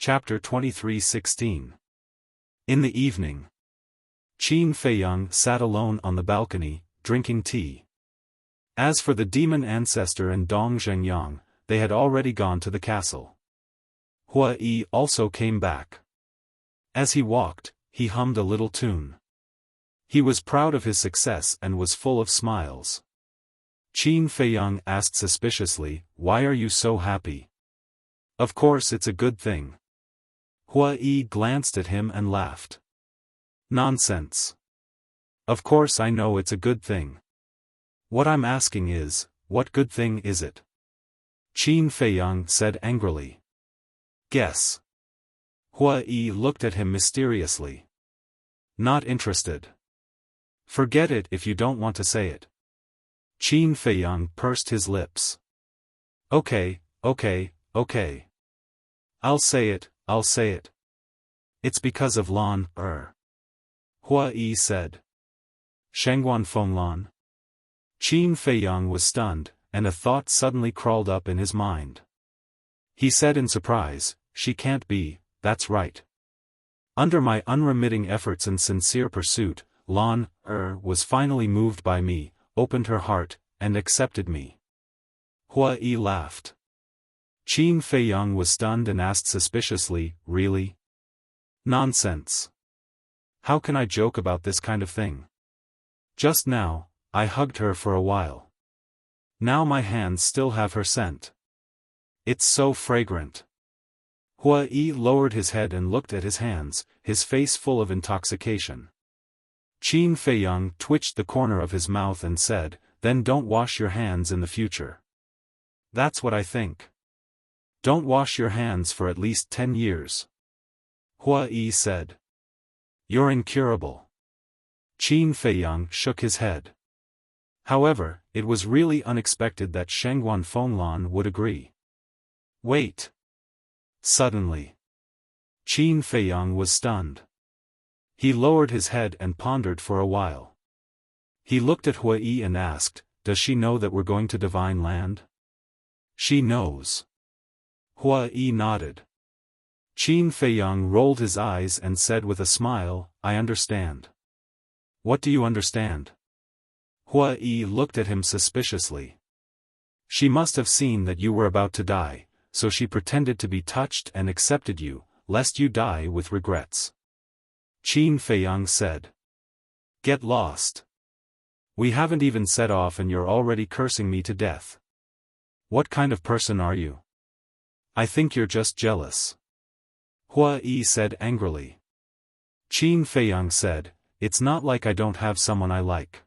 Chapter 23:16. In the evening, Qin Feiyang sat alone on the balcony, drinking tea. As for the demon ancestor and Dong Zhengyang, they had already gone to the castle. Hua Yi also came back. As he walked, he hummed a little tune. He was proud of his success and was full of smiles. Qin Feiyang asked suspiciously, "Why are you so happy?" "Of course it's a good thing." Hua Yi glanced at him and laughed. "Nonsense. Of course I know it's a good thing. What I'm asking is, what good thing is it?" Qin Feiyang said angrily. "Guess." Hua Yi looked at him mysteriously. "Not interested. Forget it if you don't want to say it." Qin Feiyang pursed his lips. Okay. I'll say it. It's because of Lan, Hua Yi said. Shangguan Feng Lan? Qin Feiyang was stunned, and a thought suddenly crawled up in his mind. He said in surprise, "She can't be, that's right. Under my unremitting efforts and sincere pursuit, Lan, was finally moved by me, opened her heart, and accepted me." Hua Yi laughed. Qin Feiyang was stunned and asked suspiciously, "Really? Nonsense. How can I joke about this kind of thing? Just now, I hugged her for a while. Now my hands still have her scent. It's so fragrant." Hua Yi lowered his head and looked at his hands, his face full of intoxication. Qin Feiyang twitched the corner of his mouth and said, "Then don't wash your hands in the future." "That's what I think. Don't wash your hands for at least 10 years. Hua Yi said. "You're incurable." Qin Feiyang shook his head. However, it was really unexpected that Shangguan Fenglan would agree. "Wait." Suddenly, Qin Feiyang was stunned. He lowered his head and pondered for a while. He looked at Hua Yi and asked, "Does she know that we're going to Divine Land?" "She knows." Hua Yi nodded. Qin Feiyang rolled his eyes and said with a smile, "I understand." "What do you understand?" Hua Yi looked at him suspiciously. "She must have seen that you were about to die, so she pretended to be touched and accepted you, lest you die with regrets." Qin Feiyang said. "Get lost. We haven't even set off and you're already cursing me to death. What kind of person are you? I think you're just jealous." Hua Yi said angrily. Qin Feiyang said, "It's not like I don't have someone I like.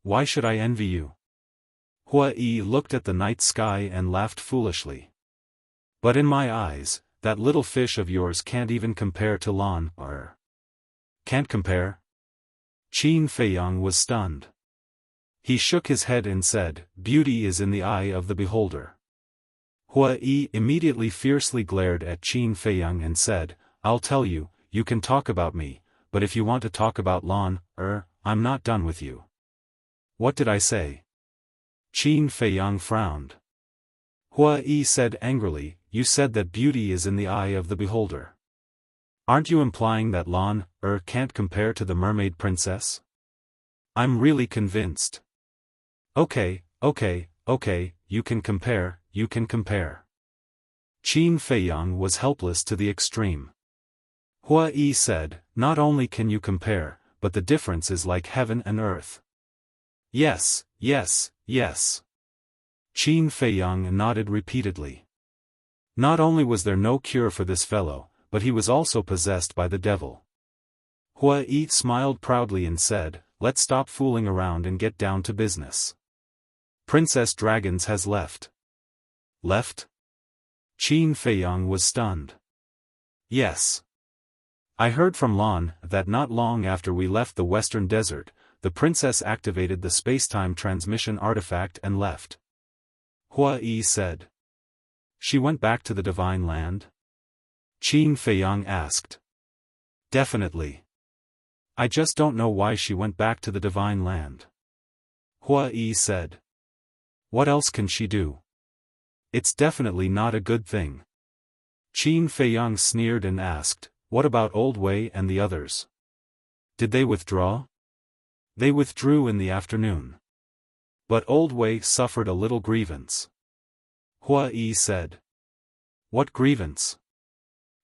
Why should I envy you?" Hua Yi looked at the night sky and laughed foolishly. "But in my eyes, that little fish of yours can't even compare to Lan, Can't compare?" Qin Feiyang was stunned. He shook his head and said, "Beauty is in the eye of the beholder." Hua Yi immediately fiercely glared at Qin Feiyang and said, "I'll tell you, you can talk about me, but if you want to talk about Lan, I'm not done with you." "What did I say?" Qin Feiyang frowned. Hua Yi said angrily, "You said that beauty is in the eye of the beholder. Aren't you implying that Lan, can't compare to the mermaid princess?" "I'm really convinced." Okay, you can compare. Qin Feiyang was helpless to the extreme. Hua Yi said, "Not only can you compare, but the difference is like heaven and earth." Yes. Qin Feiyang nodded repeatedly. Not only was there no cure for this fellow, but he was also possessed by the devil. Hua Yi smiled proudly and said, "Let's stop fooling around and get down to business. Princess Dragons has left." "Left?" Qin Feiyang was stunned. "Yes. I heard from Lan that not long after we left the Western Desert, the princess activated the spacetime transmission artifact and left." Hua Yi said. "She went back to the Divine Land?" Qin Feiyang asked. "Definitely. I just don't know why she went back to the Divine Land." Hua Yi said. "What else can she do? It's definitely not a good thing." Qin Feiyang sneered and asked, "What about Old Wei and the others? Did they withdraw?" "They withdrew in the afternoon. But Old Wei suffered a little grievance." Hua Yi said. "What grievance?"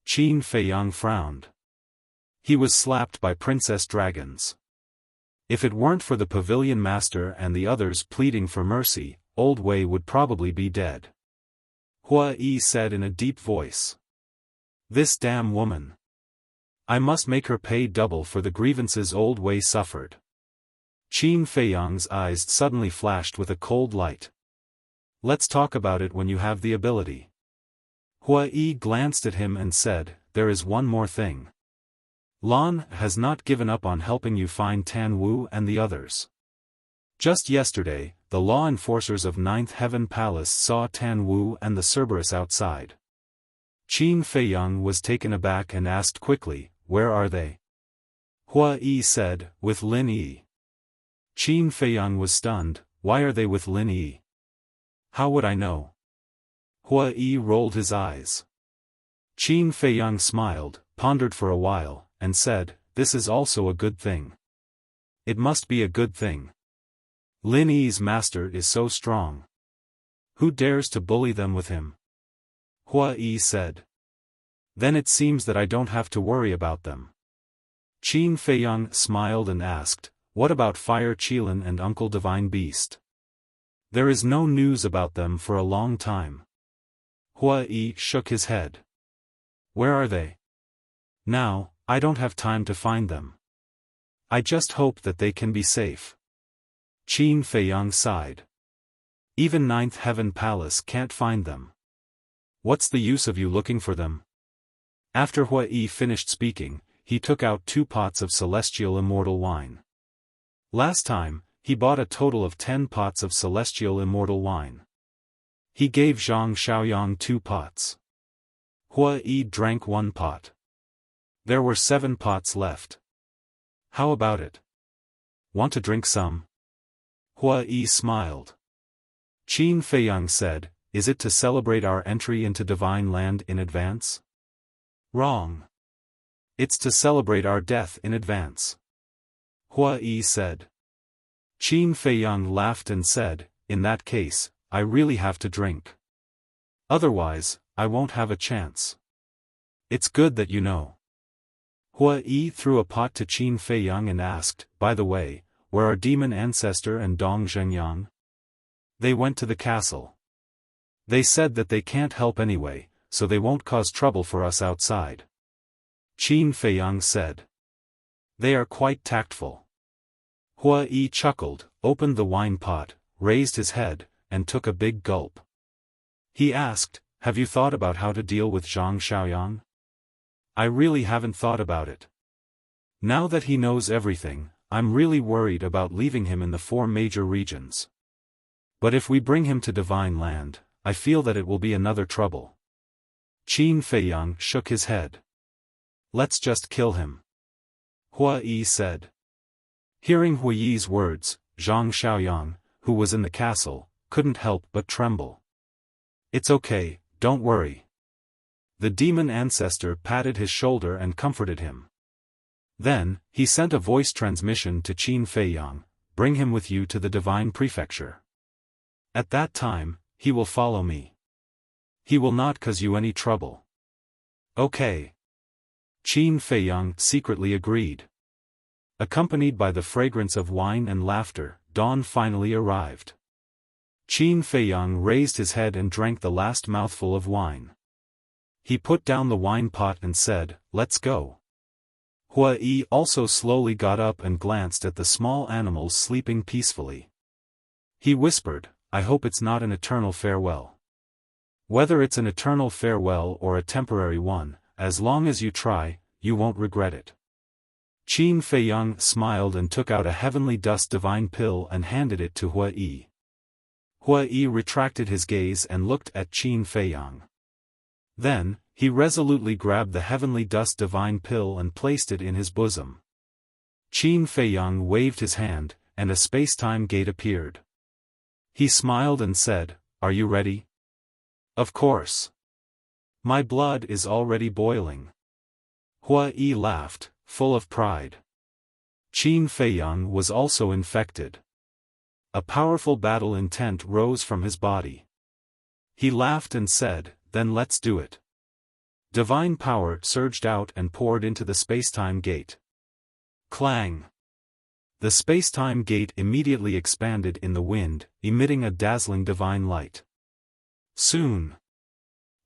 Qin Feiyang frowned. "He was slapped by princess dragons. If it weren't for the pavilion master and the others pleading for mercy, Old Wei would probably be dead." Hua Yi said in a deep voice. "This damn woman. I must make her pay double for the grievances Old Wei suffered." Qin Feiyang's eyes suddenly flashed with a cold light. "Let's talk about it when you have the ability." Hua Yi glanced at him and said, "There is one more thing. Lan has not given up on helping you find Tan Wu and the others. Just yesterday, the law enforcers of Ninth Heaven Palace saw Tan Wu and the Cerberus outside." Qin Feiyang was taken aback and asked quickly, "Where are they?" Hua Yi said, "With Lin Yi." Qin Feiyang was stunned, "Why are they with Lin Yi?" "How would I know?" Hua Yi rolled his eyes. Qin Feiyang smiled, pondered for a while, and said, "This is also a good thing. It must be a good thing. Lin Yi's master is so strong. Who dares to bully them with him?" Hua Yi said. "Then it seems that I don't have to worry about them." Qin Feiyang smiled and asked, "What about Fire Qilin and Uncle Divine Beast?" "There is no news about them for a long time." Hua Yi shook his head. "Where are they?" "Now, I don't have time to find them. I just hope that they can be safe." Qin Feiyang sighed. "Even Ninth Heaven Palace can't find them. What's the use of you looking for them?" After Hua Yi finished speaking, he took out 2 pots of celestial immortal wine. Last time, he bought a total of 10 pots of celestial immortal wine. He gave Zhang Xiaoyang 2 pots. Hua Yi drank 1 pot. There were 7 pots left. "How about it? Want to drink some?" Hua Yi smiled. Qin Feiyang said, "Is it to celebrate our entry into Divine Land in advance?" "Wrong. It's to celebrate our death in advance." Hua Yi said. Qin Feiyang laughed and said, "In that case, I really have to drink. Otherwise, I won't have a chance. It's good that you know." Hua Yi threw a pot to Qin Feiyang and asked, "By the way, where are Demon Ancestor and Dong Zhengyang?" "They went to the castle. They said that they can't help anyway, so they won't cause trouble for us outside." Qin Feiyang said. "They are quite tactful." Hua Yi chuckled, opened the wine pot, raised his head, and took a big gulp. He asked, "Have you thought about how to deal with Zhang Xiaoyang?" "I really haven't thought about it. Now that he knows everything, I'm really worried about leaving him in the 4 major regions. But if we bring him to Divine Land, I feel that it will be another trouble." Qin Feiyang shook his head. "Let's just kill him," Hua Yi said. Hearing Hua Yi's words, Zhang Xiaoyang, who was in the castle, couldn't help but tremble. "It's okay, don't worry." The demon ancestor patted his shoulder and comforted him. Then, he sent a voice transmission to Qin Feiyang, "Bring him with you to the Divine Prefecture. At that time, he will follow me. He will not cause you any trouble." "Okay." Qin Feiyang secretly agreed. Accompanied by the fragrance of wine and laughter, dawn finally arrived. Qin Feiyang raised his head and drank the last mouthful of wine. He put down the wine pot and said, "Let's go." Hua Yi also slowly got up and glanced at the small animals sleeping peacefully. He whispered, "I hope it's not an eternal farewell. Whether it's an eternal farewell or a temporary one, as long as you try, you won't regret it." Qin Feiyang smiled and took out a heavenly dust divine pill and handed it to Hua Yi. Hua Yi retracted his gaze and looked at Qin Feiyang. Then, he resolutely grabbed the heavenly dust divine pill and placed it in his bosom. Qin Feiyang waved his hand, and a space-time gate appeared. He smiled and said, "Are you ready?" "Of course." My blood is already boiling. Hua Yi laughed, full of pride. Qin Feiyang was also infected. A powerful battle intent rose from his body. He laughed and said, "Then let's do it." Divine power surged out and poured into the spacetime gate. Clang! The spacetime gate immediately expanded in the wind, emitting a dazzling divine light. Soon,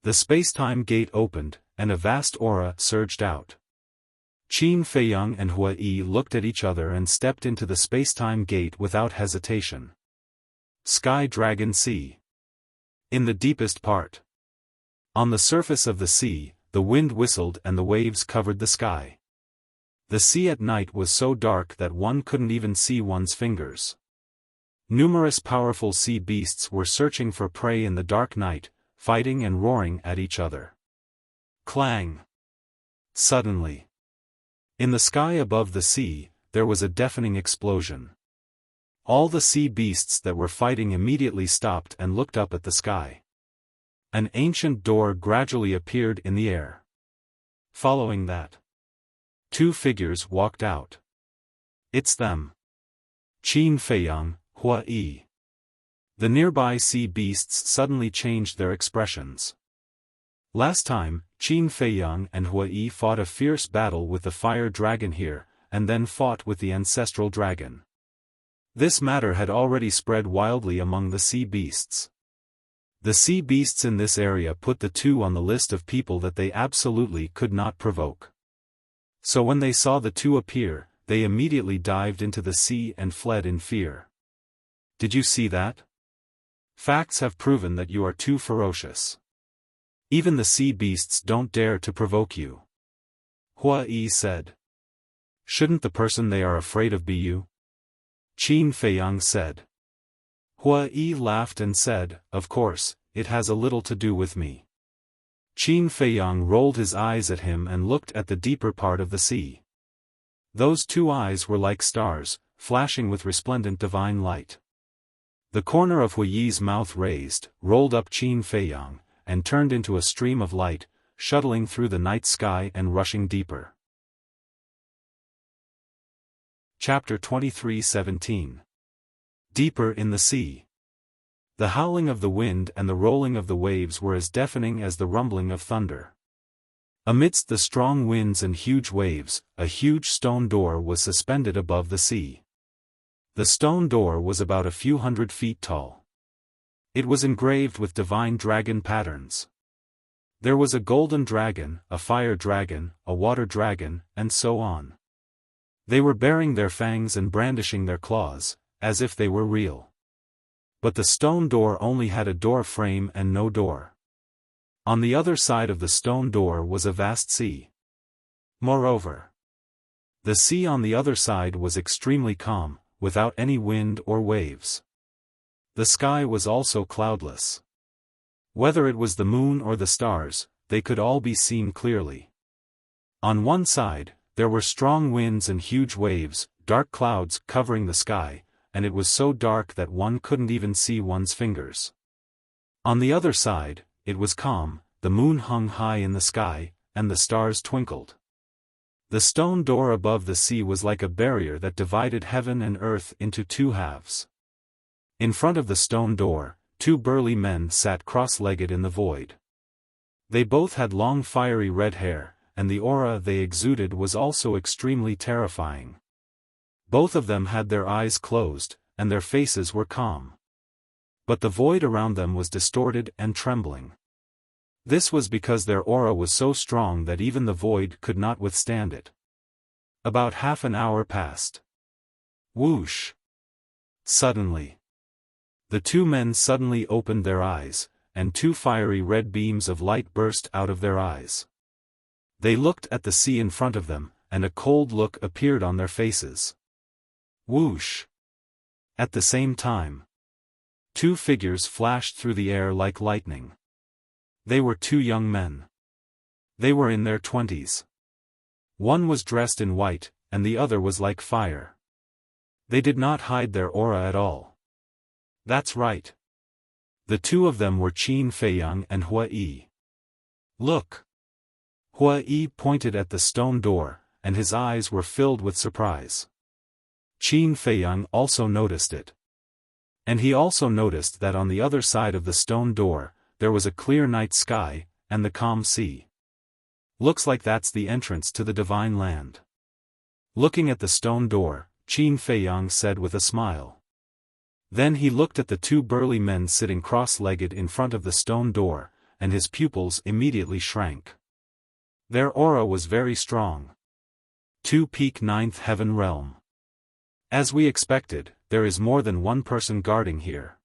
the spacetime gate opened, and a vast aura surged out. Qin Feiyang and Hua Yi looked at each other and stepped into the spacetime gate without hesitation. Sky Dragon Sea. In the deepest part. On the surface of the sea, the wind whistled and the waves covered the sky. The sea at night was so dark that one couldn't even see one's fingers. Numerous powerful sea beasts were searching for prey in the dark night, fighting and roaring at each other. Clang! Suddenly, in the sky above the sea, there was a deafening explosion. All the sea beasts that were fighting immediately stopped and looked up at the sky. An ancient door gradually appeared in the air. Following that, two figures walked out. It's them. Qin Feiyang, Hua Yi. The nearby sea beasts suddenly changed their expressions. Last time, Qin Feiyang and Hua Yi fought a fierce battle with the fire dragon here, and then fought with the ancestral dragon. This matter had already spread wildly among the sea beasts. The sea beasts in this area put the two on the list of people that they absolutely could not provoke. So when they saw the two appear, they immediately dived into the sea and fled in fear. Did you see that? Facts have proven that you are too ferocious. Even the sea beasts don't dare to provoke you. Hua Yi said. Shouldn't the person they are afraid of be you? Qin Feiyang said. Hua Yi laughed and said, "Of course, it has a little to do with me." Qin Feiyang rolled his eyes at him and looked at the deeper part of the sea. Those two eyes were like stars, flashing with resplendent divine light. The corner of Hua Yi's mouth raised, rolled up Qin Feiyang, and turned into a stream of light, shuttling through the night sky and rushing deeper. Chapter 23:17. Deeper in the sea. The howling of the wind and the rolling of the waves were as deafening as the rumbling of thunder. Amidst the strong winds and huge waves, a huge stone door was suspended above the sea. The stone door was about a few 100 feet tall. It was engraved with divine dragon patterns. There was a golden dragon, a fire dragon, a water dragon, and so on. They were baring their fangs and brandishing their claws, as if they were real. But the stone door only had a door frame and no door. On the other side of the stone door was a vast sea. Moreover, the sea on the other side was extremely calm, without any wind or waves. The sky was also cloudless. Whether it was the moon or the stars, they could all be seen clearly. On one side, there were strong winds and huge waves, dark clouds covering the sky, and it was so dark that one couldn't even see one's fingers. On the other side, it was calm, the moon hung high in the sky, and the stars twinkled. The stone door above the sea was like a barrier that divided heaven and earth into two halves. In front of the stone door, two burly men sat cross-legged in the void. They both had long fiery red hair, and the aura they exuded was also extremely terrifying. Both of them had their eyes closed, and their faces were calm. But the void around them was distorted and trembling. This was because their aura was so strong that even the void could not withstand it. About half an hour passed. Whoosh! Suddenly, the two men suddenly opened their eyes, and two fiery red beams of light burst out of their eyes. They looked at the sea in front of them, and a cold look appeared on their faces. Whoosh! At the same time, two figures flashed through the air like lightning. They were two young men. They were in their 20s. One was dressed in white, and the other was like fire. They did not hide their aura at all. That's right. The two of them were Qin Feiyang and Hua Yi. Look! Hua Yi pointed at the stone door, and his eyes were filled with surprise. Qin Feiyang also noticed it. And he also noticed that on the other side of the stone door, there was a clear night sky, and the calm sea. Looks like that's the entrance to the divine land. Looking at the stone door, Qin Feiyang said with a smile. Then he looked at the two burly men sitting cross-legged in front of the stone door, and his pupils immediately shrank. Their aura was very strong. To peak ninth heaven realm. As we expected, there is more than one person guarding here.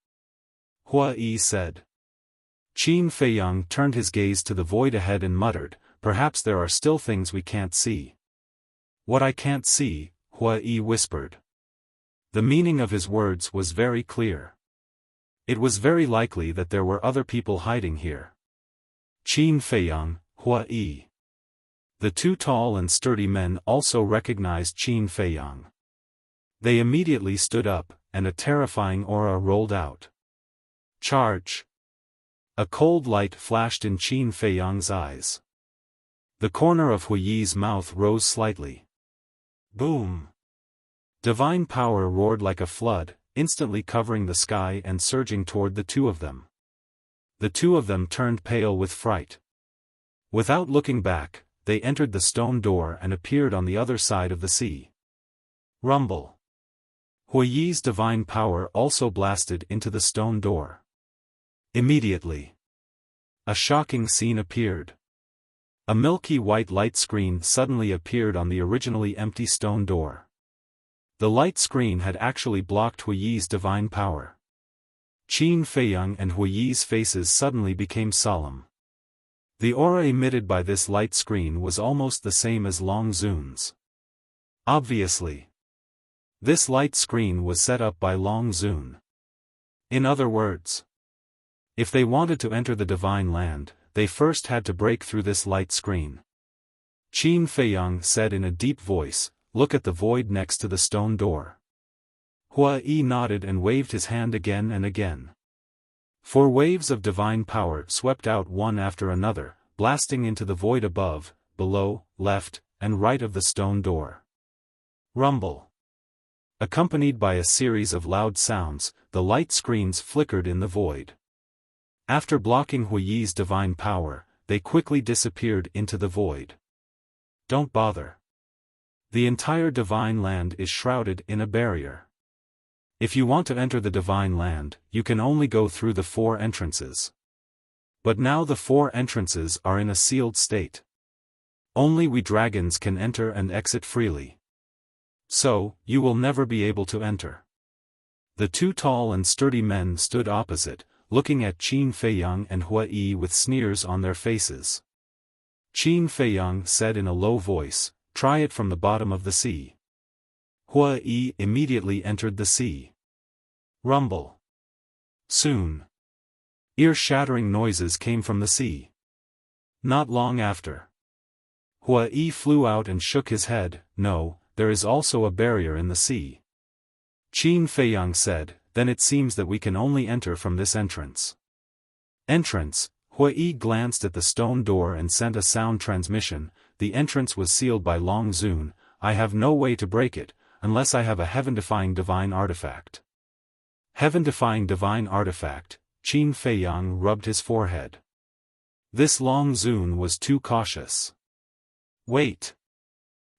Hua Yi said. Qin Feiyang turned his gaze to the void ahead and muttered, perhaps there are still things we can't see. What I can't see, Hua Yi whispered. The meaning of his words was very clear. It was very likely that there were other people hiding here. Qin Feiyang, Hua Yi. The two tall and sturdy men also recognized Qin Feiyang. They immediately stood up, and a terrifying aura rolled out. Charge! A cold light flashed in Qin Feiyang's eyes. The corner of Hua Yi's mouth rose slightly. Boom! Divine power roared like a flood, instantly covering the sky and surging toward the two of them. The two of them turned pale with fright. Without looking back, they entered the stone door and appeared on the other side of the sea. Rumble! Hua Yi's divine power also blasted into the stone door. Immediately, a shocking scene appeared. A milky white light screen suddenly appeared on the originally empty stone door. The light screen had actually blocked Hua Yi's divine power. Qin Feiyang and Hua Yi's faces suddenly became solemn. The aura emitted by this light screen was almost the same as Long Zun's. Obviously, this light screen was set up by Long Zun. In other words, if they wanted to enter the divine land, they first had to break through this light screen. Qin Feiyang said in a deep voice, "Look at the void next to the stone door." Hua Yi nodded and waved his hand again and again. 4 waves of divine power swept out one after another, blasting into the void above, below, left, and right of the stone door. Rumble! Accompanied by a series of loud sounds, the light screens flickered in the void. After blocking Hua Yi's divine power, they quickly disappeared into the void. Don't bother. The entire divine land is shrouded in a barrier. If you want to enter the divine land, you can only go through the 4 entrances. But now the 4 entrances are in a sealed state. Only we dragons can enter and exit freely. So, you will never be able to enter. The 2 tall and sturdy men stood opposite, looking at Qin Feiyang and Hua Yi with sneers on their faces. Qin Feiyang said in a low voice, "Try it from the bottom of the sea." Hua Yi immediately entered the sea. Rumble! Soon, ear-shattering noises came from the sea. Not long after, Hua Yi flew out and shook his head. "No, there is also a barrier in the sea." Qin Feiyang said, "Then it seems that we can only enter from this entrance." Entrance. Hua Yi glanced at the stone door and sent a sound transmission. The entrance was sealed by Long Zun. I have no way to break it, unless I have a heaven-defying divine artifact. Heaven-defying divine artifact. Qin Feiyang rubbed his forehead. This Long Zun was too cautious. Wait.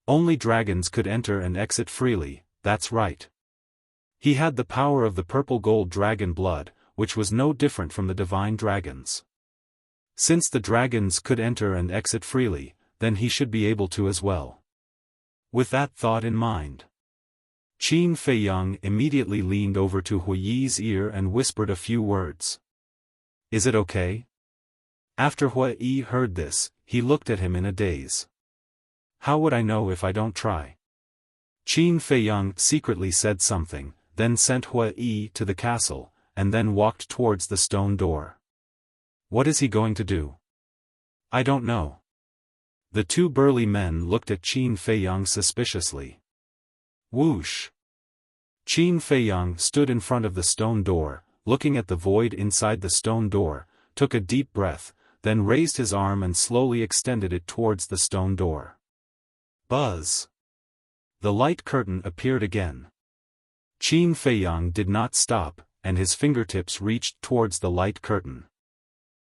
Only dragons could enter and exit freely, that's right. He had the power of the purple gold dragon blood, which was no different from the divine dragons. Since the dragons could enter and exit freely, then he should be able to as well. With that thought in mind, Qin Feiyang immediately leaned over to Hua Yi's ear and whispered a few words. "Is it okay?" After Hua Yi heard this, he looked at him in a daze. "How would I know if I don't try?" Qin Feiyang secretly said something, then sent Hua Yi to the castle, and then walked towards the stone door. What is he going to do? I don't know. The 2 burly men looked at Qin Feiyang suspiciously. Whoosh! Qin Feiyang stood in front of the stone door, looking at the void inside the stone door, took a deep breath, then raised his arm and slowly extended it towards the stone door. Buzz! The light curtain appeared again. Qin Feiyang did not stop, and his fingertips reached towards the light curtain.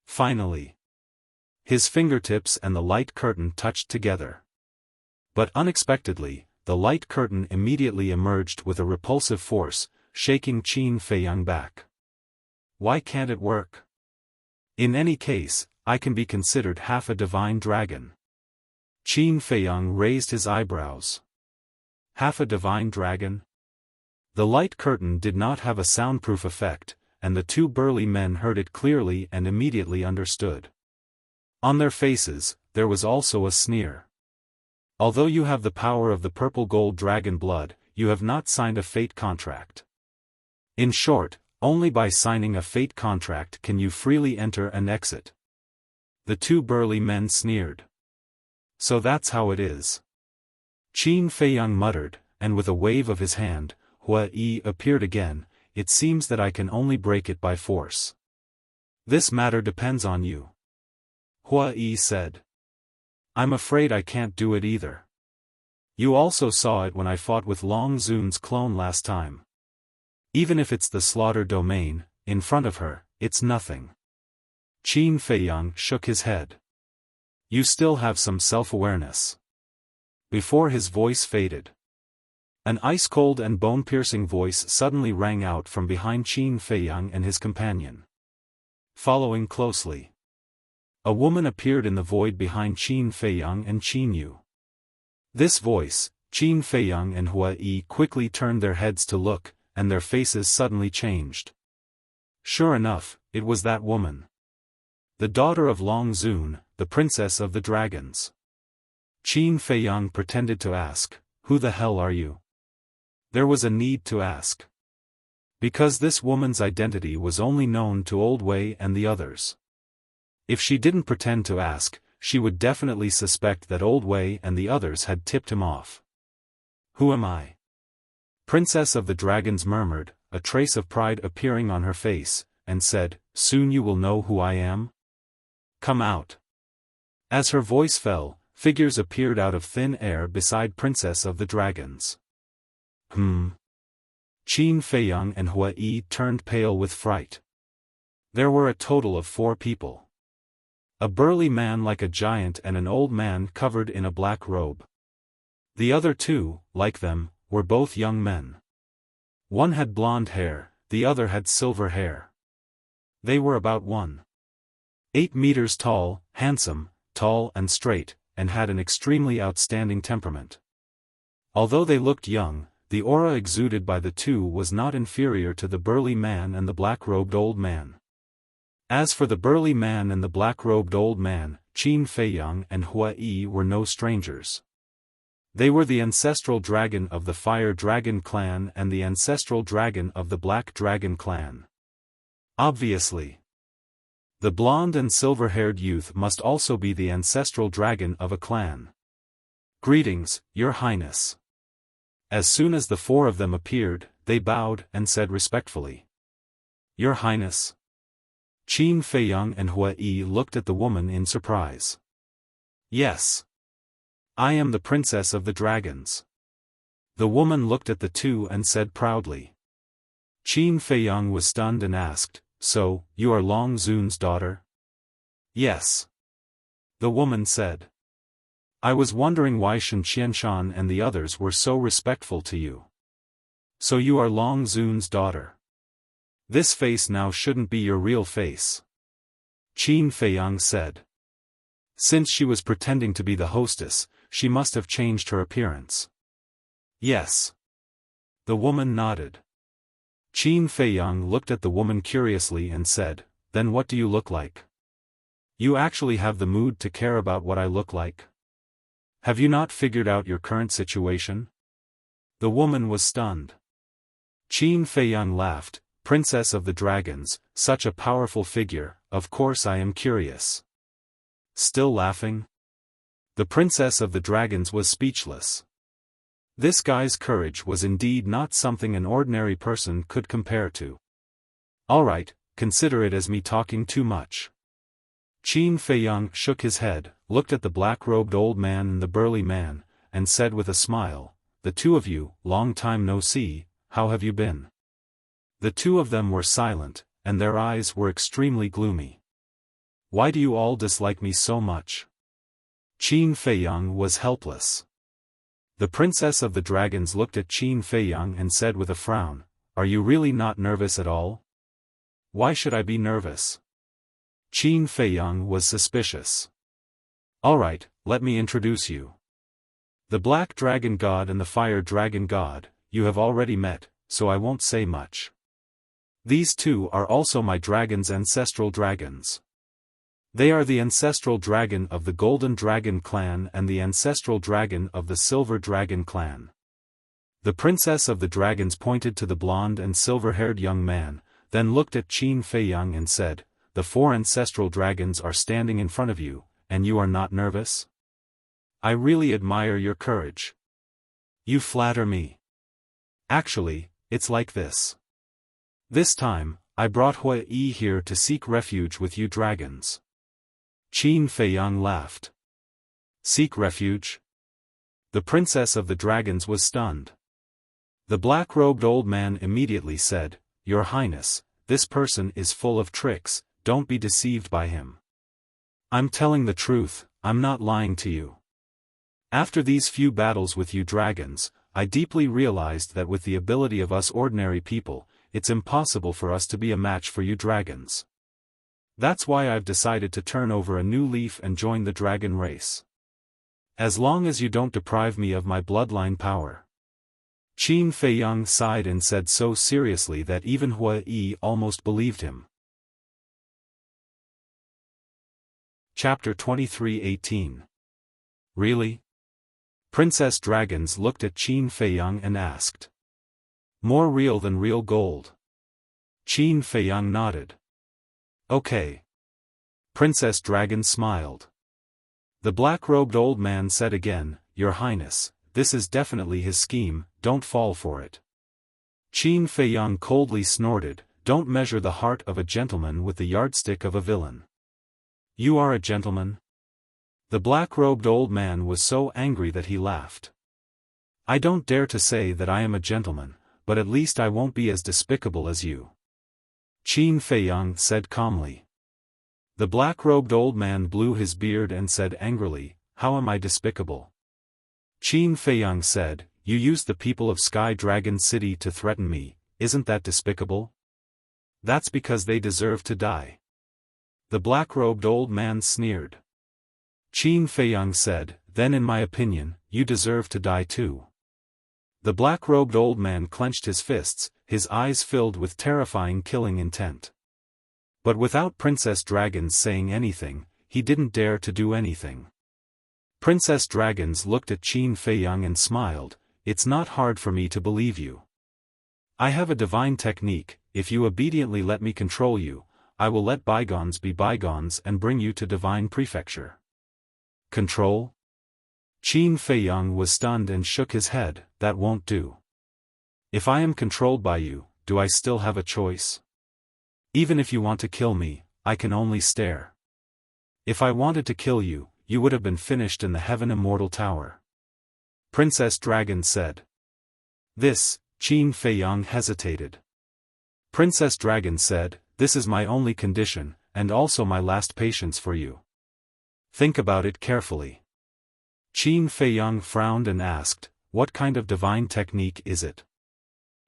Finally, his fingertips and the light curtain touched together. But unexpectedly, the light curtain immediately emerged with a repulsive force, shaking Qin Feiyang back. Why can't it work? In any case, I can be considered half a divine dragon. Qin Feiyang raised his eyebrows. Half a divine dragon? The light curtain did not have a soundproof effect, and the two burly men heard it clearly and immediately understood. On their faces, there was also a sneer. Although you have the power of the purple gold dragon blood, you have not signed a fate contract. In short, only by signing a fate contract can you freely enter and exit. The two burly men sneered. So that's how it is. Qin Feiyang muttered, and with a wave of his hand, Hua Yi appeared again. It seems that I can only break it by force. This matter depends on you. Hua Yi said. I'm afraid I can't do it either. You also saw it when I fought with Long Zun's clone last time. Even if it's the slaughter domain, in front of her, it's nothing. Qin Feiyang shook his head. You still have some self-awareness. Before his voice faded, an ice-cold and bone-piercing voice suddenly rang out from behind Qin Feiyang and his companion. Following closely, a woman appeared in the void behind Qin Feiyang and Qin Yu. This voice, Qin Feiyang and Hua Yi quickly turned their heads to look, and their faces suddenly changed. Sure enough, it was that woman. The daughter of Long Zun, the princess of the dragons. Qin Feiyang pretended to ask, "Who the hell are you?" There was a need to ask. Because this woman's identity was only known to Old Wei and the others. If she didn't pretend to ask, she would definitely suspect that Old Wei and the others had tipped him off. Who am I? Princess of the Dragons murmured, a trace of pride appearing on her face, and said, "Soon you will know who I am? Come out." As her voice fell, figures appeared out of thin air beside Princess of the Dragons. Qin Feiyang and Hua Yi turned pale with fright. There were a total of 4 people. A burly man like a giant and an old man covered in a black robe. The other 2, like them, were both young men. One had blonde hair, the other had silver hair. They were about 1.8 meters tall, handsome, tall and straight, and had an extremely outstanding temperament. Although they looked young, the aura exuded by the 2 was not inferior to the burly man and the black-robed old man. As for the burly man and the black-robed old man, Qin Feiyang and Hua Yi were no strangers. They were the ancestral dragon of the Fire Dragon clan and the ancestral dragon of the Black Dragon clan. Obviously, the blonde and silver-haired youth must also be the ancestral dragon of a clan. "Greetings, Your Highness." As soon as the 4 of them appeared, they bowed and said respectfully, "Your Highness." Qin Feiyang and Hua Yi looked at the woman in surprise. "Yes. I am the Princess of the Dragons." The woman looked at the 2 and said proudly. Qin Feiyang was stunned and asked, "So, you are Long Zun's daughter?" "Yes." The woman said. "I was wondering why Shen Qianshan and the others were so respectful to you. So you are Long Zun's daughter. This face now shouldn't be your real face." Qin Feiyang said. Since she was pretending to be the hostess, she must have changed her appearance. "Yes." The woman nodded. Qin Feiyang looked at the woman curiously and said, "Then what do you look like? You actually have the mood to care about what I look like? Have you not figured out your current situation?" The woman was stunned. Qin Feiyang laughed, "Princess of the Dragons, such a powerful figure, of course I am curious." Still laughing? The Princess of the Dragons was speechless. This guy's courage was indeed not something an ordinary person could compare to. "Alright, consider it as me talking too much. Qin Feiyang shook his head, looked at the black-robed old man and the burly man, and said with a smile, "The two of you, long time no see, how have you been?" The two of them were silent, and their eyes were extremely gloomy. "Why do you all dislike me so much?" Qin Feiyang was helpless. The princess of the dragons looked at Qin Feiyang and said with a frown, "Are you really not nervous at all?" "Why should I be nervous?" Qin Feiyang was suspicious. "Alright, let me introduce you. The Black Dragon God and the Fire Dragon God, you have already met, so I won't say much. These two are also my dragon's ancestral dragons. They are the ancestral dragon of the Golden Dragon clan and the ancestral dragon of the Silver Dragon clan." The princess of the dragons pointed to the blonde and silver-haired young man, then looked at Qin Feiyang and said, "The four ancestral dragons are standing in front of you, and you are not nervous? I really admire your courage. You flatter me. Actually, it's like this. This time, I brought Hua Yi here to seek refuge with you dragons." Qin Feiyang laughed. "Seek refuge?" The princess of the dragons was stunned. The black-robed old man immediately said, "Your Highness, this person is full of tricks, don't be deceived by him. I'm telling the truth, I'm not lying to you. After these few battles with you dragons, I deeply realized that with the ability of us ordinary people, it's impossible for us to be a match for you dragons. That's why I've decided to turn over a new leaf and join the dragon race. As long as you don't deprive me of my bloodline power." Qin Feiyang sighed and said so seriously that even Hua Yi almost believed him. Chapter 23:18. Really? Princess Dragons looked at Qin Feiyang and asked. "More real than real gold?" Qin Feiyang nodded. "Okay." Princess Dragon smiled. The black-robed old man said again, "Your Highness, this is definitely his scheme, don't fall for it." Qin Feiyang coldly snorted, "Don't measure the heart of a gentleman with the yardstick of a villain. You are a gentleman?" The black-robed old man was so angry that he laughed. "I don't dare to say that I am a gentleman, but at least I won't be as despicable as you," Qin Feiyang said calmly. The black-robed old man blew his beard and said angrily, "How am I despicable?" Qin Feiyang said, "You used the people of Sky Dragon City to threaten me, isn't that despicable? That's because they deserve to die." The black-robed old man sneered. Qin Feiyang said, "Then in my opinion, you deserve to die too." The black-robed old man clenched his fists, his eyes filled with terrifying killing intent. But without Princess Dragons saying anything, he didn't dare to do anything. Princess Dragons looked at Qin Feiyang and smiled, "It's not hard for me to believe you. I have a divine technique, if you obediently let me control you, I will let bygones be bygones and bring you to divine prefecture." Control? Qin Feiyang was stunned and shook his head, "That won't do. If I am controlled by you, do I still have a choice? Even if you want to kill me, I can only stare. If I wanted to kill you, you would have been finished in the Heaven Immortal Tower." Princess Dragon said. "This," Qin Feiyang hesitated. Princess Dragon said, "This is my only condition, and also my last patience for you. Think about it carefully." Qin Feiyang frowned and asked, "What kind of divine technique is it?"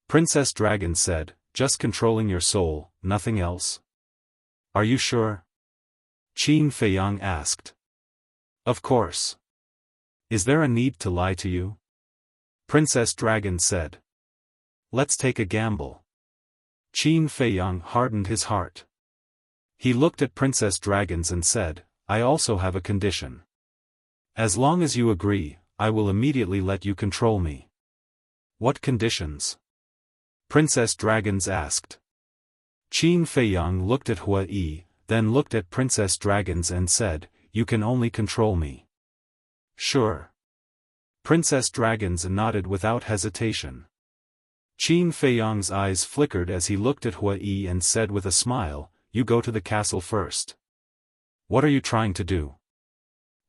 Princess Dragon said, "Just controlling your soul, nothing else." "Are you sure?" Qin Feiyang asked. "Of course. Is there a need to lie to you?" Princess Dragon said. "Let's take a gamble." Qin Feiyang hardened his heart. He looked at Princess Dragons and said, "I also have a condition. As long as you agree, I will immediately let you control me." "What conditions?" Princess Dragons asked. Qin Feiyang looked at Hua Yi, then looked at Princess Dragons and said, "You can only control me." "Sure." Princess Dragons nodded without hesitation. Qin Feiyang's eyes flickered as he looked at Hua Yi and said with a smile, "You go to the castle first." What are you trying to do?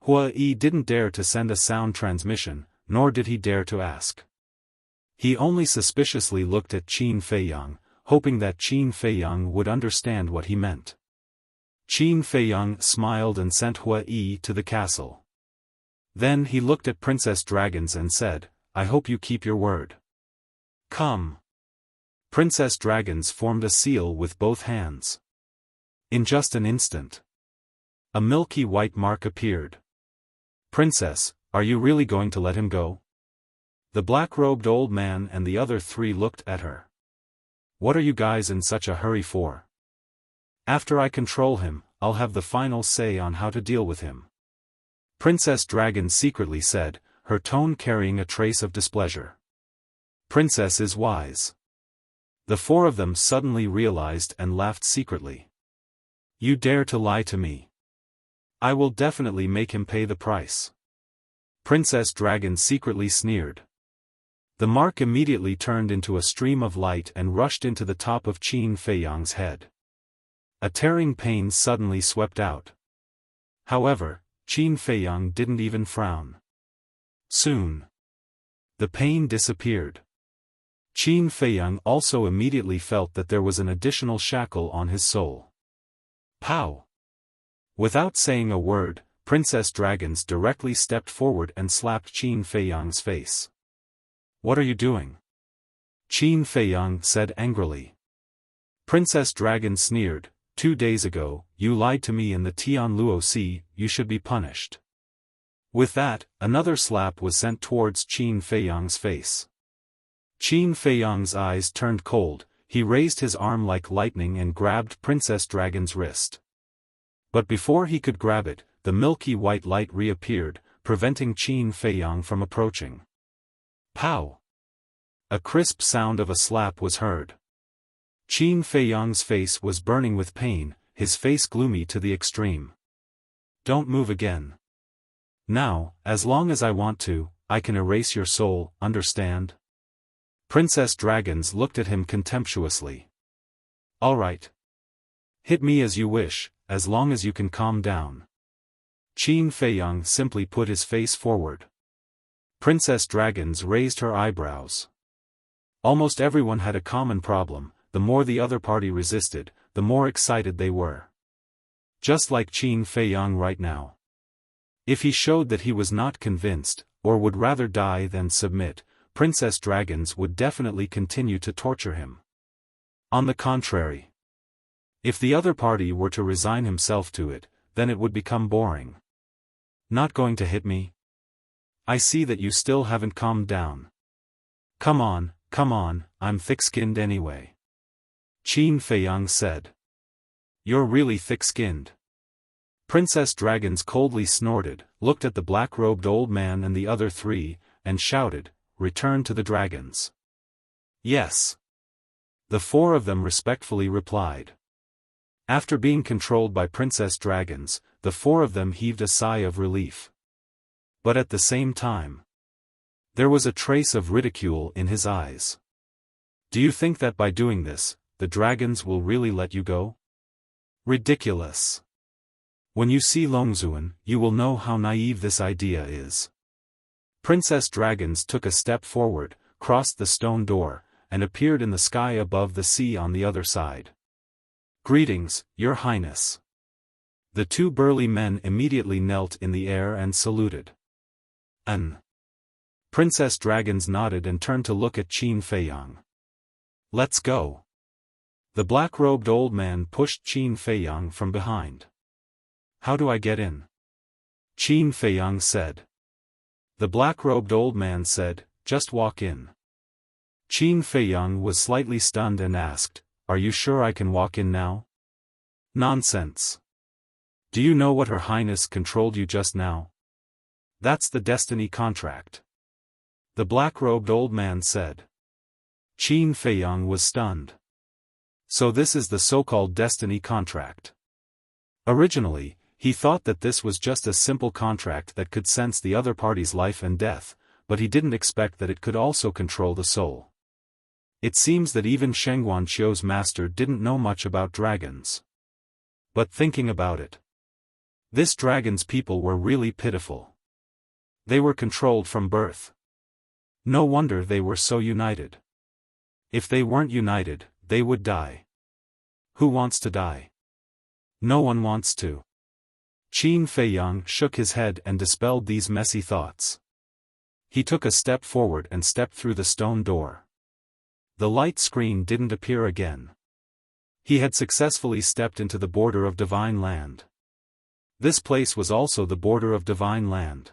Hua Yi didn't dare to send a sound transmission, nor did he dare to ask. He only suspiciously looked at Qin Feiyang, hoping that Qin Feiyang would understand what he meant. Qin Feiyang smiled and sent Hua Yi to the castle. Then he looked at Princess Dragons and said, I hope you keep your word. Come. Princess Dragons formed a seal with both hands. In just an instant, a milky white mark appeared. Princess, are you really going to let him go? The black-robed old man and the other three looked at her. What are you guys in such a hurry for? After I control him, I'll have the final say on how to deal with him. Princess Dragon secretly said, her tone carrying a trace of displeasure. Princess is wise. The four of them suddenly realized and laughed secretly. You dare to lie to me? I will definitely make him pay the price. Princess Dragon secretly sneered. The mark immediately turned into a stream of light and rushed into the top of Qin Feiyang's head. A tearing pain suddenly swept out. However, Qin Feiyang didn't even frown. Soon, the pain disappeared. Qin Feiyang also immediately felt that there was an additional shackle on his soul. Pow! Without saying a word, Princess Dragons directly stepped forward and slapped Qin Feiyang's face. What are you doing? Qin Feiyang said angrily. Princess Dragon sneered, 2 days ago, you lied to me in the Tianluo Sea, you should be punished. With that, another slap was sent towards Qin Feiyang's face. Qin Feiyang's eyes turned cold, he raised his arm like lightning and grabbed Princess Dragon's wrist. But before he could grab it, the milky white light reappeared, preventing Qin Feiyang from approaching. Pow! A crisp sound of a slap was heard. Qin Feiyang's face was burning with pain, his face gloomy to the extreme. Don't move again. Now, as long as I want to, I can erase your soul, understand? Princess Dragons looked at him contemptuously. All right. Hit me as you wish, as long as you can calm down. Qin Feiyang simply put his face forward. Princess Dragons raised her eyebrows. Almost everyone had a common problem, the more the other party resisted, the more excited they were. Just like Qin Feiyang right now. If he showed that he was not convinced, or would rather die than submit, Princess Dragons would definitely continue to torture him. On the contrary, if the other party were to resign himself to it, then it would become boring. Not going to hit me? I see that you still haven't calmed down. Come on, I'm thick-skinned anyway. Qin Feiyang said. You're really thick-skinned. Princess Dragons coldly snorted, looked at the black-robed old man and the other three, and shouted, Return to the dragons. Yes. The four of them respectfully replied. After being controlled by Princess Dragons, the four of them heaved a sigh of relief. But at the same time, there was a trace of ridicule in his eyes. Do you think that by doing this, the dragons will really let you go? Ridiculous. When you see Longzuan, you will know how naive this idea is. Princess Dragons took a step forward, crossed the stone door, and appeared in the sky above the sea on the other side. Greetings, Your Highness. The two burly men immediately knelt in the air and saluted. Princess Dragons nodded and turned to look at Qin Feiyang. Let's go. The black-robed old man pushed Qin Feiyang from behind. How do I get in? Qin Feiyang said. The black-robed old man said, just walk in. Qin Feiyang was slightly stunned and asked, Are you sure I can walk in now? Nonsense. Do you know what Her Highness controlled you just now? That's the destiny contract. The black-robed old man said. Qin Feiyang was stunned. So this is the so-called destiny contract. Originally, he thought that this was just a simple contract that could sense the other party's life and death, but he didn't expect that it could also control the soul. It seems that even Shengguan Qiu's master didn't know much about dragons. But thinking about it, This dragon's people were really pitiful. They were controlled from birth. No wonder they were so united. If they weren't united, they would die. Who wants to die? No one wants to. Qin Feiyang shook his head and dispelled these messy thoughts. He took a step forward and stepped through the stone door. The light screen didn't appear again. He had successfully stepped into the border of Divine Land. This place was also the border of Divine Land.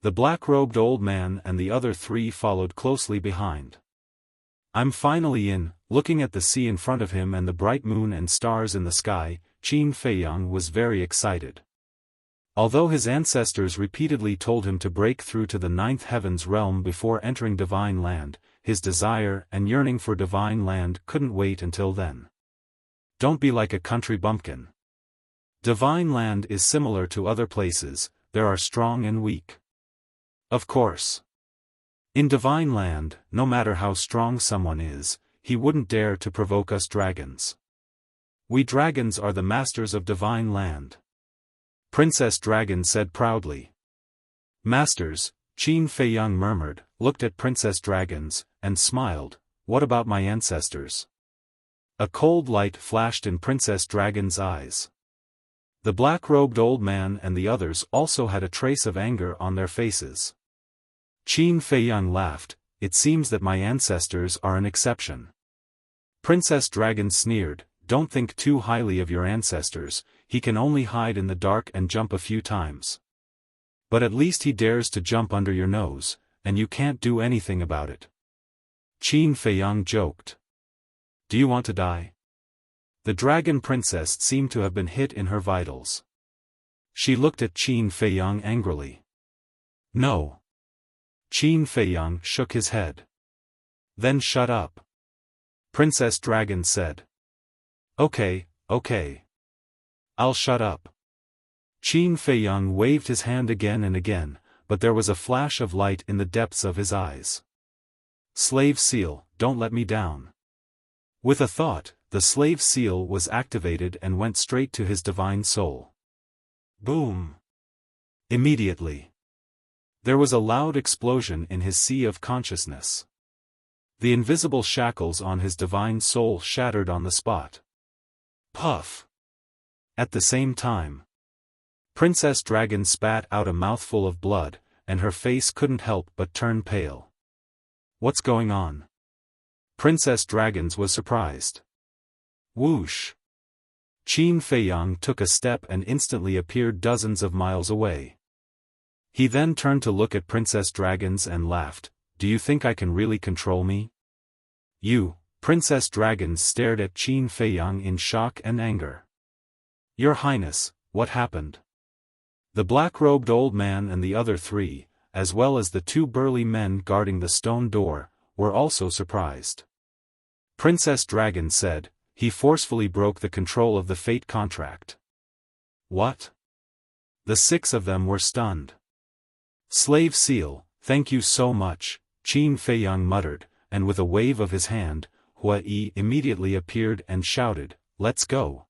The black-robed old man and the other three followed closely behind. I'm finally in. Looking at the sea in front of him and the bright moon and stars in the sky, Qin Feiyang was very excited. Although his ancestors repeatedly told him to break through to the ninth heaven's realm before entering Divine Land, his desire and yearning for Divine Land couldn't wait until then. Don't be like a country bumpkin. Divine Land is similar to other places, there are strong and weak. Of course. In Divine Land, no matter how strong someone is, he wouldn't dare to provoke us dragons. We dragons are the masters of Divine Land. Princess Dragon said proudly. Masters, Qin Feiyang murmured, looked at Princess Dragons, and smiled. What about my ancestors? A cold light flashed in Princess Dragon's eyes. The black-robed old man and the others also had a trace of anger on their faces. Qin Feiyang laughed. It seems that my ancestors are an exception. Princess Dragon sneered. Don't think too highly of your ancestors, he can only hide in the dark and jump a few times. But at least he dares to jump under your nose, and you can't do anything about it. Qin Feiyang joked. Do you want to die? The dragon princess seemed to have been hit in her vitals. She looked at Qin Feiyang angrily. No. Qin Feiyang shook his head. Then shut up. Princess Dragon said. Okay. I'll shut up. Qin Feiyang waved his hand again and again, but there was a flash of light in the depths of his eyes. Slave seal, don't let me down. With a thought, the slave seal was activated and went straight to his divine soul. Boom! Immediately. There was a loud explosion in his sea of consciousness. The invisible shackles on his divine soul shattered on the spot. Puff! At the same time, Princess Dragon spat out a mouthful of blood, and her face couldn't help but turn pale. What's going on? Princess Dragon was surprised. Whoosh! Qin Feiyang took a step and instantly appeared dozens of miles away. He then turned to look at Princess Dragon and laughed. Do you think I can really control me? You, Princess Dragon stared at Qin Feiyang in shock and anger. Your Highness, what happened? The black-robed old man and the other three, as well as the two burly men guarding the stone door, were also surprised. Princess Dragon said, he forcefully broke the control of the fate contract. What? The six of them were stunned. Slave seal, thank you so much, Qin Feiyang muttered, and with a wave of his hand, Hua Yi immediately appeared and shouted, let's go.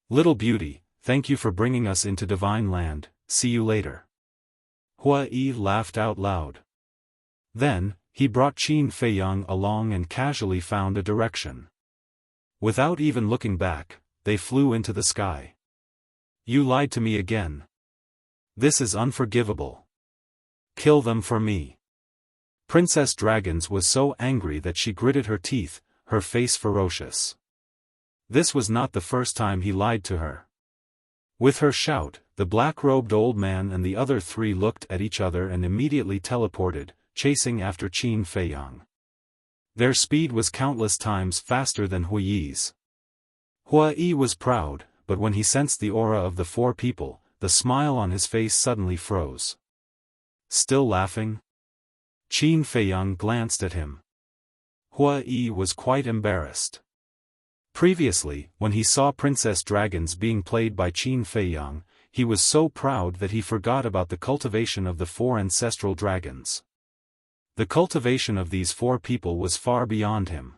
Little beauty, thank you for bringing us into Divine Land, see you later. Hua Yi laughed out loud. Then, he brought Qin Feiyang along and casually found a direction. Without even looking back, they flew into the sky. You lied to me again. This is unforgivable. Kill them for me. Princess Dragon was so angry that she gritted her teeth, her face ferocious. This was not the first time he lied to her. With her shout, the black-robed old man and the other three looked at each other and immediately teleported, chasing after Qin Feiyang. Their speed was countless times faster than Hua Yi's. Hua Yi was proud, but when he sensed the aura of the four people, the smile on his face suddenly froze. Still laughing? Qin Feiyang glanced at him. Hua Yi was quite embarrassed. Previously, when he saw Princess Dragon being played by Qin Feiyang, he was so proud that he forgot about the cultivation of the four ancestral dragons. The cultivation of these four people was far beyond him.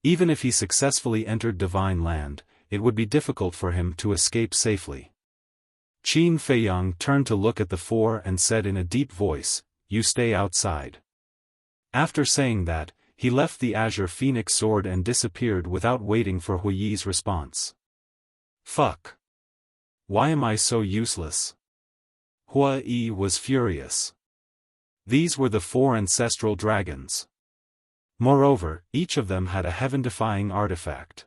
Even if he successfully entered Divine Land, it would be difficult for him to escape safely. Qin Feiyang turned to look at the four and said in a deep voice, "You stay outside." After saying that, he left the Azure Phoenix sword and disappeared without waiting for Hu Yi's response. Fuck. Why am I so useless? Hua Yi was furious. These were the four ancestral dragons. Moreover, each of them had a heaven-defying artifact.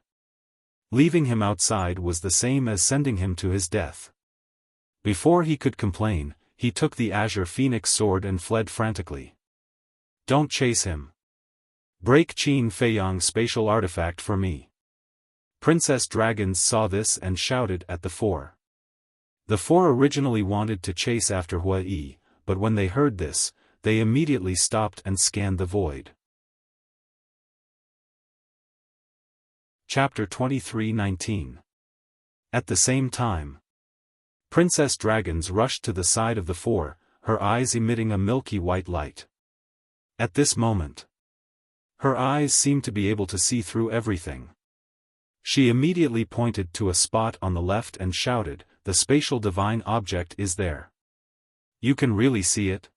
Leaving him outside was the same as sending him to his death. Before he could complain, he took the Azure Phoenix sword and fled frantically. Don't chase him. Break Qin Feiyang's spatial artifact for me. Princess Dragons saw this and shouted at the four. The four originally wanted to chase after Hua Yi, but when they heard this, they immediately stopped and scanned the void. Chapter 23:19. At the same time, Princess Dragons rushed to the side of the four, her eyes emitting a milky white light. At this moment, her eyes seemed to be able to see through everything. She immediately pointed to a spot on the left and shouted, "The spatial divine object is there. You can really see it?"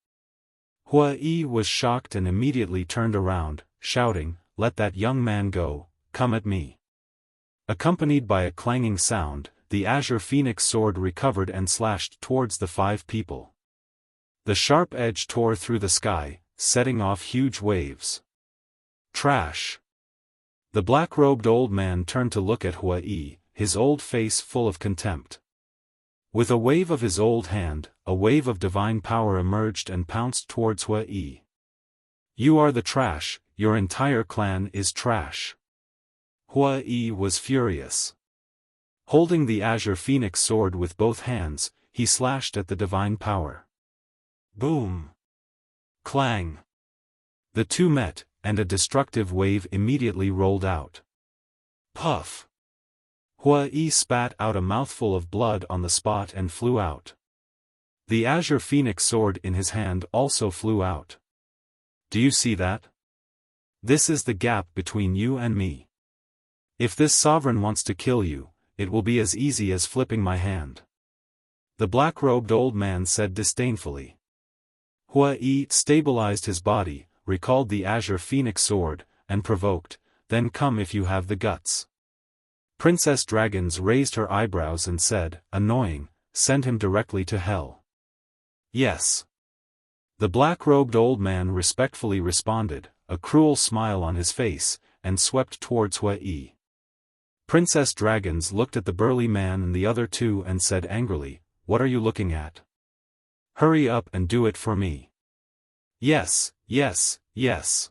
Hua Yi was shocked and immediately turned around, shouting, "Let that young man go, come at me." Accompanied by a clanging sound, the Azure Phoenix sword recovered and slashed towards the five people. The sharp edge tore through the sky, setting off huge waves. Trash. The black-robed old man turned to look at Hua Yi, his old face full of contempt. With a wave of his old hand, a wave of divine power emerged and pounced towards Hua Yi. "You are the trash, your entire clan is trash." Hua Yi was furious. Holding the Azure Phoenix sword with both hands, he slashed at the divine power. Boom! Clang! The two met, and a destructive wave immediately rolled out. Puff! Hua Yi spat out a mouthful of blood on the spot and flew out. The Azure Phoenix sword in his hand also flew out. Do you see that? This is the gap between you and me. If this sovereign wants to kill you, it will be as easy as flipping my hand. The black-robed old man said disdainfully. Hua Yi stabilized his body, recalled the Azure Phoenix sword, and provoked, "Then come if you have the guts." Princess Dragons raised her eyebrows and said, "Annoying, send him directly to hell." Yes. The black-robed old man respectfully responded, a cruel smile on his face, and swept towards Hua Yi. Princess Dragons looked at the burly man and the other two and said angrily, "What are you looking at? Hurry up and do it for me." "Yes, yes, yes."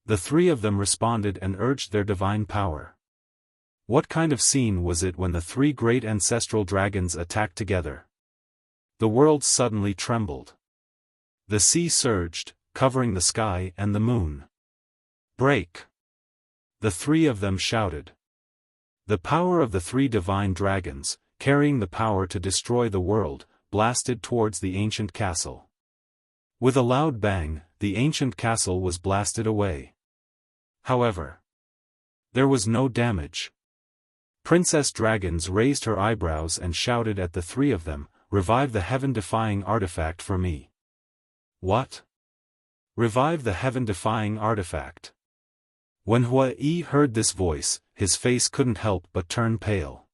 The three of them responded and urged their divine power. What kind of scene was it when the three great ancestral dragons attacked together? The world suddenly trembled. The sea surged, covering the sky and the moon. "Break!" The three of them shouted. The power of the three divine dragons, carrying the power to destroy the world, blasted towards the ancient castle. With a loud bang, the ancient castle was blasted away. However, there was no damage. Princess Dragons raised her eyebrows and shouted at the three of them, "Revive the heaven-defying artifact for me." What? Revive the heaven-defying artifact? When Hua Yi heard this voice, his face couldn't help but turn pale.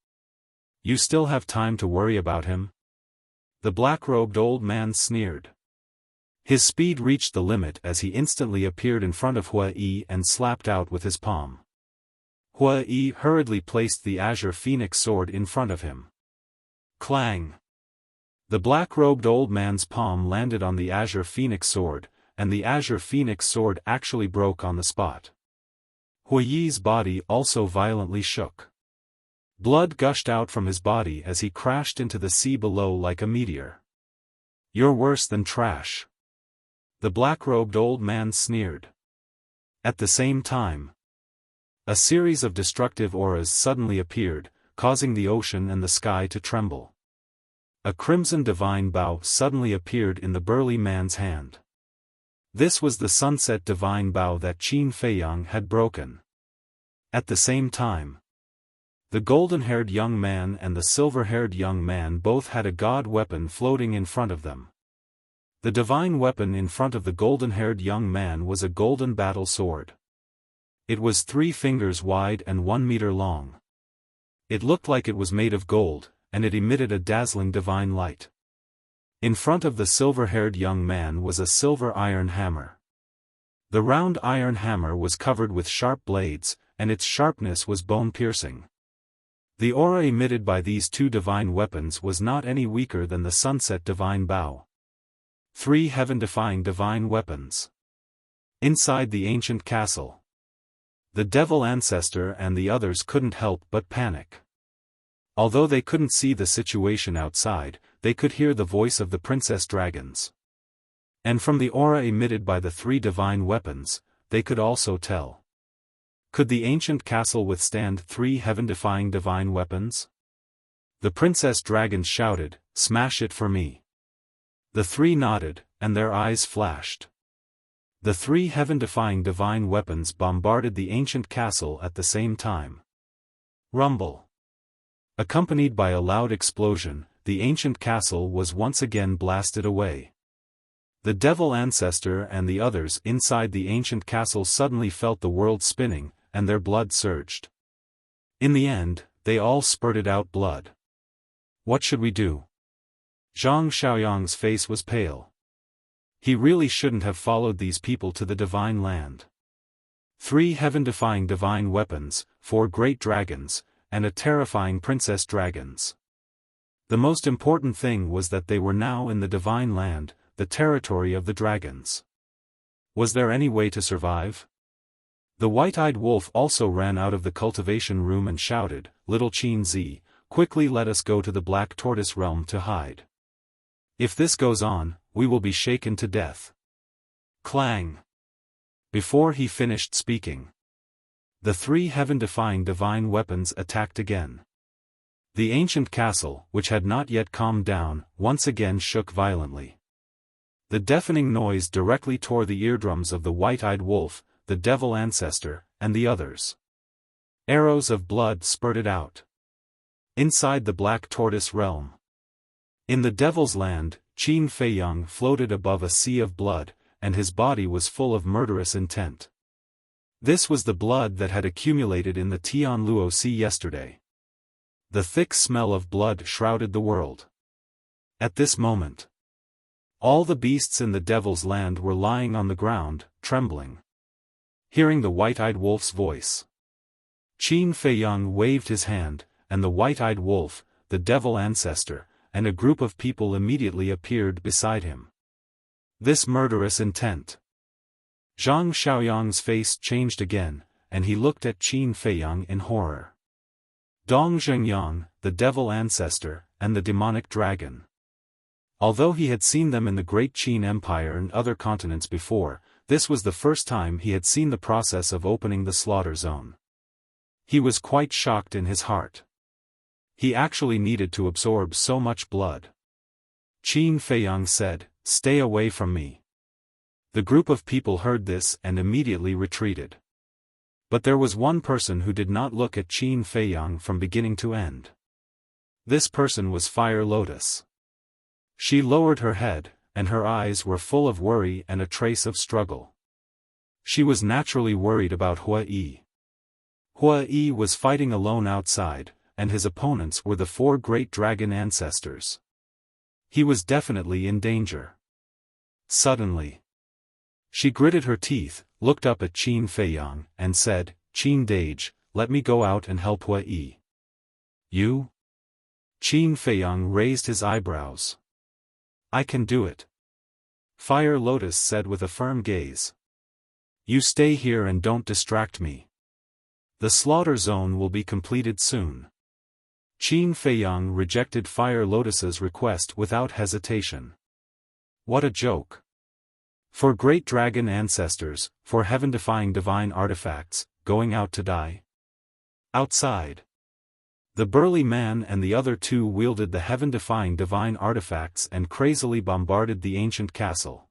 "You still have time to worry about him?" The black-robed old man sneered. His speed reached the limit as he instantly appeared in front of Hua Yi and slapped out with his palm. Hua Yi hurriedly placed the Azure Phoenix sword in front of him. Clang! The black-robed old man's palm landed on the Azure Phoenix sword, and the Azure Phoenix sword actually broke on the spot. Hua Yi's body also violently shook. Blood gushed out from his body as he crashed into the sea below like a meteor. "You're worse than trash." The black-robed old man sneered. At the same time, a series of destructive auras suddenly appeared, causing the ocean and the sky to tremble. A crimson divine bow suddenly appeared in the burly man's hand. This was the sunset divine bow that Qin Feiyang had broken. At the same time, The golden-haired young man and the silver-haired young man both had a god weapon floating in front of them. The divine weapon in front of the golden-haired young man was a golden battle sword. It was 3 fingers wide and 1 meter long. It looked like it was made of gold, and it emitted a dazzling divine light. In front of the silver-haired young man was a silver iron hammer. The round iron hammer was covered with sharp blades, and its sharpness was bone-piercing. The aura emitted by these 2 divine weapons was not any weaker than the sunset divine bow. 3 heaven-defying divine weapons. Inside the ancient castle, the devil ancestor and the others couldn't help but panic. Although they couldn't see the situation outside, they could hear the voice of the princess dragons. And from the aura emitted by the 3 divine weapons, they could also tell. Could the ancient castle withstand 3 heaven-defying divine weapons? The princess dragons shouted, "Smash it for me." The 3 nodded, and their eyes flashed. The 3 heaven-defying divine weapons bombarded the ancient castle at the same time. Rumble. Accompanied by a loud explosion, the ancient castle was once again blasted away. The devil ancestor and the others inside the ancient castle suddenly felt the world spinning, and their blood surged. In the end, they all spurted out blood. What should we do? Zhang Xiaoyang's face was pale. He really shouldn't have followed these people to the divine land. 3 heaven-defying divine weapons, 4 great dragons, and a terrifying princess dragons. The most important thing was that they were now in the divine land, the territory of the dragons. Was there any way to survive? The white-eyed wolf also ran out of the cultivation room and shouted, "Little Qin Zi, quickly let us go to the Black Tortoise realm to hide. If this goes on, we will be shaken to death." Clang! Before he finished speaking, the 3 heaven-defying divine weapons attacked again. The ancient castle, which had not yet calmed down, once again shook violently. The deafening noise directly tore the eardrums of the white-eyed wolf, the devil ancestor, and the others. Arrows of blood spurted out. Inside the Black Tortoise realm, in the Devil's Land, Qin Feiyang floated above a sea of blood, and his body was full of murderous intent. This was the blood that had accumulated in the Tianluo Sea yesterday. The thick smell of blood shrouded the world. At this moment, all the beasts in the Devil's Land were lying on the ground, trembling. Hearing the white-eyed wolf's voice, Qin Feiyang waved his hand, and the white-eyed wolf, the devil ancestor, and a group of people immediately appeared beside him. This murderous intent. Zhang Xiaoyang's face changed again, and he looked at Qin Feiyang in horror. Dong Zhengyang, the devil ancestor, and the demonic dragon. Although he had seen them in the Great Qin Empire and other continents before, this was the first time he had seen the process of opening the slaughter zone. He was quite shocked in his heart. He actually needed to absorb so much blood. Qin Feiyang said, "Stay away from me." The group of people heard this and immediately retreated. But there was one person who did not look at Qin Feiyang from beginning to end. This person was Fire Lotus. She lowered her head, and her eyes were full of worry and a trace of struggle. She was naturally worried about Hua Yi. Hua Yi was fighting alone outside, and his opponents were the 4 great dragon ancestors. He was definitely in danger. Suddenly, she gritted her teeth, looked up at Qin Feiyang, and said, "Qin Dage, let me go out and help Hua Yi." "You?" Qin Feiyang raised his eyebrows. "I can do it," Fire Lotus said with a firm gaze. "You stay here and don't distract me. The slaughter zone will be completed soon." Qin Feiyang rejected Fire Lotus's request without hesitation. What a joke. 4 great dragon ancestors, 4 heaven-defying divine artifacts, going out to die. Outside, the burly man and the other 2 wielded the heaven-defying divine artifacts and crazily bombarded the ancient castle.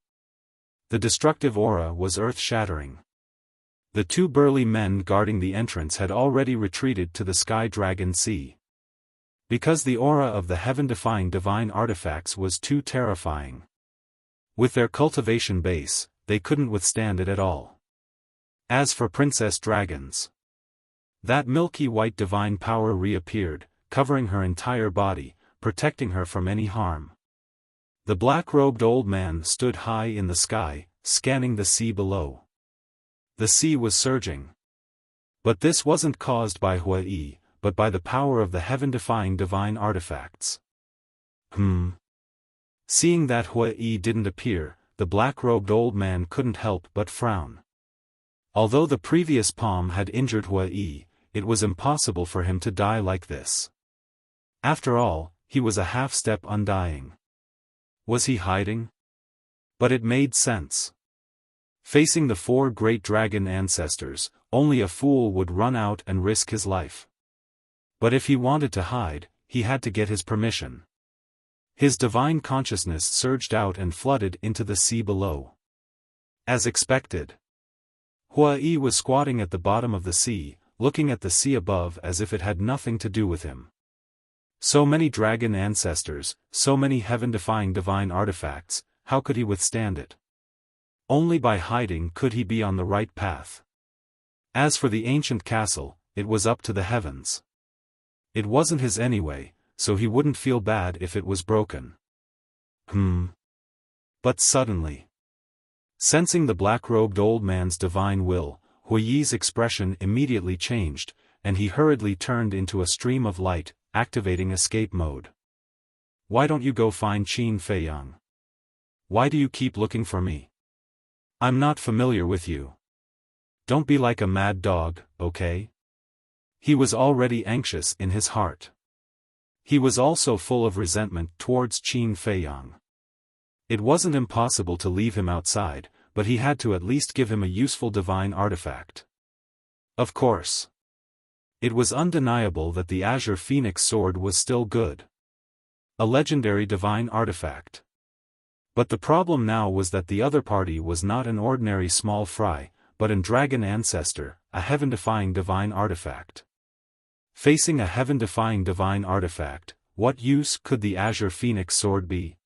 The destructive aura was earth-shattering. The two burly men guarding the entrance had already retreated to the Sky Dragon Sea. Because the aura of the heaven-defying divine artifacts was too terrifying. With their cultivation base, they couldn't withstand it at all. As for Princess Dragons, that milky white divine power reappeared, covering her entire body, protecting her from any harm. The black-robed old man stood high in the sky, scanning the sea below. The sea was surging. But this wasn't caused by Huai, but by the power of the heaven-defying divine artifacts. Seeing that Huai didn't appear, the black-robed old man couldn't help but frown. Although the previous palm had injured Huai, it was impossible for him to die like this. After all, he was a half-step undying. Was he hiding? But it made sense. Facing the four great dragon ancestors, only a fool would run out and risk his life. But if he wanted to hide, he had to get his permission. His divine consciousness surged out and flooded into the sea below. As expected, Huai was squatting at the bottom of the sea, looking at the sea above as if it had nothing to do with him. So many dragon ancestors, so many heaven-defying divine artifacts, how could he withstand it? Only by hiding could he be on the right path. As for the ancient castle, it was up to the heavens. It wasn't his anyway, so he wouldn't feel bad if it was broken. But suddenly, sensing the black-robed old man's divine will, Huai's expression immediately changed, and he hurriedly turned into a stream of light, activating escape mode. Why don't you go find Qin Feiyang? Why do you keep looking for me? I'm not familiar with you. Don't be like a mad dog, okay? He was already anxious in his heart. He was also full of resentment towards Qin Feiyang. It wasn't impossible to leave him outside, but he had to at least give him a useful divine artifact. Of course. It was undeniable that the Azure Phoenix sword was still good. A legendary divine artifact. But the problem now was that the other party was not an ordinary small fry, but an dragon ancestor, a heaven-defying divine artifact. Facing a heaven-defying divine artifact, what use could the Azure Phoenix sword be?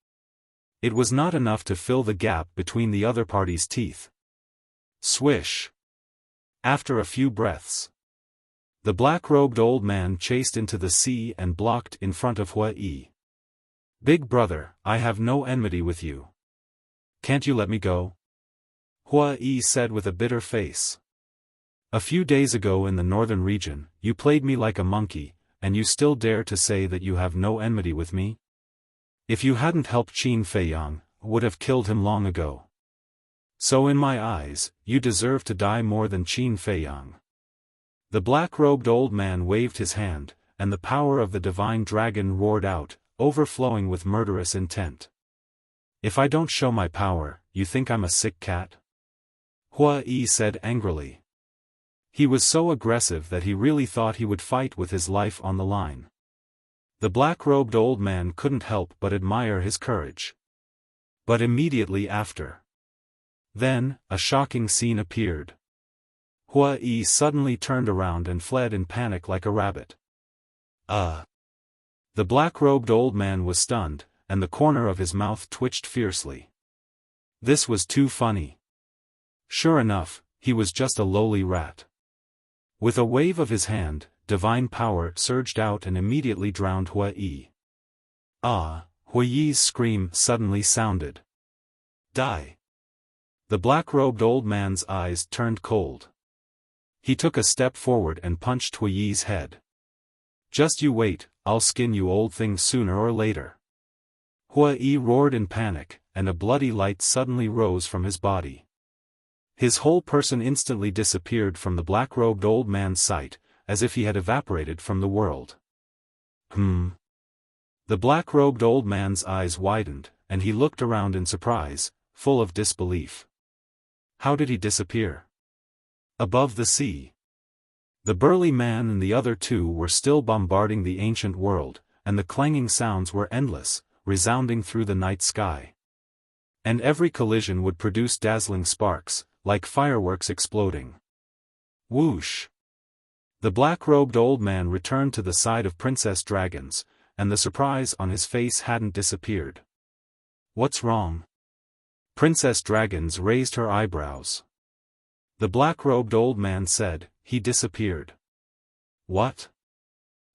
It was not enough to fill the gap between the other party's teeth. Swish! After a few breaths, the black-robed old man chased into the sea and blocked in front of Huai. Big brother, I have no enmity with you. Can't you let me go? Huai said with a bitter face. A few days ago in the northern region, you played me like a monkey, and you still dare to say that you have no enmity with me? If you hadn't helped Qin Feiyang, would have killed him long ago. So in my eyes, you deserve to die more than Qin Feiyang. The black-robed old man waved his hand, and the power of the divine dragon roared out, overflowing with murderous intent. If I don't show my power, you think I'm a sick cat? Huai said angrily. He was so aggressive that he really thought he would fight with his life on the line. The black-robed old man couldn't help but admire his courage. But immediately after, then, a shocking scene appeared. Huai suddenly turned around and fled in panic like a rabbit. The black-robed old man was stunned, and the corner of his mouth twitched fiercely. This was too funny. Sure enough, he was just a lowly rat. With a wave of his hand, divine power surged out and immediately drowned Huai. Huai's scream suddenly sounded. Die! The black-robed old man's eyes turned cold. He took a step forward and punched Huai's head. Just you wait, I'll skin you old thing sooner or later. Huai roared in panic, and a bloody light suddenly rose from his body. His whole person instantly disappeared from the black-robed old man's sight, as if he had evaporated from the world. The black-robed old man's eyes widened, and he looked around in surprise, full of disbelief. How did he disappear? Above the sea. The burly man and the other two were still bombarding the ancient world, and the clanging sounds were endless, resounding through the night sky. And every collision would produce dazzling sparks, like fireworks exploding. Whoosh! The black-robed old man returned to the side of Princess Dragons, and the surprise on his face hadn't disappeared. What's wrong? Princess Dragons raised her eyebrows. The black-robed old man said, he disappeared. What?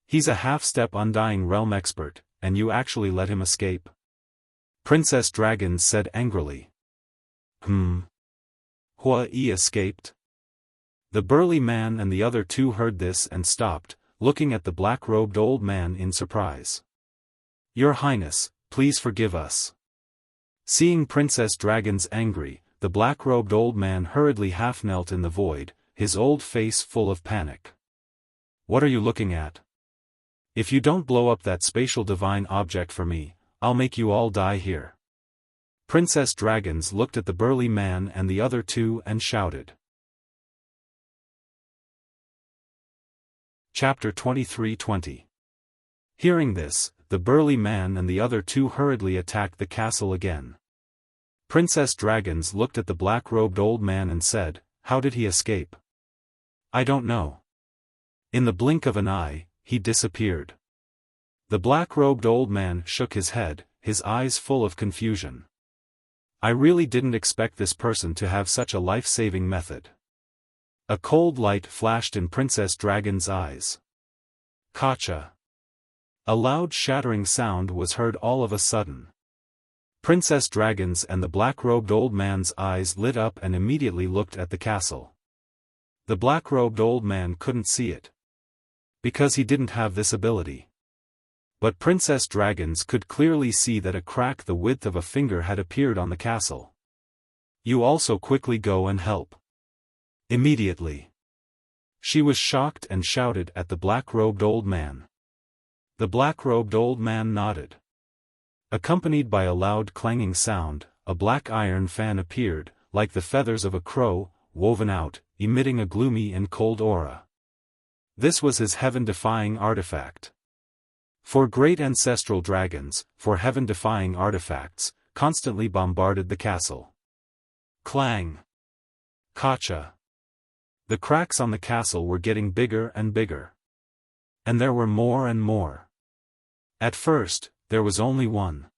He's a half-step Undying Realm expert, and you actually let him escape? Princess Dragons said angrily. He escaped? The burly man and the other two heard this and stopped, looking at the black-robed old man in surprise. Your Highness, please forgive us. Seeing Princess Dragons angry, the black-robed old man hurriedly half-knelt in the void, his old face full of panic. What are you looking at? If you don't blow up that spatial divine object for me, I'll make you all die here. Princess Dragons looked at the burly man and the other two and shouted. Chapter 23:20. Hearing this, the burly man and the other two hurriedly attacked the castle again. Princess Dragons looked at the black-robed old man and said, how did he escape? I don't know. In the blink of an eye, he disappeared. The black-robed old man shook his head, his eyes full of confusion. I really didn't expect this person to have such a life-saving method. A cold light flashed in Princess Dragon's eyes. Gotcha. A loud shattering sound was heard all of a sudden. Princess Dragons and the black-robed old man's eyes lit up and immediately looked at the castle. The black-robed old man couldn't see it, because he didn't have this ability. But Princess Dragons could clearly see that a crack the width of a finger had appeared on the castle. You also quickly go and help. Immediately. She was shocked and shouted at the black-robed old man. The black-robed old man nodded. Accompanied by a loud clanging sound, a black iron fan appeared, like the feathers of a crow, woven out, emitting a gloomy and cold aura. This was his heaven-defying artifact. For great ancestral dragons, for heaven-defying artifacts, constantly bombarded the castle. Clang! Gotcha! The cracks on the castle were getting bigger and bigger. And there were more and more. At first, there was only one.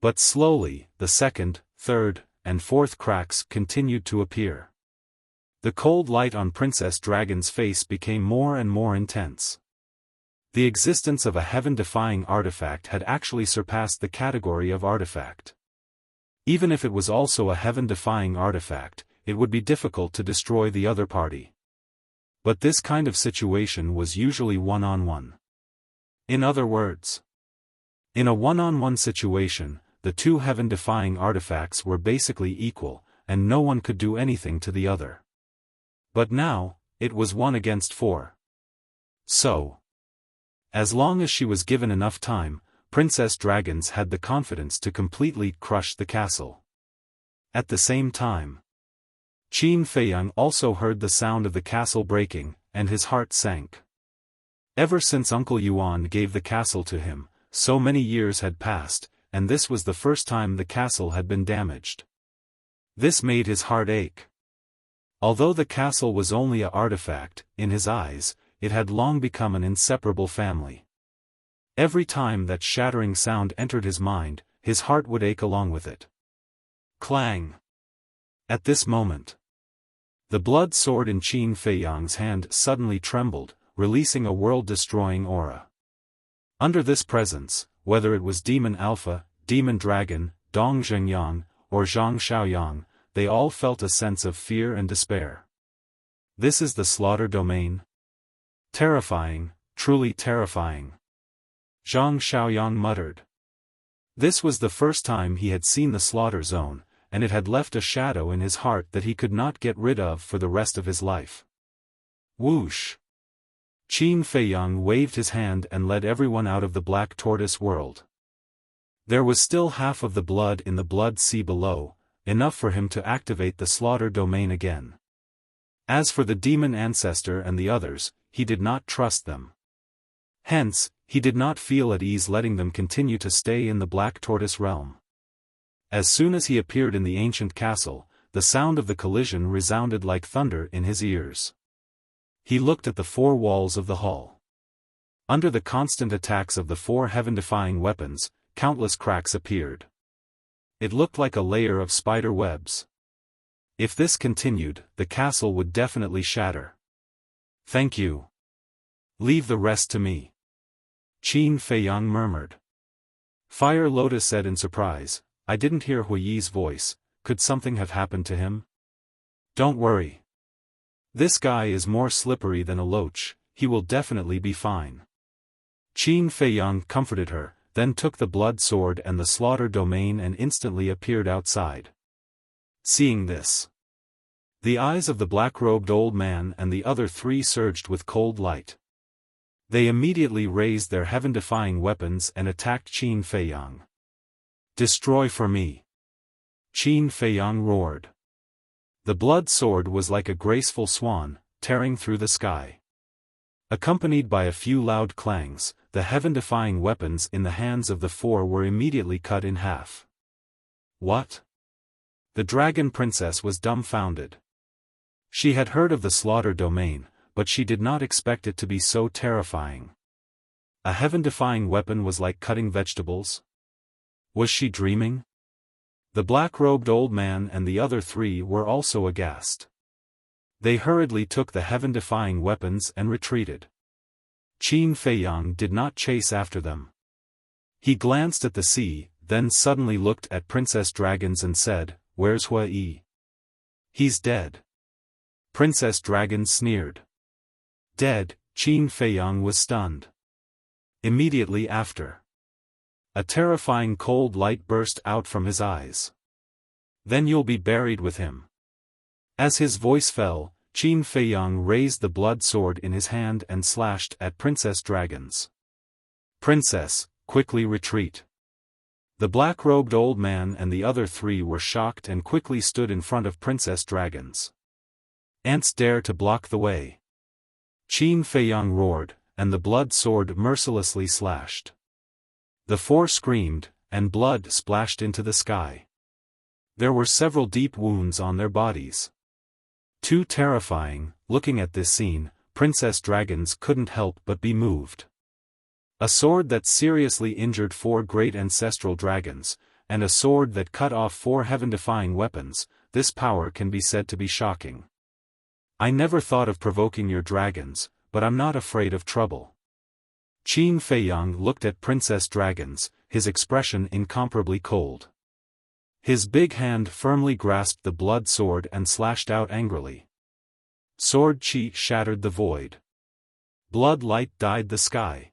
But slowly, the second, third, and fourth cracks continued to appear. The cold light on Princess Dragon's face became more and more intense. The existence of a heaven-defying artifact had actually surpassed the category of artifact. Even if it was also a heaven-defying artifact, it would be difficult to destroy the other party. But this kind of situation was usually one-on-one. In other words, in a one-on-one situation, the two heaven-defying artifacts were basically equal, and no one could do anything to the other. But now, it was 1 against 4. So, as long as she was given enough time, Princess Dragons had the confidence to completely crush the castle. At the same time, Qin Feiyang also heard the sound of the castle breaking, and his heart sank. Ever since Uncle Yuan gave the castle to him, so many years had passed, and this was the first time the castle had been damaged. This made his heart ache. Although the castle was only an artifact, in his eyes, it had long become an inseparable family. Every time that shattering sound entered his mind, his heart would ache along with it. Clang! At this moment, the blood sword in Qin Feiyang's hand suddenly trembled, releasing a world-destroying aura. Under this presence, whether it was Demon Alpha, Demon Dragon, Dong Zhengyang, or Zhang Xiaoyang, they all felt a sense of fear and despair. This is the slaughter domain? Terrifying, truly terrifying. Zhang Xiaoyang muttered. This was the first time he had seen the slaughter zone, and it had left a shadow in his heart that he could not get rid of for the rest of his life. Whoosh! Qin Feiyang waved his hand and led everyone out of the Black Tortoise world. There was still half of the blood in the blood sea below, enough for him to activate the slaughter domain again. As for the demon ancestor and the others, he did not trust them. Hence, he did not feel at ease letting them continue to stay in the Black Tortoise realm. As soon as he appeared in the ancient castle, the sound of the collision resounded like thunder in his ears. He looked at the four walls of the hall. Under the constant attacks of the four heaven-defying weapons, countless cracks appeared. It looked like a layer of spider webs. If this continued, the castle would definitely shatter. Thank you. Leave the rest to me. Qin Feiyang murmured. Fire Lotus said in surprise, I didn't hear Hui's voice, could something have happened to him? Don't worry. This guy is more slippery than a loach, he will definitely be fine. Qin Feiyang comforted her, then took the blood sword and the slaughter domain and instantly appeared outside. Seeing this, the eyes of the black-robed old man and the other three surged with cold light. They immediately raised their heaven-defying weapons and attacked Qin Feiyang. Destroy for me! Qin Feiyang roared. The blood sword was like a graceful swan, tearing through the sky. Accompanied by a few loud clangs, the heaven-defying weapons in the hands of the four were immediately cut in half. What? The dragon princess was dumbfounded. She had heard of the slaughter domain, but she did not expect it to be so terrifying. A heaven-defying weapon was like cutting vegetables? Was she dreaming? The black-robed old man and the other three were also aghast. They hurriedly took the heaven-defying weapons and retreated. Qin Feiyang did not chase after them. He glanced at the sea, then suddenly looked at Princess Dragons and said, Where's Hui? He's dead. Princess Dragon sneered. Dead, Qin Feiyang was stunned. Immediately after, a terrifying cold light burst out from his eyes. Then you'll be buried with him. As his voice fell, Qin Feiyang raised the blood sword in his hand and slashed at Princess Dragons. Princess, quickly retreat. The black-robed old man and the other three were shocked and quickly stood in front of Princess Dragons. Ants dare to block the way. Qin Feiyang roared, and the blood sword mercilessly slashed. The four screamed, and blood splashed into the sky. There were several deep wounds on their bodies. Too terrifying, looking at this scene, Princess Dragons couldn't help but be moved. A sword that seriously injured four great ancestral dragons, and a sword that cut off four heaven-defying weapons, this power can be said to be shocking. I never thought of provoking your dragons, but I'm not afraid of trouble. Qin Feiyang looked at Princess Dragons, his expression incomparably cold. His big hand firmly grasped the blood sword and slashed out angrily. Sword chi shattered the void. Blood light dyed the sky.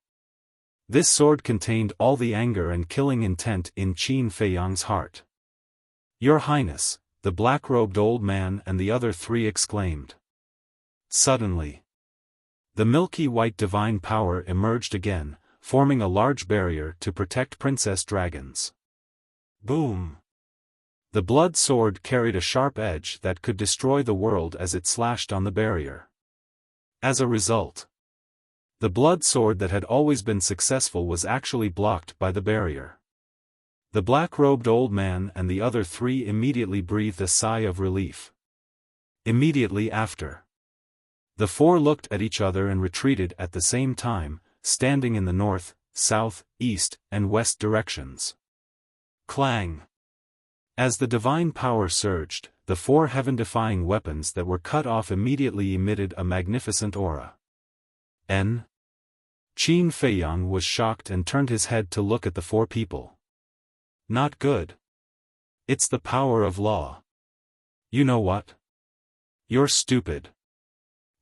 This sword contained all the anger and killing intent in Qin Feiyang's heart. Your Highness, the black-robed old man and the other three exclaimed. Suddenly, the milky white divine power emerged again, forming a large barrier to protect Princess Dragons. Boom! The blood sword carried a sharp edge that could destroy the world as it slashed on the barrier. As a result, the blood sword that had always been successful was actually blocked by the barrier. The black-robed old man and the other three immediately breathed a sigh of relief. Immediately after, the four looked at each other and retreated at the same time, standing in the north, south, east, and west directions. Clang! As the divine power surged, the four heaven-defying weapons that were cut off immediately emitted a magnificent aura. Qin Feiyang was shocked and turned his head to look at the four people. Not good. It's the power of law. You know what? You're stupid.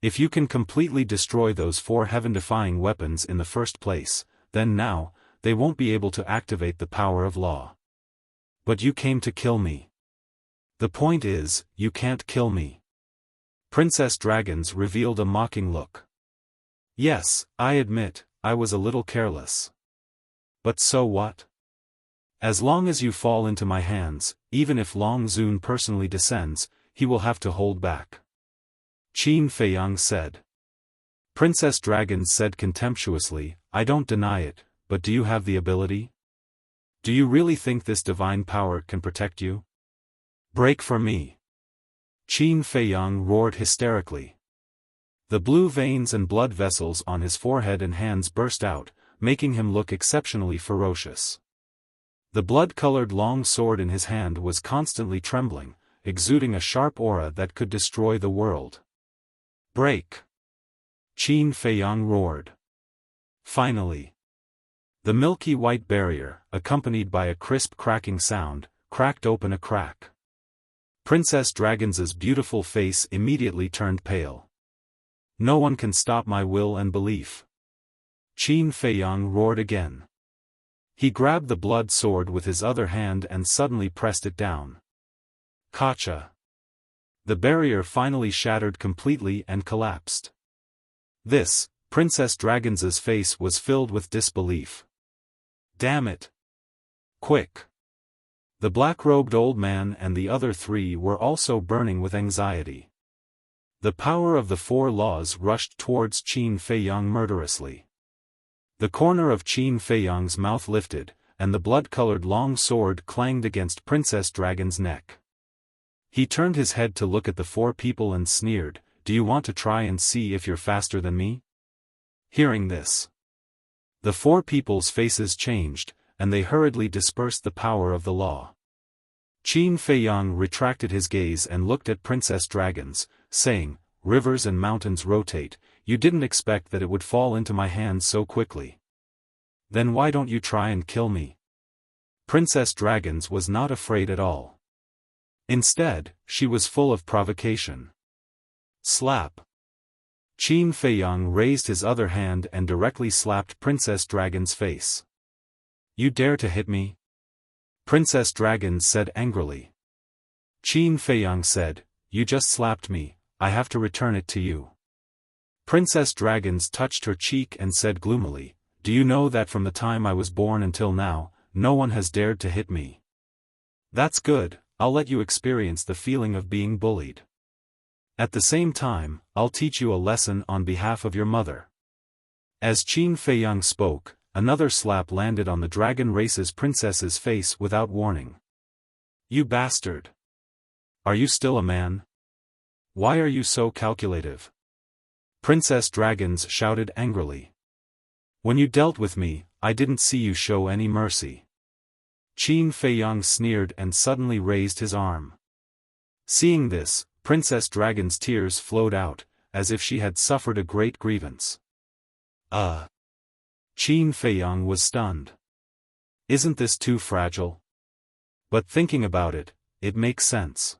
If you can completely destroy those four heaven-defying weapons in the first place, then now, they won't be able to activate the power of law. But you came to kill me. The point is, you can't kill me. Princess Dragons revealed a mocking look. Yes, I admit, I was a little careless. But so what? As long as you fall into my hands, even if Long Zun personally descends, he will have to hold back. Qin Feiyang said. Princess Dragons said contemptuously, I don't deny it, but do you have the ability? Do you really think this divine power can protect you? Break for me. Qin Feiyang roared hysterically. The blue veins and blood vessels on his forehead and hands burst out, making him look exceptionally ferocious. The blood-colored long sword in his hand was constantly trembling, exuding a sharp aura that could destroy the world. "Break!" Qin Feiyang roared. Finally. The milky white barrier, accompanied by a crisp cracking sound, cracked open a crack. Princess Dragon's beautiful face immediately turned pale. "No one can stop my will and belief." Qin Feiyang roared again. He grabbed the blood sword with his other hand and suddenly pressed it down. Kacha! The barrier finally shattered completely and collapsed. This, Princess Dragon's face was filled with disbelief. "Damn it! Quick!" The black-robed old man and the other three were also burning with anxiety. The power of the four laws rushed towards Qin Feiyang murderously. The corner of Qin Feiyang's mouth lifted, and the blood-colored long sword clanged against Princess Dragon's neck. He turned his head to look at the four people and sneered, "Do you want to try and see if you're faster than me?" Hearing this, the four people's faces changed, and they hurriedly dispersed the power of the law. Qin Feiyang retracted his gaze and looked at Princess Dragons, saying, "Rivers and mountains rotate, you didn't expect that it would fall into my hands so quickly. Then why don't you try and kill me?" Princess Dragons was not afraid at all. Instead, she was full of provocation. Slap! Qin Feiyang raised his other hand and directly slapped Princess Dragon's face. "You dare to hit me?" Princess Dragon said angrily. Qin Feiyang said, "You just slapped me, I have to return it to you." Princess Dragons touched her cheek and said gloomily, "Do you know that from the time I was born until now, no one has dared to hit me? That's good, I'll let you experience the feeling of being bullied. At the same time, I'll teach you a lesson on behalf of your mother." As Qin Feiyang spoke, another slap landed on the dragon race's princess's face without warning. "You bastard! Are you still a man? Why are you so calculative?" Princess Dragons shouted angrily. "When you dealt with me, I didn't see you show any mercy." Qin Feiyang sneered and suddenly raised his arm. Seeing this, Princess Dragon's tears flowed out, as if she had suffered a great grievance. Qin Feiyang was stunned. "Isn't this too fragile?" But thinking about it, it makes sense.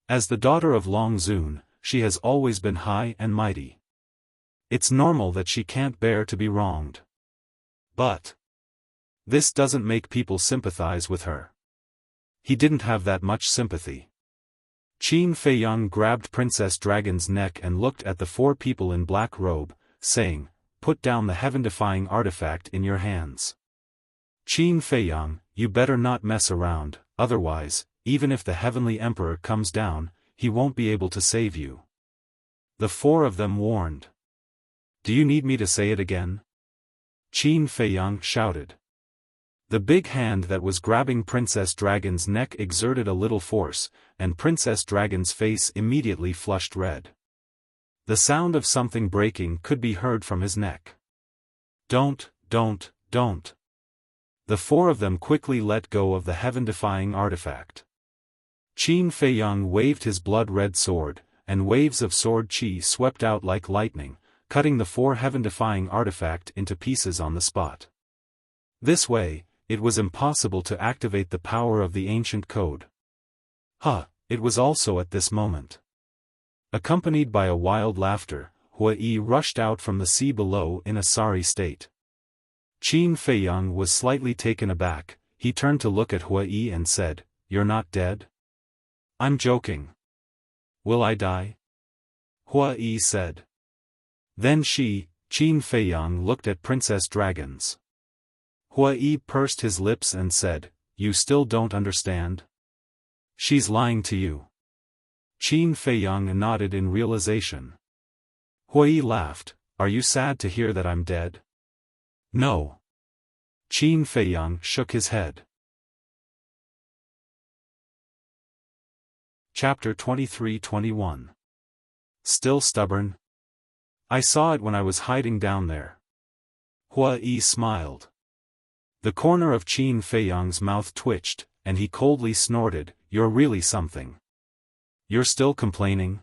As the daughter of Long Zun, she has always been high and mighty. It's normal that she can't bear to be wronged. But this doesn't make people sympathize with her. He didn't have that much sympathy. Qin Feiyang grabbed Princess Dragon's neck and looked at the four people in black robe, saying, "Put down the heaven-defying artifact in your hands. Qin Feiyang, you better not mess around, otherwise, even if the Heavenly Emperor comes down, he won't be able to save you." The four of them warned. "Do you need me to say it again?" Qin Feiyang shouted. The big hand that was grabbing Princess Dragon's neck exerted a little force, and Princess Dragon's face immediately flushed red. The sound of something breaking could be heard from his neck. Don't. The four of them quickly let go of the heaven-defying artifact. Qin Feiyang waved his blood-red sword, and waves of sword qi swept out like lightning, cutting the four heaven-defying artifact into pieces on the spot. This way, it was impossible to activate the power of the ancient code. It was also at this moment. Accompanied by a wild laughter, Hua Yi rushed out from the sea below in a sorry state. Qin Feiyang was slightly taken aback. He turned to look at Hua Yi and said, "You're not dead?" "I'm joking. Will I die?" Hua Yi said. Then Qin Feiyang looked at Princess Dragons. Hua Yi pursed his lips and said, "You still don't understand? She's lying to you." Qin Feiyang nodded in realization. Hua Yi laughed, "Are you sad to hear that I'm dead?" "No." Qin Feiyang shook his head. Chapter 23-21. Still stubborn? I saw it when I was hiding down there. Hua Yi smiled. The corner of Qin Feiyang's mouth twitched, and he coldly snorted, "You're really something. You're still complaining?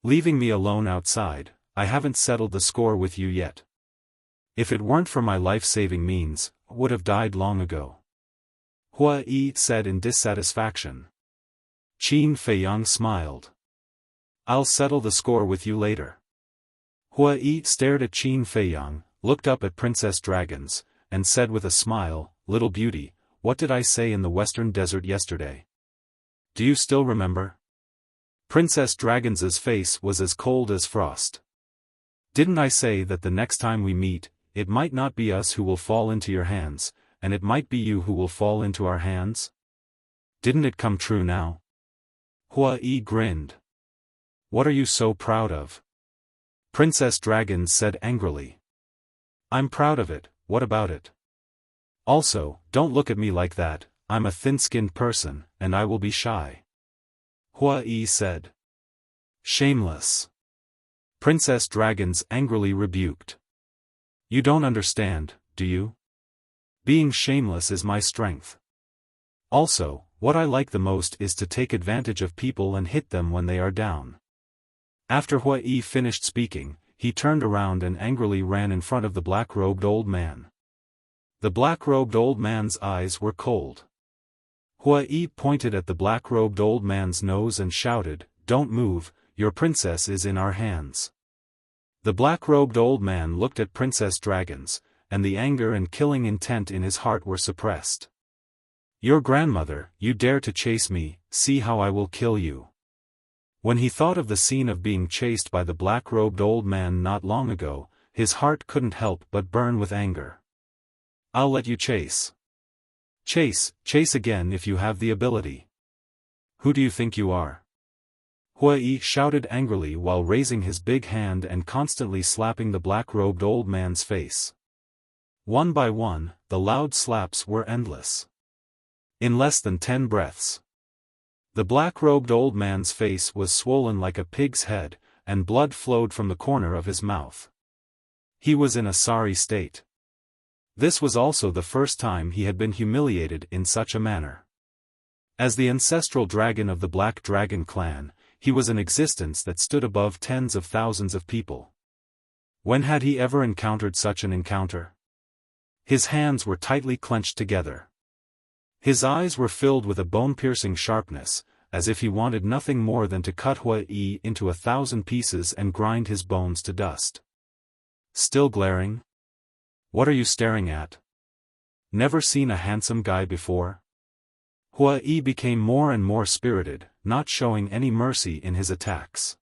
Leaving me alone outside, I haven't settled the score with you yet. If it weren't for my life-saving means, I would have died long ago." Hua Yi said in dissatisfaction. Qin Feiyang smiled. "I'll settle the score with you later." Hua Yi stared at Qin Feiyang, looked up at Princess Dragons, and said with a smile, "Little beauty, what did I say in the western desert yesterday? Do you still remember?" Princess Dragons's face was as cold as frost. "Didn't I say that the next time we meet, it might not be us who will fall into your hands, and it might be you who will fall into our hands? Didn't it come true now?" Hua Yi grinned. "What are you so proud of?" Princess Dragon said angrily. "I'm proud of it, what about it? Also, don't look at me like that, I'm a thin-skinned person, and I will be shy." Hua Yi said. "Shameless." Princess Dragons angrily rebuked. "You don't understand, do you? Being shameless is my strength. Also, what I like the most is to take advantage of people and hit them when they are down." After Hua Yi finished speaking, he turned around and angrily ran in front of the black-robed old man. The black-robed old man's eyes were cold. Hua Yi pointed at the black-robed old man's nose and shouted, "Don't move, your princess is in our hands." The black-robed old man looked at Princess Dragons, and the anger and killing intent in his heart were suppressed. "Your grandmother, you dare to chase me, see how I will kill you." When he thought of the scene of being chased by the black-robed old man not long ago, his heart couldn't help but burn with anger. "I'll let you chase. Chase again if you have the ability. Who do you think you are?" Hua Yi shouted angrily while raising his big hand and constantly slapping the black-robed old man's face. One by one, the loud slaps were endless. In less than 10 breaths, the black-robed old man's face was swollen like a pig's head, and blood flowed from the corner of his mouth. He was in a sorry state. This was also the first time he had been humiliated in such a manner. As the ancestral dragon of the Black Dragon clan, he was an existence that stood above tens of thousands of people. When had he ever encountered such an encounter? His hands were tightly clenched together. His eyes were filled with a bone-piercing sharpness, as if he wanted nothing more than to cut Hua Yi into 1,000 pieces and grind his bones to dust. "Still glaring? What are you staring at? Never seen a handsome guy before?" Hua Yi became more and more spirited, not showing any mercy in his attacks.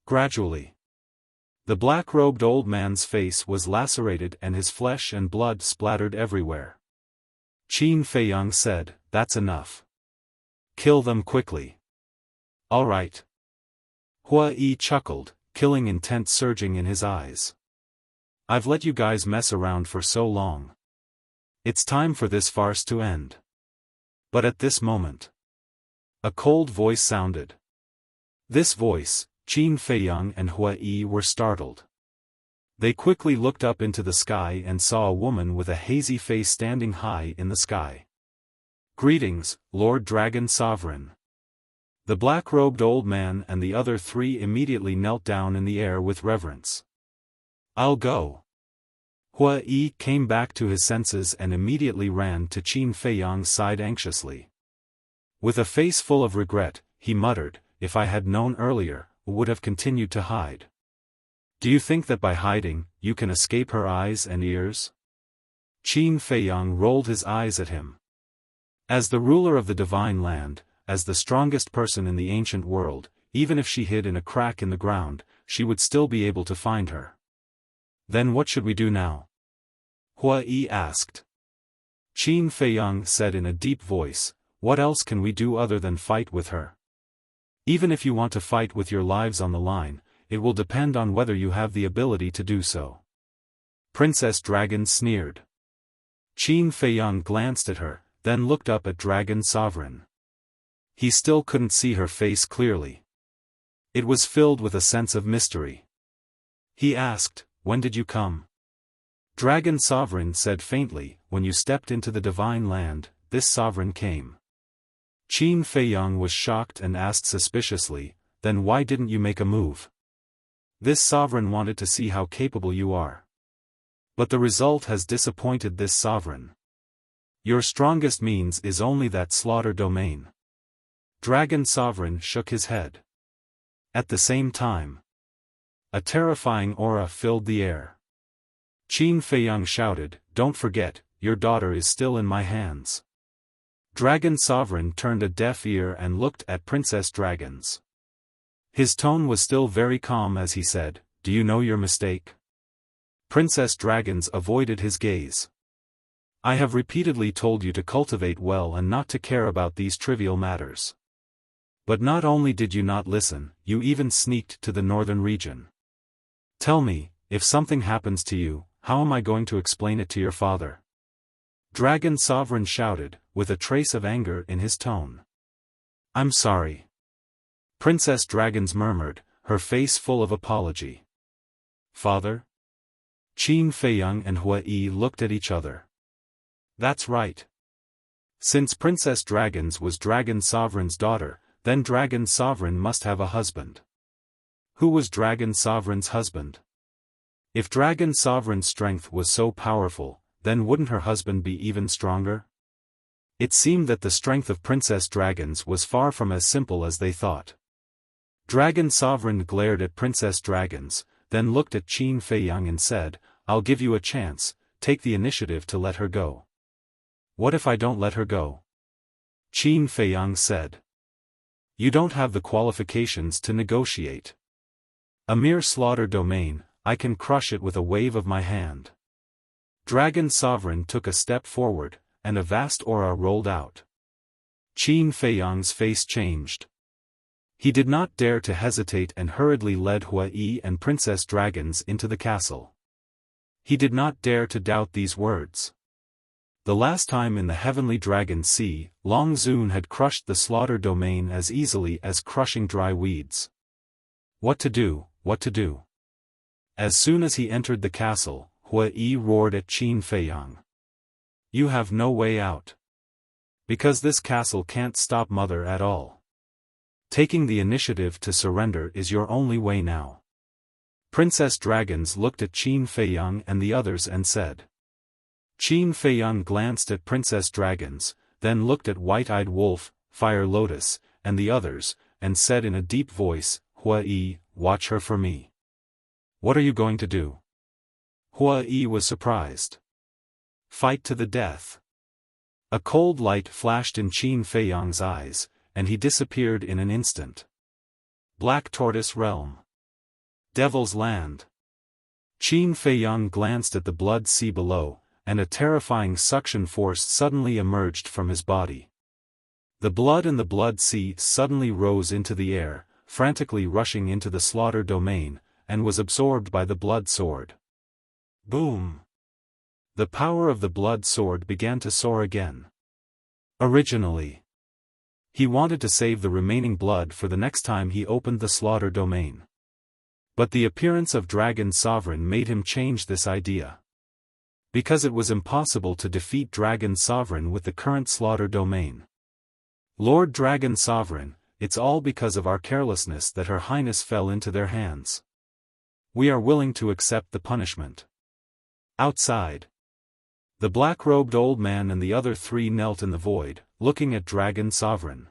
Gradually, the black-robed old man's face was lacerated and his flesh and blood splattered everywhere. Qin Feiyang said, "That's enough. Kill them quickly." "All right." Hua Yi chuckled, killing intent surging in his eyes. "I've let you guys mess around for so long. It's time for this farce to end." But at this moment, a cold voice sounded. This voice, Qin Feiyang and Hua Yi were startled. They quickly looked up into the sky and saw a woman with a hazy face standing high in the sky. "Greetings, Lord Dragon Sovereign." The black-robed old man and the other 3 immediately knelt down in the air with reverence. "I'll go." Hua Yi came back to his senses and immediately ran to Qin Feiyang's side anxiously. With a face full of regret, he muttered, "If I had known earlier, I would have continued to hide." "Do you think that by hiding, you can escape her eyes and ears?" Qin Feiyang rolled his eyes at him. As the ruler of the divine land, as the strongest person in the ancient world, even if she hid in a crack in the ground, she would still be able to find her. "Then what should we do now?" Hua Yi asked. Qin Feiyang said in a deep voice, "What else can we do other than fight with her? Even if you want to fight with your lives on the line, it will depend on whether you have the ability to do so." Princess Dragon sneered. Qin Feiyang glanced at her, then looked up at Dragon Sovereign. He still couldn't see her face clearly. It was filled with a sense of mystery. He asked, "When did you come?" Dragon Sovereign said faintly, "When you stepped into the divine land, this sovereign came." Qin Feiyang was shocked and asked suspiciously, "Then why didn't you make a move? This sovereign wanted to see how capable you are. But the result has disappointed this sovereign. Your strongest means is only that slaughter domain." Dragon Sovereign shook his head. At the same time, a terrifying aura filled the air. Qin Feiyang shouted, "Don't forget, your daughter is still in my hands." Dragon Sovereign turned a deaf ear and looked at Princess Dragons. His tone was still very calm as he said, "Do you know your mistake?" Princess Dragons avoided his gaze. "I have repeatedly told you to cultivate well and not to care about these trivial matters. But not only did you not listen, you even sneaked to the northern region. Tell me, if something happens to you, how am I going to explain it to your father?" Dragon Sovereign shouted, with a trace of anger in his tone. "I'm sorry." Princess Dragons murmured, her face full of apology. "Father?" Qin Feiyang and Hua Yi looked at each other. That's right. Since Princess Dragons was Dragon Sovereign's daughter, then Dragon Sovereign must have a husband. Who was Dragon Sovereign's husband? If Dragon Sovereign's strength was so powerful, then wouldn't her husband be even stronger? It seemed that the strength of Princess Dragons was far from as simple as they thought. Dragon Sovereign glared at Princess Dragons, then looked at Qin Feiyang and said, "I'll give you a chance, take the initiative to let her go." "What if I don't let her go?" Qin Feiyang said. "You don't have the qualifications to negotiate. A mere slaughter domain, I can crush it with a wave of my hand." Dragon Sovereign took a step forward, and a vast aura rolled out. Qin Feiyang's face changed. He did not dare to hesitate and hurriedly led Hua Yi and Princess Dragons into the castle. He did not dare to doubt these words. The last time in the Heavenly Dragon Sea, Long Zun had crushed the slaughter domain as easily as crushing dry weeds. What to do, what to do? As soon as he entered the castle, Hua Yi roared at Qin Feiyang. "You have no way out. Because this castle can't stop Mother at all. Taking the initiative to surrender is your only way now." Princess Dragons looked at Qin Feiyang and the others and said. Qin Feiyang glanced at Princess Dragons, then looked at White-Eyed Wolf, Fire Lotus, and the others, and said in a deep voice, "Hua Yi, watch her for me." "What are you going to do?" Hua Yi was surprised. "Fight to the death." A cold light flashed in Qin Feiyang's eyes, and he disappeared in an instant. Black Tortoise Realm. Devil's Land. Qin Feiyang glanced at the blood sea below, and a terrifying suction force suddenly emerged from his body. The blood in the blood sea suddenly rose into the air, frantically rushing into the slaughter domain, and was absorbed by the blood sword. Boom! The power of the blood sword began to soar again. Originally, he wanted to save the remaining blood for the next time he opened the slaughter domain. But the appearance of Dragon Sovereign made him change this idea. Because it was impossible to defeat Dragon Sovereign with the current slaughter domain. "Lord Dragon Sovereign, it's all because of our carelessness that Her Highness fell into their hands. We are willing to accept the punishment." Outside, the black-robed old man and the other three knelt in the void, looking at Dragon Sovereign.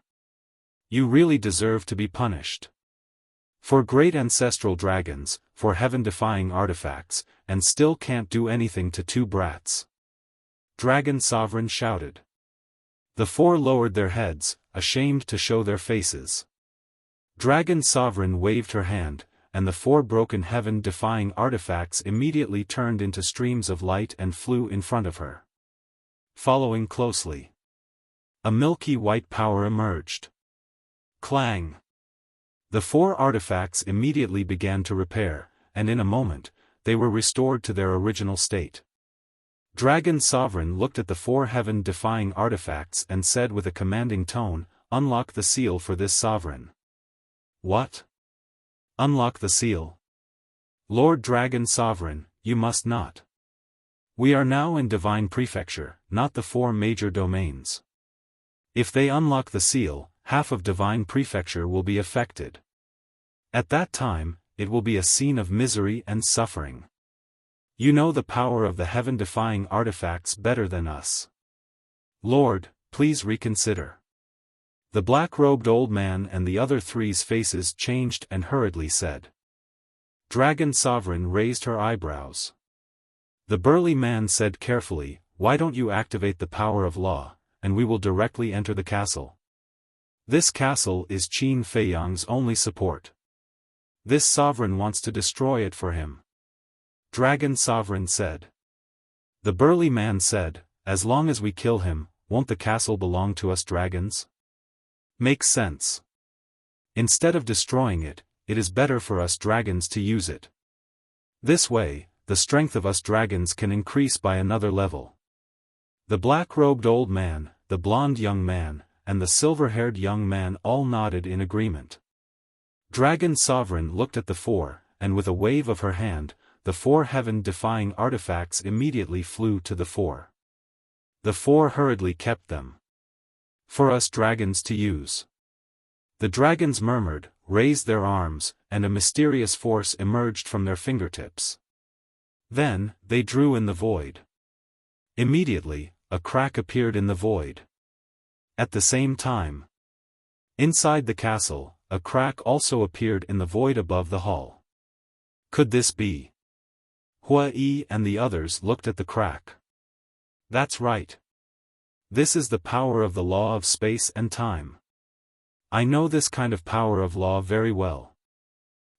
"You really deserve to be punished. For great ancestral dragons, for heaven-defying artifacts, and still can't do anything to two brats." Dragon Sovereign shouted. The four lowered their heads, ashamed to show their faces. Dragon Sovereign waved her hand, and the four broken heaven-defying artifacts immediately turned into streams of light and flew in front of her. Following closely, a milky white power emerged. Clang! The four artifacts immediately began to repair, and in a moment, they were restored to their original state. Dragon Sovereign looked at the four heaven-defying artifacts and said with a commanding tone, "Unlock the seal for this sovereign." "What? Unlock the seal?" Lord Dragon Sovereign, you must not. We are now in Divine Prefecture, not the 4 major domains. If they unlock the seal, half of Divine Prefecture will be affected. At that time, it will be a scene of misery and suffering. You know the power of the heaven-defying artifacts better than us. Lord, please reconsider. The black-robed old man and the other 3's faces changed and hurriedly said. Dragon Sovereign raised her eyebrows. The burly man said carefully, why don't you activate the power of law, and we will directly enter the castle. This castle is Qin Feiyang's only support. This sovereign wants to destroy it for him. Dragon Sovereign said. The burly man said, as long as we kill him, won't the castle belong to us dragons? Makes sense. Instead of destroying it, it is better for us dragons to use it. This way, the strength of us dragons can increase by another level. The black-robed old man, the blonde young man, and the silver-haired young man all nodded in agreement. Dragon Sovereign looked at the 4, and with a wave of her hand, the 4 heaven-defying artifacts immediately flew to the 4. The 4 hurriedly kept them. For us dragons to use. The dragons murmured, raised their arms, and a mysterious force emerged from their fingertips. Then, they drew in the void. Immediately, a crack appeared in the void. At the same time, inside the castle, a crack also appeared in the void above the hall. Could this be? Hua Yi and the others looked at the crack. That's right. This is the power of the law of space and time. I know this kind of power of law very well.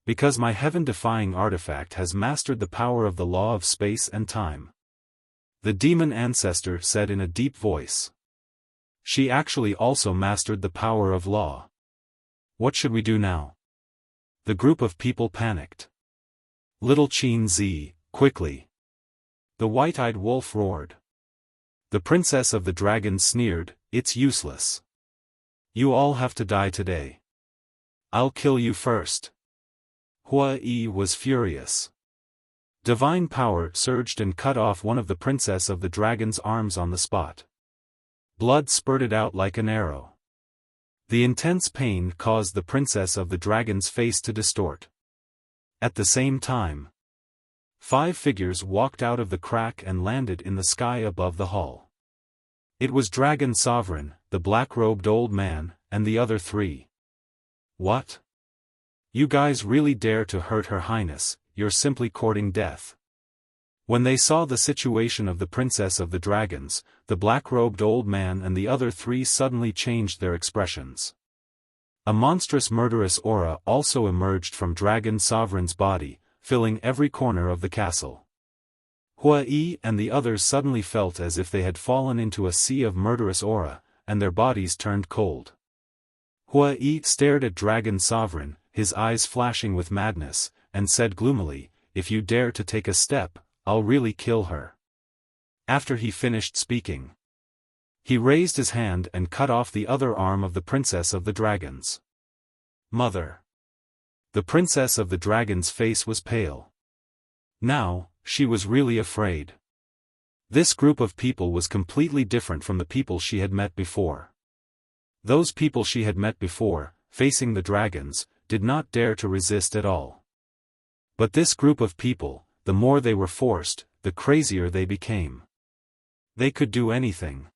Because my heaven-defying artifact has mastered the power of the law of space and time. The demon ancestor said in a deep voice. She actually also mastered the power of law. What should we do now? The group of people panicked. Little Qin Zi, quickly. The white-eyed wolf roared. The princess of the dragons sneered, it's useless. You all have to die today. I'll kill you first. Hua Yi was furious. Divine power surged and cut off one of the princess of the dragon's arms on the spot. Blood spurted out like an arrow. The intense pain caused the princess of the dragon's face to distort. At the same time, 5 figures walked out of the crack and landed in the sky above the hall. It was Dragon Sovereign, the black-robed old man, and the other 3. What? You guys really dare to hurt Her Highness, you're simply courting death. When they saw the situation of the princess of the dragons, the black-robed old man and the other 3 suddenly changed their expressions. A monstrous murderous aura also emerged from Dragon Sovereign's body, filling every corner of the castle. Hua Yi and the others suddenly felt as if they had fallen into a sea of murderous aura, and their bodies turned cold. Hua Yi stared at Dragon Sovereign, his eyes flashing with madness, and said gloomily, if you dare to take a step, I'll really kill her. After he finished speaking, he raised his hand and cut off the other arm of the princess of the dragons. Mother! The princess of the dragons' face was pale. Now, she was really afraid. This group of people was completely different from the people she had met before. Those people she had met before, facing the dragons, did not dare to resist at all. But this group of people, the more they were forced, the crazier they became. They could do anything.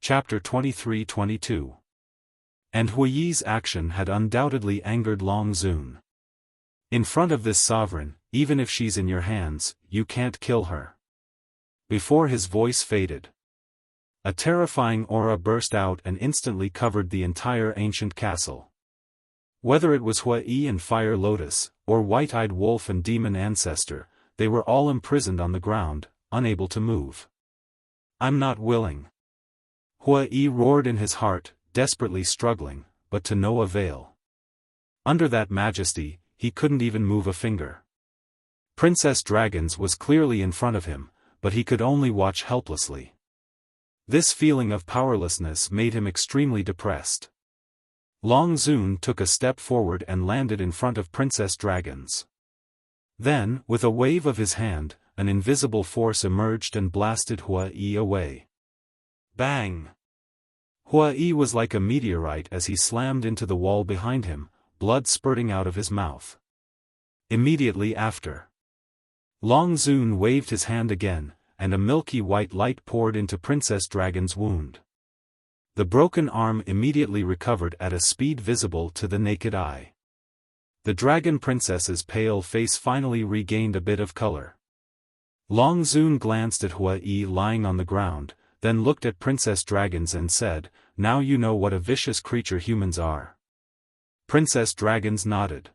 Chapter 23-22. And Hua Yi's action had undoubtedly angered Long Zun. In front of this sovereign, even if she's in your hands, you can't kill her. Before his voice faded, a terrifying aura burst out and instantly covered the entire ancient castle. Whether it was Hua Yi and Fire Lotus, or White-Eyed Wolf and Demon Ancestor, they were all imprisoned on the ground, unable to move. I'm not willing. Hua Yi roared in his heart, desperately struggling, but to no avail. Under that majesty, he couldn't even move a finger. Princess Dragons was clearly in front of him, but he could only watch helplessly. This feeling of powerlessness made him extremely depressed. Long Zun took a step forward and landed in front of Princess Dragons. Then, with a wave of his hand, an invisible force emerged and blasted Hua Yi away. Bang! Hua Yi was like a meteorite as he slammed into the wall behind him, blood spurting out of his mouth. Immediately after, Long Zun waved his hand again, and a milky white light poured into Princess Dragon's wound. The broken arm immediately recovered at a speed visible to the naked eye. The dragon princess's pale face finally regained a bit of color. Long Zun glanced at Hua Yi lying on the ground, then looked at Princess Dragons and said, "Now you know what a vicious creature humans are." Princess Dragons nodded.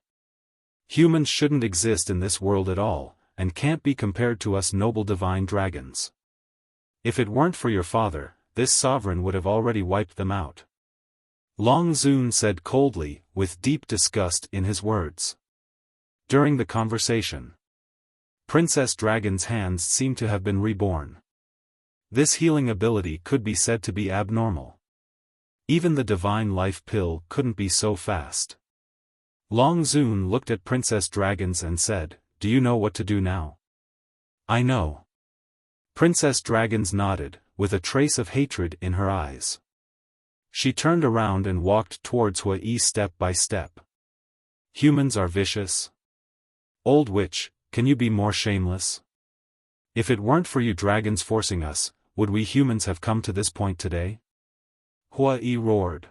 "Humans shouldn't exist in this world at all, and can't be compared to us noble divine dragons. If it weren't for your father, this sovereign would have already wiped them out." Long Zun said coldly, with deep disgust in his words. During the conversation, Princess Dragon's hands seemed to have been reborn. This healing ability could be said to be abnormal. Even the divine life pill couldn't be so fast. Long Zun looked at Princess Dragons and said, "Do you know what to do now?" "I know." Princess Dragons nodded, with a trace of hatred in her eyes. She turned around and walked towards Hua Yi step by step. "Humans are vicious. Old witch, can you be more shameless? If it weren't for you dragons forcing us, would we humans have come to this point today?" Hua Yi roared.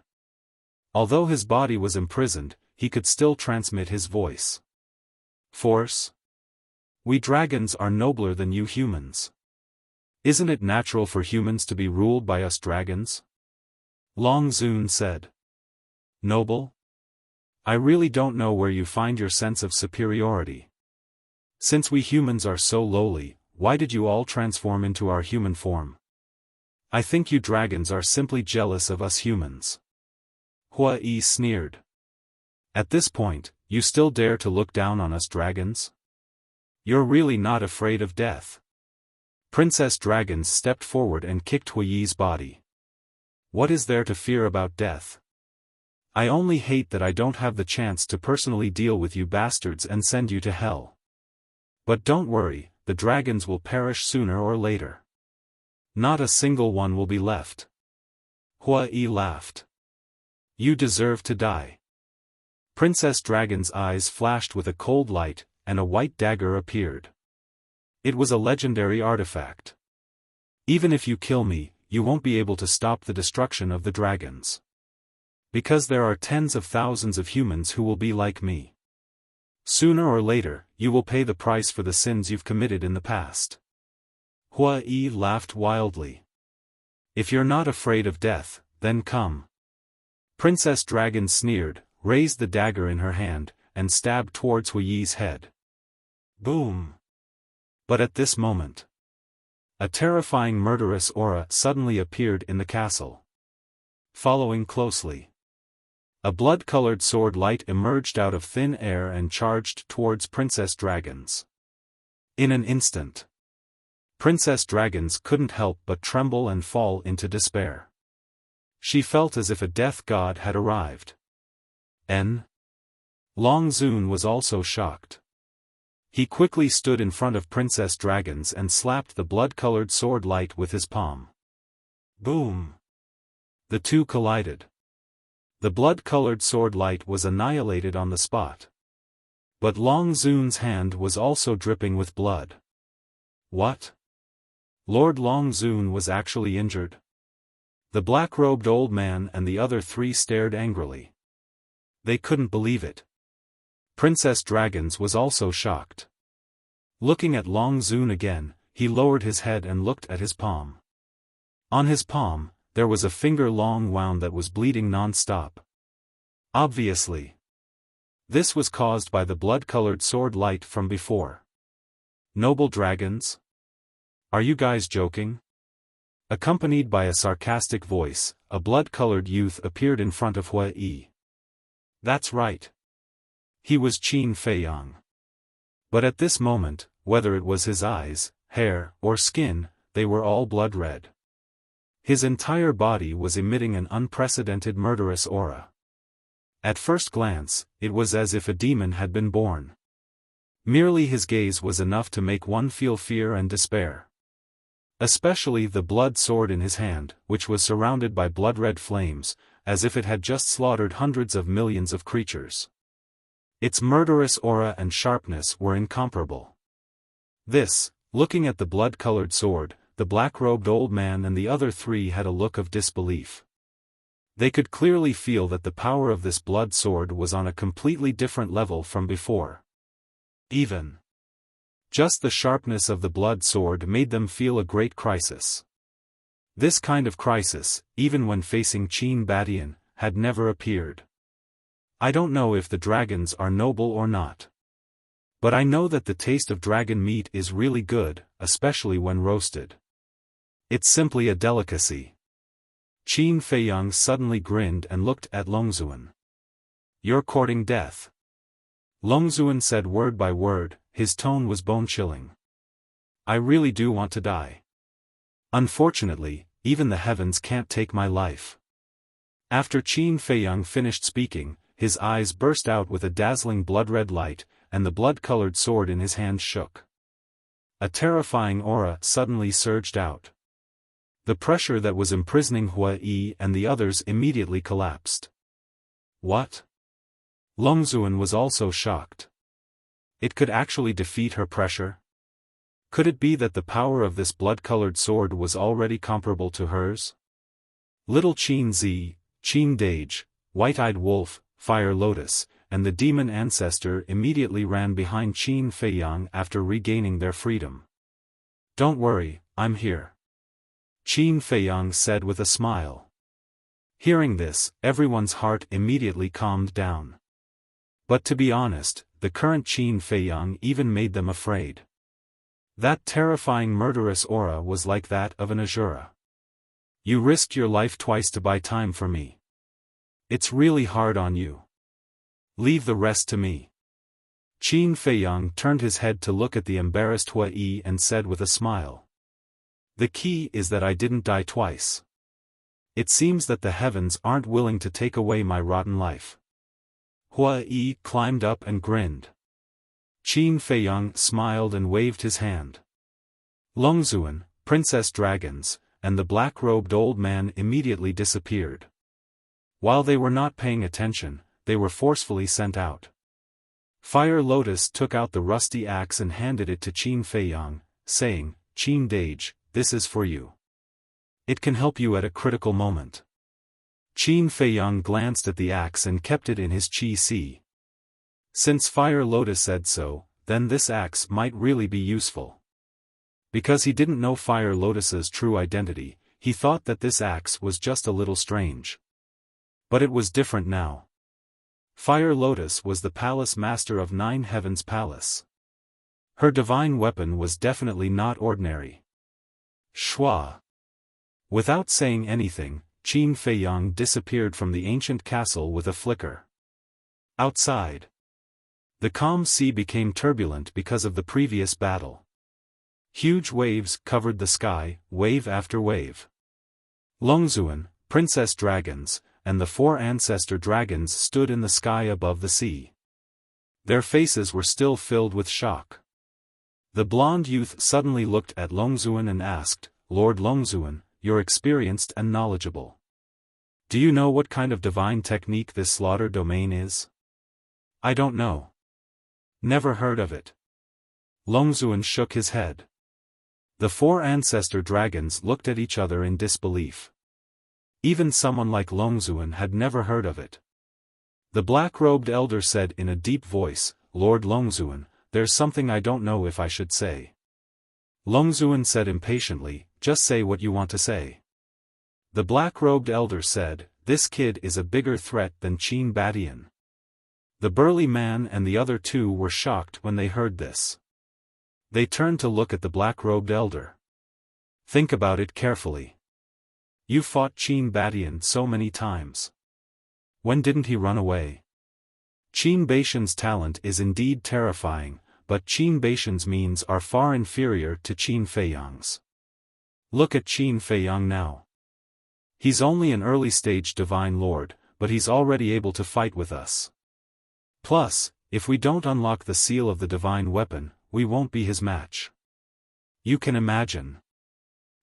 Although his body was imprisoned, he could still transmit his voice. "Force? We dragons are nobler than you humans. Isn't it natural for humans to be ruled by us dragons?" Long Zun said. "Noble? I really don't know where you find your sense of superiority. Since we humans are so lowly, why did you all transform into our human form? I think you dragons are simply jealous of us humans." Hua Yi sneered. "At this point, you still dare to look down on us dragons? You're really not afraid of death." Princess Dragons stepped forward and kicked Hua Yi's body. "What is there to fear about death? I only hate that I don't have the chance to personally deal with you bastards and send you to hell. But don't worry, the dragons will perish sooner or later. Not a single one will be left." Hua Yi laughed. "You deserve to die." Princess Dragon's eyes flashed with a cold light, and a white dagger appeared. It was a legendary artifact. "Even if you kill me, you won't be able to stop the destruction of the dragons. Because there are tens of thousands of humans who will be like me. Sooner or later, you will pay the price for the sins you've committed in the past." Hua Yi laughed wildly. "If you're not afraid of death, then come." Princess Dragon sneered, raised the dagger in her hand, and stabbed towards Hua Yi's head. Boom! But at this moment, a terrifying murderous aura suddenly appeared in the castle. Following closely, a blood-colored sword light emerged out of thin air and charged towards Princess Dragons. In an instant, Princess Dragons couldn't help but tremble and fall into despair. She felt as if a death god had arrived. Long Zun was also shocked. He quickly stood in front of Princess Dragons and slapped the blood-colored sword light with his palm. Boom! The two collided. The blood-colored sword light was annihilated on the spot. But Long Zun's hand was also dripping with blood. What? Lord Long Zun was actually injured? The black-robed old man and the other three stared angrily. They couldn't believe it. Princess Dragons was also shocked. Looking at Long Zun again, he lowered his head and looked at his palm. On his palm, there was a finger-long wound that was bleeding non-stop. Obviously, this was caused by the blood-colored sword light from before. Noble dragons? Are you guys joking? Accompanied by a sarcastic voice, a blood-colored youth appeared in front of Hua Yi. That's right. He was Qin Feiyang. But at this moment, whether it was his eyes, hair, or skin, they were all blood red. His entire body was emitting an unprecedented murderous aura. At first glance, it was as if a demon had been born. Merely his gaze was enough to make one feel fear and despair. Especially the blood sword in his hand, which was surrounded by blood-red flames, as if it had just slaughtered hundreds of millions of creatures. Its murderous aura and sharpness were incomparable. This, looking at the blood-colored sword, the black-robed old man and the other three had a look of disbelief. They could clearly feel that the power of this blood sword was on a completely different level from before. Even just the sharpness of the blood sword made them feel a great crisis. This kind of crisis, even when facing Qin Badian, had never appeared. I don't know if the dragons are noble or not. But I know that the taste of dragon meat is really good, especially when roasted. It's simply a delicacy. Qin Feiyang suddenly grinned and looked at Longzuan. You're courting death. Longzuan said word by word, his tone was bone-chilling. I really do want to die. Unfortunately, even the heavens can't take my life. After Qin Feiyang finished speaking, his eyes burst out with a dazzling blood-red light, and the blood-colored sword in his hand shook. A terrifying aura suddenly surged out. The pressure that was imprisoning Hua Yi and the others immediately collapsed. What? Longzuan was also shocked. It could actually defeat her pressure? Could it be that the power of this blood-colored sword was already comparable to hers? Little Qin Zi, Qin Dage, White-Eyed Wolf, Fire Lotus, and the demon ancestor immediately ran behind Qin Feiyang after regaining their freedom. Don't worry, I'm here. Qin Feiyang said with a smile. Hearing this, everyone's heart immediately calmed down. But to be honest, the current Qin Feiyang even made them afraid. That terrifying murderous aura was like that of an Azura. You risked your life twice to buy time for me. It's really hard on you. Leave the rest to me. Qin Feiyang turned his head to look at the embarrassed Hua Yi and said with a smile. The key is that I didn't die twice. It seems that the heavens aren't willing to take away my rotten life. Hua Yi climbed up and grinned. Qin Feiyang smiled and waved his hand. Longzuan, Princess Dragons, and the black-robed old man immediately disappeared. While they were not paying attention, they were forcefully sent out. Fire Lotus took out the rusty axe and handed it to Qin Feiyang, saying, Qin Dage, this is for you. It can help you at a critical moment. Qin Feiyang glanced at the axe and kept it in his qi. Since Fire Lotus said so, then this axe might really be useful. Because he didn't know Fire Lotus's true identity, he thought that this axe was just a little strange. But it was different now. Fire Lotus was the palace master of Nine Heavens Palace. Her divine weapon was definitely not ordinary. Shua. Without saying anything, Qin Feiyang disappeared from the ancient castle with a flicker. Outside, the calm sea became turbulent because of the previous battle. Huge waves covered the sky, wave after wave. Longzuan, Princess Dragons, and the 4 ancestor dragons stood in the sky above the sea. Their faces were still filled with shock. The blonde youth suddenly looked at Longzuan and asked, Lord Longzuan, you're experienced and knowledgeable. Do you know what kind of divine technique this slaughter domain is? I don't know. Never heard of it. Longzuan shook his head. The 4 ancestor dragons looked at each other in disbelief. Even someone like Longzuan had never heard of it. The black-robed elder said in a deep voice, Lord Longzuan, there's something I don't know if I should say. Longzuan said impatiently, just say what you want to say. The black-robed elder said, this kid is a bigger threat than Qin Badian. The burly man and the other 2 were shocked when they heard this. They turned to look at the black-robed elder. Think about it carefully. You fought Qin Badian so many times. When didn't he run away? Qin Baishan's talent is indeed terrifying, but Qin Baishan's means are far inferior to Qin Feiyang's. Look at Qin Feiyang now. He's only an early-stage divine lord, but he's already able to fight with us. Plus, if we don't unlock the seal of the divine weapon, we won't be his match. You can imagine.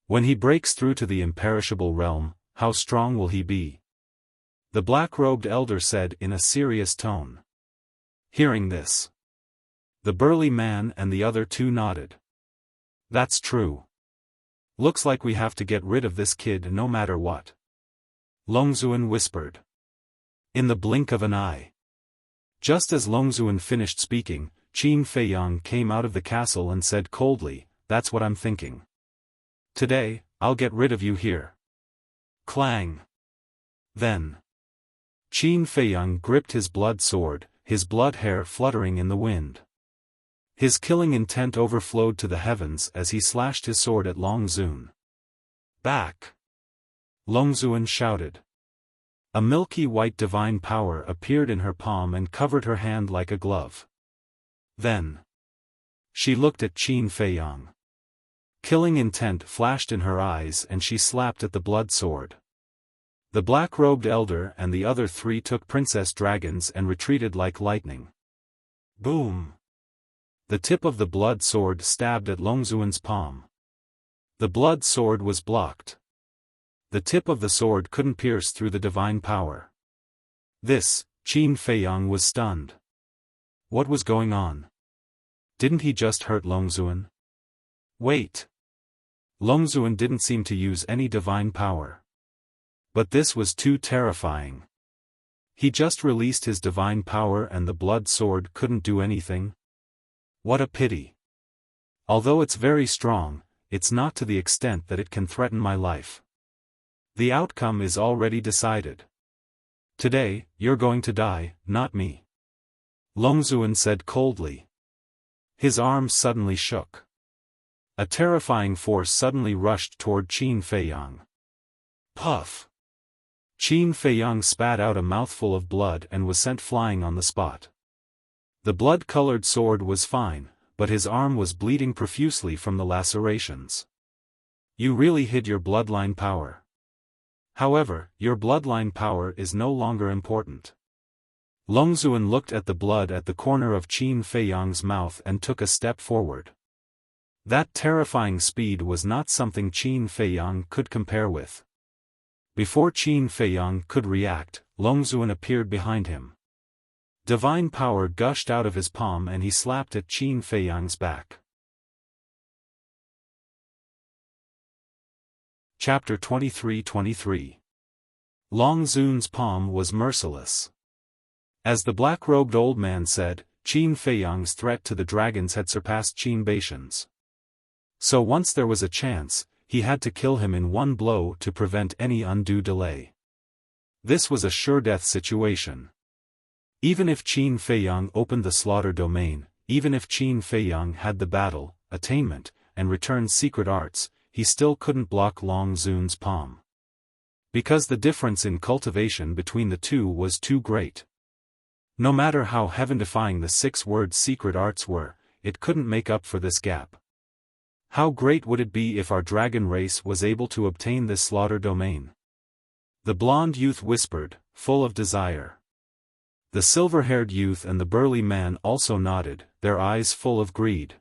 When he breaks through to the imperishable realm, how strong will he be? The black-robed elder said in a serious tone. Hearing this, the burly man and the other two nodded. That's true. Looks like we have to get rid of this kid no matter what. Longzuan whispered. In the blink of an eye. Just as Longzuan finished speaking, Qin Feiyang came out of the castle and said coldly, "That's what I'm thinking. Today, I'll get rid of you here." Clang. Then, Qin Feiyang gripped his blood sword, his blood hair fluttering in the wind. His killing intent overflowed to the heavens as he slashed his sword at Longzuan. Back! Longzuan shouted. A milky white divine power appeared in her palm and covered her hand like a glove. Then, she looked at Qin Feiyang. Killing intent flashed in her eyes and she slapped at the blood sword. The black-robed elder and the other three took princess dragons and retreated like lightning. Boom! The tip of the blood sword stabbed at Longzuan's palm. The blood sword was blocked. The tip of the sword couldn't pierce through the divine power. Qin Feiyang was stunned. What was going on? Didn't he just hurt Longzuan? Wait. Longzuan didn't seem to use any divine power. But this was too terrifying. He just released his divine power and the blood sword couldn't do anything? What a pity. Although it's very strong, it's not to the extent that it can threaten my life. The outcome is already decided. Today, you're going to die, not me. Longzuan said coldly. His arms suddenly shook. A terrifying force suddenly rushed toward Qin Feiyang. Puff! Qin Feiyang spat out a mouthful of blood and was sent flying on the spot. The blood-colored sword was fine, but his arm was bleeding profusely from the lacerations. You really hid your bloodline power. However, your bloodline power is no longer important. Longzuan looked at the blood at the corner of Qin Feiyang's mouth and took a step forward. That terrifying speed was not something Qin Feiyang could compare with. Before Qin Feiyang could react, Longzuan appeared behind him. Divine power gushed out of his palm and he slapped at Qin Feiyang's back. Chapter 23-23. Longzuan's palm was merciless. As the black-robed old man said, Qin Feiyang's threat to the dragons had surpassed Qin Baishan's. So once there was a chance, he had to kill him in one blow to prevent any undue delay. This was a sure-death situation. Even if Qin Feiyang opened the slaughter domain, even if Qin Feiyang had the battle, attainment, and returned secret arts, he still couldn't block Longzuan's palm. Because the difference in cultivation between the two was too great. No matter how heaven-defying the 6-word secret arts were, it couldn't make up for this gap. How great would it be if our dragon race was able to obtain this slaughter domain? The blonde youth whispered, full of desire. The silver-haired youth and the burly man also nodded, their eyes full of greed.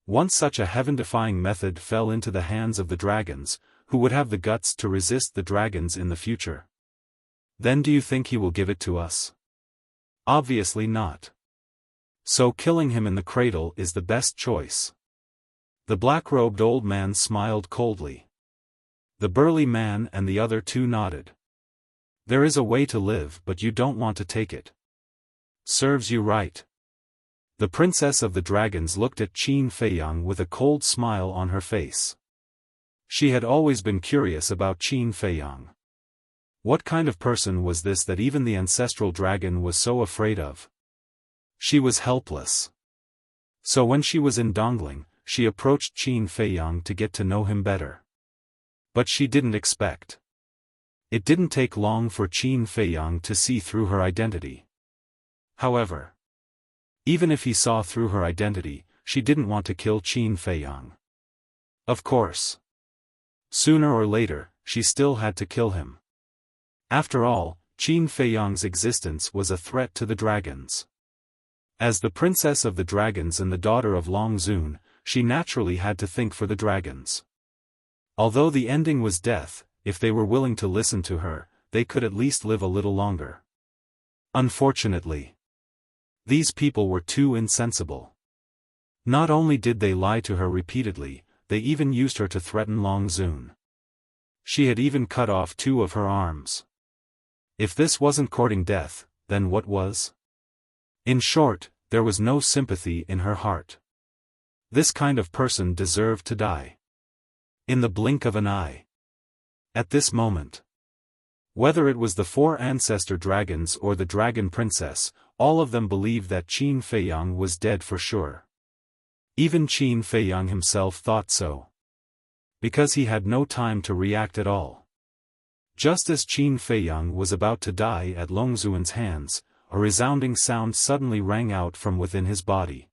Once such a heaven-defying method fell into the hands of the dragons, who would have the guts to resist the dragons in the future? Then do you think he will give it to us? Obviously not. So killing him in the cradle is the best choice. The black-robed old man smiled coldly. The burly man and the other two nodded. There is a way to live, but you don't want to take it. Serves you right. The princess of the dragons looked at Qin Feiyang with a cold smile on her face. She had always been curious about Qin Feiyang. What kind of person was this that even the ancestral dragon was so afraid of? She was helpless. So when she was in Dongling, she approached Qin Feiyang to get to know him better. But she didn't expect. It didn't take long for Qin Feiyang to see through her identity. However, even if he saw through her identity, she didn't want to kill Qin Feiyang. Of course. Sooner or later, she still had to kill him. After all, Qin Feiyang's existence was a threat to the dragons. As the princess of the dragons and the daughter of Long Zun, she naturally had to think for the dragons. Although the ending was death, if they were willing to listen to her, they could at least live a little longer. Unfortunately, these people were too insensible. Not only did they lie to her repeatedly, they even used her to threaten Long Zun. She had even cut off 2 of her arms. If this wasn't courting death, then what was? In short, there was no sympathy in her heart. This kind of person deserved to die. In the blink of an eye. At this moment. Whether it was the 4 ancestor dragons or the dragon princess, all of them believed that Qin Feiyang was dead for sure. Even Qin Feiyang himself thought so. Because he had no time to react at all. Just as Qin Feiyang was about to die at Long Zun's hands, a resounding sound suddenly rang out from within his body.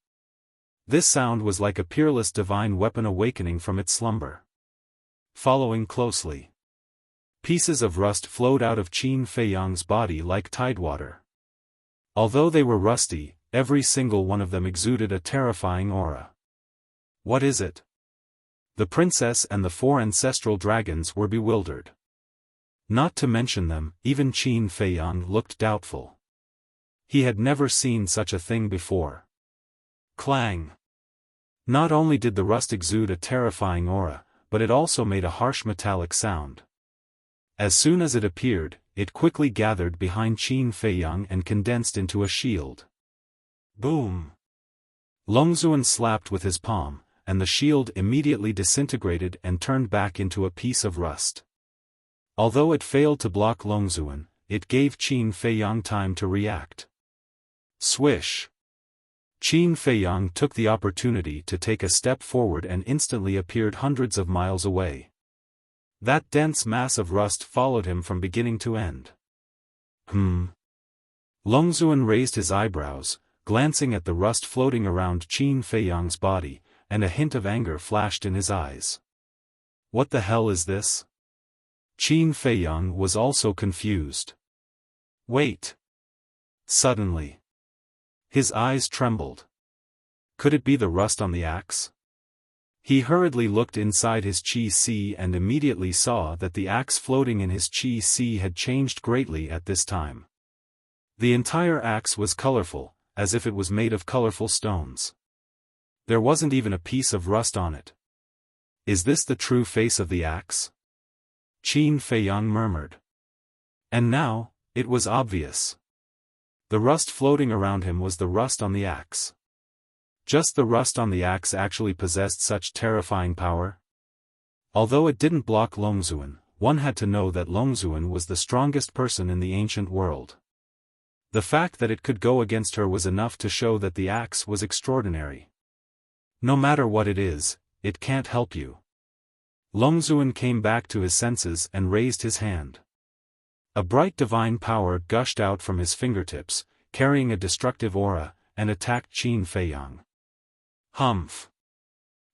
This sound was like a peerless divine weapon awakening from its slumber. Following closely. Pieces of rust flowed out of Qin Feiyang's body like tidewater. Although they were rusty, every single one of them exuded a terrifying aura. What is it? The princess and the 4 ancestral dragons were bewildered. Not to mention them, even Qin Feiyang looked doubtful. He had never seen such a thing before. Clang! Not only did the rust exude a terrifying aura, but it also made a harsh metallic sound. As soon as it appeared, it quickly gathered behind Qin Feiyang and condensed into a shield. Boom! Long Zun slapped with his palm, and the shield immediately disintegrated and turned back into a piece of rust. Although it failed to block Long Zun, it gave Qin Feiyang time to react. Swish! Qin Feiyang took the opportunity to take a step forward and instantly appeared hundreds of miles away. That dense mass of rust followed him from beginning to end. Long Zun raised his eyebrows, glancing at the rust floating around Qin Feiyang's body, and a hint of anger flashed in his eyes. What the hell is this? Qin Feiyang was also confused. Wait! Suddenly, his eyes trembled. Could it be the rust on the axe? He hurriedly looked inside his Qi Si and immediately saw that the axe floating in his Qi Si had changed greatly at this time. The entire axe was colorful, as if it was made of colorful stones. There wasn't even a piece of rust on it. Is this the true face of the axe? Qin Feiyang murmured. And now, it was obvious. The rust floating around him was the rust on the axe. Just the rust on the axe actually possessed such terrifying power? Although it didn't block Long Zun, one had to know that Long Zun was the strongest person in the ancient world. The fact that it could go against her was enough to show that the axe was extraordinary. No matter what it is, it can't help you. Long Zun came back to his senses and raised his hand. A bright divine power gushed out from his fingertips, carrying a destructive aura, and attacked Qin Feiyang. Humph!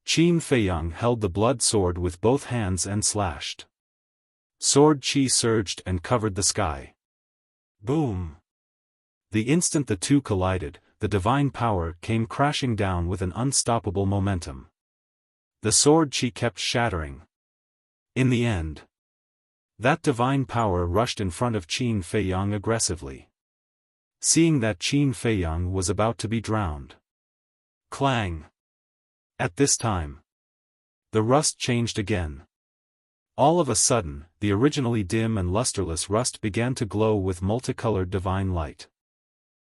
Qin Feiyang held the blood sword with both hands and slashed. Sword chi surged and covered the sky. Boom! The instant the two collided, the divine power came crashing down with an unstoppable momentum. The sword chi kept shattering. In the end, that divine power rushed in front of Qin Feiyang aggressively. Seeing that Qin Feiyang was about to be drowned. Clang! At this time, the rust changed again. All of a sudden, the originally dim and lusterless rust began to glow with multicolored divine light.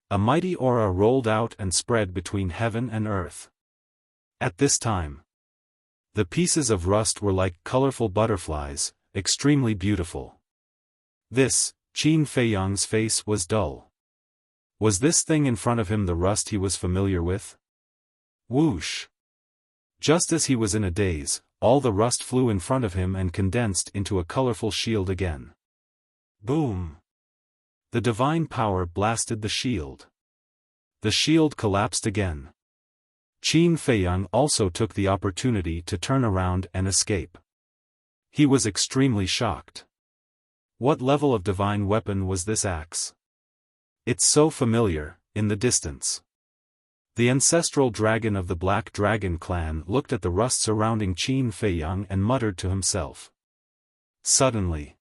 A mighty aura rolled out and spread between heaven and earth. At this time, the pieces of rust were like colorful butterflies, extremely beautiful. This, Qin Feiyang's face was dull. Was this thing in front of him the rust he was familiar with? Whoosh! Just as he was in a daze, all the rust flew in front of him and condensed into a colorful shield again. Boom! The divine power blasted the shield. The shield collapsed again. Qin Feiyang also took the opportunity to turn around and escape. He was extremely shocked. What level of divine weapon was this axe? It's so familiar, in the distance. The ancestral dragon of the Black Dragon clan looked at the rust surrounding Qin Feiyang and muttered to himself. Suddenly,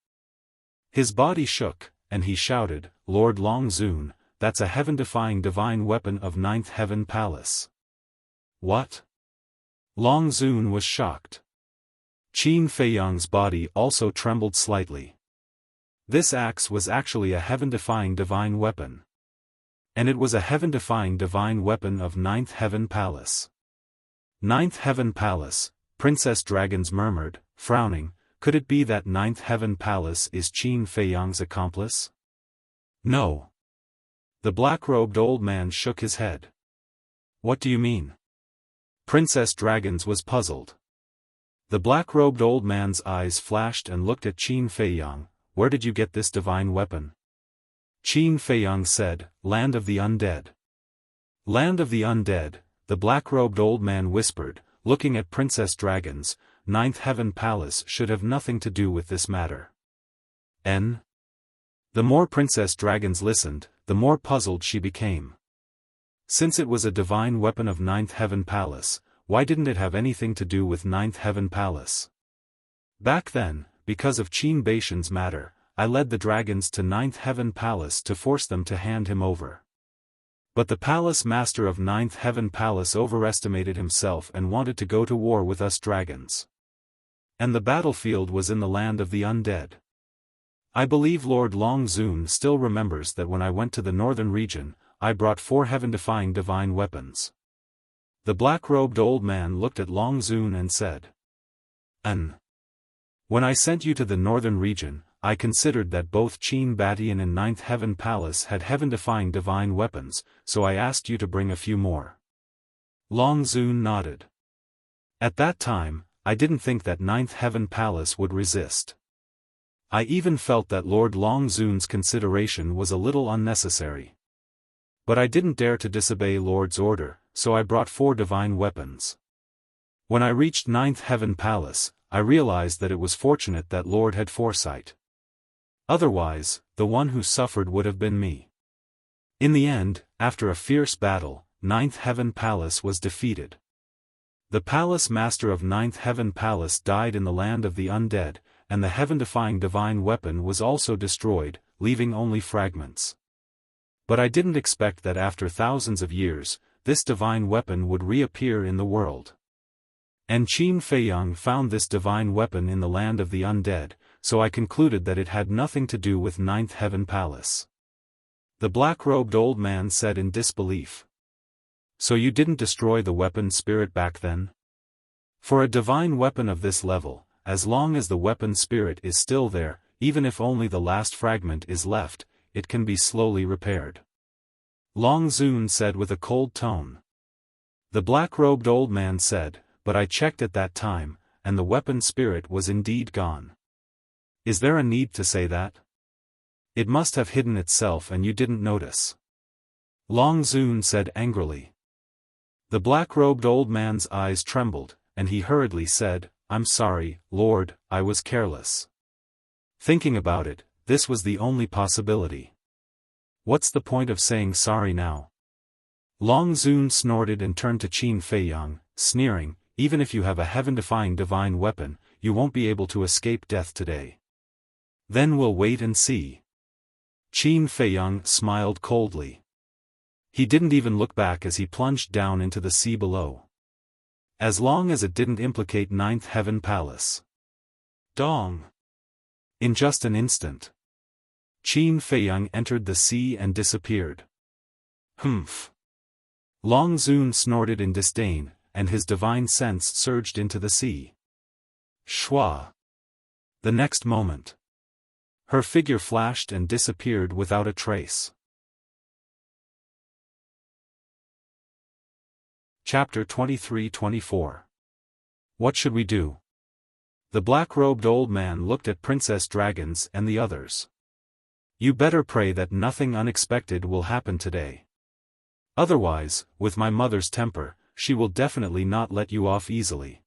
his body shook, and he shouted, "Lord Longzun, that's a heaven-defying divine weapon of Ninth Heaven Palace." What? Longzun was shocked. Qin Feiyang's body also trembled slightly. This axe was actually a heaven-defying divine weapon. And it was a heaven-defying divine weapon of Ninth Heaven Palace. Ninth Heaven Palace, Princess Dragons murmured, frowning, could it be that Ninth Heaven Palace is Qin Feiyang's accomplice? No. The black-robed old man shook his head. What do you mean? Princess Dragons was puzzled. The black-robed old man's eyes flashed and looked at Qin Feiyang. Where did you get this divine weapon? Qin Feiyang said, Land of the Undead. Land of the Undead, the black-robed old man whispered, looking at Princess Dragons. Ninth Heaven Palace should have nothing to do with this matter. The more Princess Dragons listened, the more puzzled she became. Since it was a divine weapon of Ninth Heaven Palace, why didn't it have anything to do with Ninth Heaven Palace? Back then, because of Qin Baishan's matter, I led the dragons to Ninth Heaven Palace to force them to hand him over. But the palace master of Ninth Heaven Palace overestimated himself and wanted to go to war with us dragons. And the battlefield was in the land of the undead. I believe Lord Longzun still remembers that when I went to the northern region, I brought 4 heaven-defying divine weapons. The black-robed old man looked at Longzun and said, When I sent you to the northern region, I considered that both Qin Batian and Ninth Heaven Palace had heaven-defying divine weapons, so I asked you to bring a few more. Longzun nodded. At that time, I didn't think that Ninth Heaven Palace would resist. I even felt that Lord Longzun's consideration was a little unnecessary. But I didn't dare to disobey Lord's order, so I brought 4 divine weapons. When I reached Ninth Heaven Palace, I realized that it was fortunate that Lord had foresight. Otherwise, the one who suffered would have been me. In the end, after a fierce battle, Ninth Heaven Palace was defeated. The palace master of Ninth Heaven Palace died in the land of the undead, and the heaven-defying divine weapon was also destroyed, leaving only fragments. But I didn't expect that after thousands of years, this divine weapon would reappear in the world. And Qin Feiyang found this divine weapon in the land of the undead, so I concluded that it had nothing to do with Ninth Heaven Palace. The black-robed old man said in disbelief. So you didn't destroy the weapon spirit back then? For a divine weapon of this level, as long as the weapon spirit is still there, even if only the last fragment is left, it can be slowly repaired. Longzun said with a cold tone. The black-robed old man said, But I checked at that time, and the weapon spirit was indeed gone. Is there a need to say that? It must have hidden itself and you didn't notice. Longzun said angrily. The black-robed old man's eyes trembled, and he hurriedly said, I'm sorry, Lord, I was careless. Thinking about it, this was the only possibility. What's the point of saying sorry now? Longzun snorted and turned to Qin Feiyang, sneering, even if you have a heaven-defying divine weapon, you won't be able to escape death today. Then we'll wait and see. Qin Feiyang smiled coldly. He didn't even look back as he plunged down into the sea below. As long as it didn't implicate Ninth Heaven Palace. Dong! In just an instant, Qin Feiyang entered the sea and disappeared. Humph! Longzun snorted in disdain, and his divine sense surged into the sea. Shwa! The next moment, her figure flashed and disappeared without a trace. Chapter 23-24. What should we do? The black-robed old man looked at Princess Dragons and the others. You better pray that nothing unexpected will happen today. Otherwise, with my mother's temper, she will definitely not let you off easily.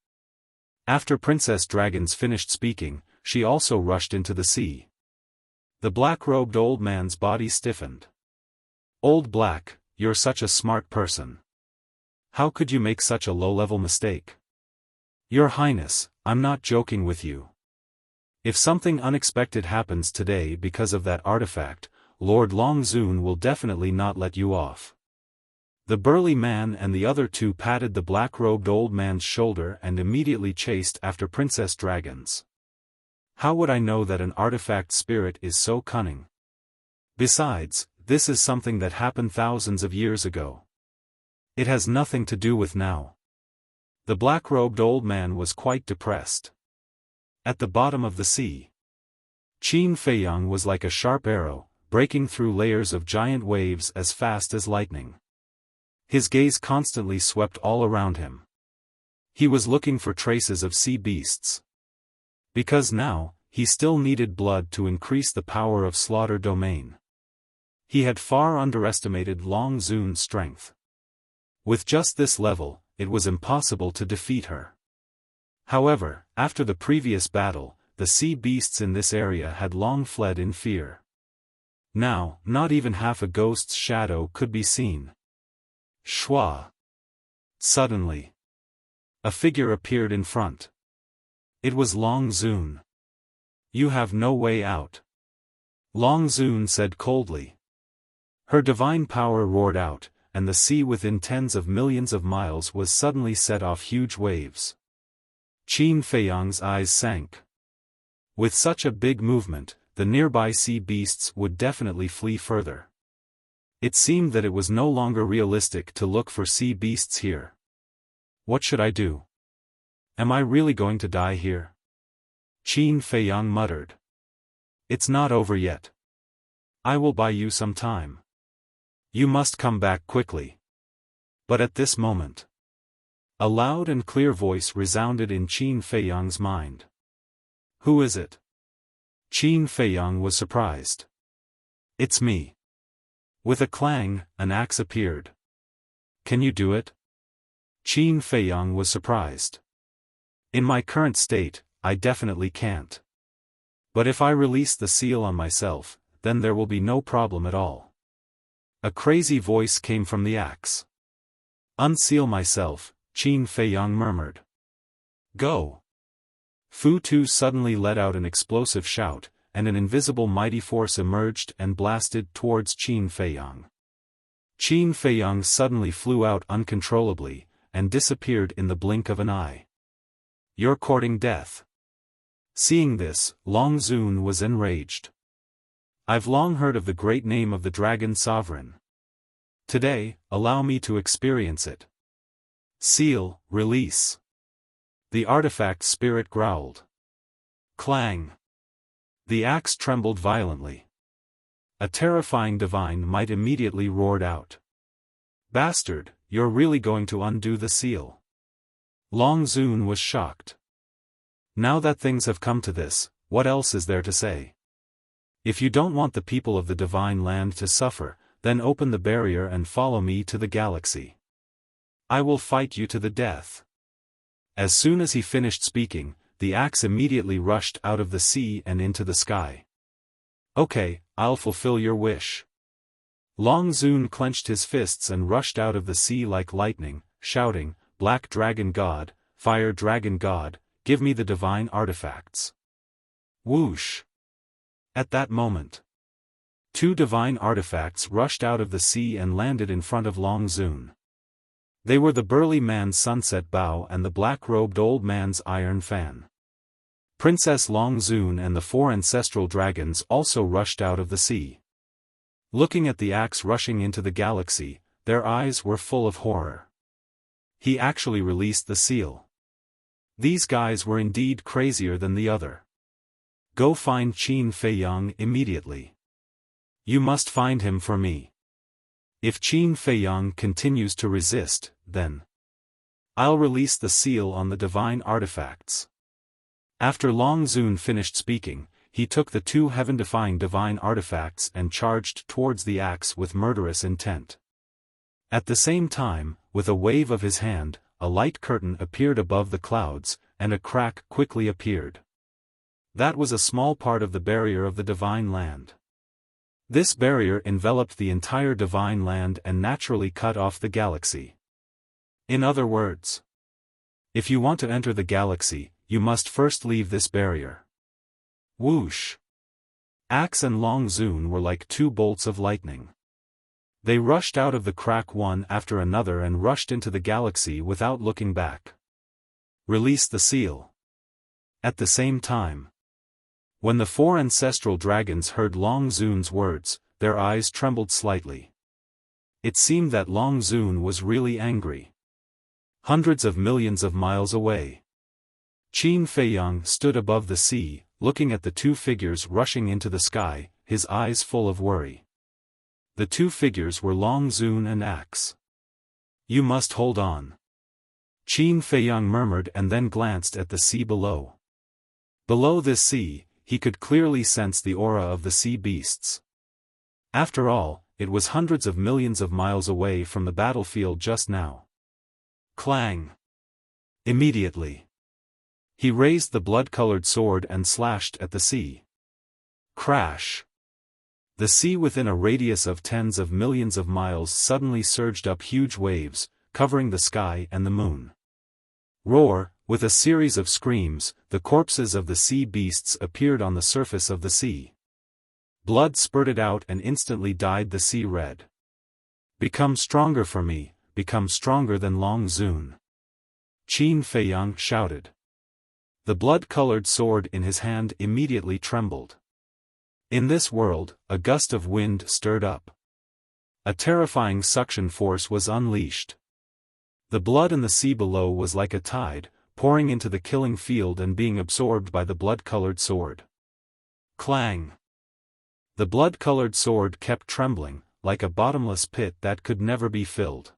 After Princess Dragons finished speaking, she also rushed into the sea. The black-robed old man's body stiffened. Old Black, you're such a smart person. How could you make such a low-level mistake? Your Highness, I'm not joking with you. If something unexpected happens today because of that artifact, Lord Longzun will definitely not let you off. The burly man and the other two patted the black-robed old man's shoulder and immediately chased after Princess Dragons. How would I know that an artifact spirit is so cunning? Besides, this is something that happened thousands of years ago. It has nothing to do with now. The black-robed old man was quite depressed. At the bottom of the sea, Qin Feiyang was like a sharp arrow, breaking through layers of giant waves as fast as lightning. His gaze constantly swept all around him. He was looking for traces of sea beasts. Because now, he still needed blood to increase the power of Slaughter Domain. He had far underestimated Long Zun's strength. With just this level, it was impossible to defeat her. However, after the previous battle, the sea beasts in this area had long fled in fear. Now, not even half a ghost's shadow could be seen. Shua. Suddenly, a figure appeared in front. It was Long Zun. You have no way out. Long Zun said coldly. Her divine power roared out, and the sea within tens of millions of miles was suddenly set off huge waves. Qin Feiyang's eyes sank. With such a big movement, the nearby sea beasts would definitely flee further. It seemed that it was no longer realistic to look for sea beasts here. What should I do? Am I really going to die here? Qin Feiyang muttered. It's not over yet. I will buy you some time. You must come back quickly. But at this moment, a loud and clear voice resounded in Qin Feiyang's mind. Who is it? Qin Feiyang was surprised. It's me. With a clang, an axe appeared. Can you do it? Qin Feiyang was surprised. In my current state, I definitely can't. But if I release the seal on myself, then there will be no problem at all. A crazy voice came from the axe. Unseal myself, Qin Feiyang murmured. Go! Fu Tu suddenly let out an explosive shout, and an invisible mighty force emerged and blasted towards Qin Feiyang. Qin Feiyang suddenly flew out uncontrollably, and disappeared in the blink of an eye. You're courting death. Seeing this, Long Zun was enraged. I've long heard of the great name of the Dragon Sovereign. Today, allow me to experience it. Seal, release. The artifact spirit growled. Clang. The axe trembled violently. A terrifying divine might immediately roared out. Bastard, you're really going to undo the seal. Long Zun was shocked. Now that things have come to this, what else is there to say? If you don't want the people of the divine land to suffer, then open the barrier and follow me to the galaxy. I will fight you to the death. As soon as he finished speaking, the axe immediately rushed out of the sea and into the sky. Okay, I'll fulfill your wish. Long Zun clenched his fists and rushed out of the sea like lightning, shouting, Black Dragon God, Fire Dragon God, give me the divine artifacts. Whoosh! At that moment, two divine artifacts rushed out of the sea and landed in front of Long Zun. They were the burly man's sunset bow and the black-robed old man's iron fan. Princess Long Zun and the 4 ancestral dragons also rushed out of the sea. Looking at the axe rushing into the galaxy, their eyes were full of horror. He actually released the seal. These guys were indeed crazier than the other. Go find Qin Feiyang immediately. You must find him for me. If Qin Feiyang continues to resist, then I'll release the seal on the divine artifacts. After Long Zun finished speaking, he took the 2 heaven-defying divine artifacts and charged towards the axe with murderous intent. At the same time, with a wave of his hand, a light curtain appeared above the clouds, and a crack quickly appeared. That was a small part of the barrier of the divine land. This barrier enveloped the entire divine land and naturally cut off the galaxy. In other words, if you want to enter the galaxy, you must first leave this barrier. Whoosh! Axe and Long Zun were like two bolts of lightning. They rushed out of the crack one after another and rushed into the galaxy without looking back. Release the seal. At the same time, when the four ancestral dragons heard Long Zun's words, their eyes trembled slightly. It seemed that Long Zun was really angry. Hundreds of millions of miles away, Qin Feiyang stood above the sea, looking at the two figures rushing into the sky, his eyes full of worry. The two figures were Long Zun and Axe. You must hold on, Qin Feiyang murmured and then glanced at the sea below. Below this sea, he could clearly sense the aura of the sea beasts. After all, it was hundreds of millions of miles away from the battlefield just now. Clang! Immediately, he raised the blood-colored sword and slashed at the sea. Crash! The sea within a radius of tens of millions of miles suddenly surged up huge waves, covering the sky and the moon. Roar! With a series of screams, the corpses of the sea beasts appeared on the surface of the sea. Blood spurted out and instantly dyed the sea red. Become stronger for me, become stronger than Long Zun, Qin Feiyang shouted. The blood-colored sword in his hand immediately trembled. In this world, a gust of wind stirred up. A terrifying suction force was unleashed. The blood in the sea below was like a tide, pouring into the killing field and being absorbed by the blood-colored sword. Clang! The blood-colored sword kept trembling, like a bottomless pit that could never be filled.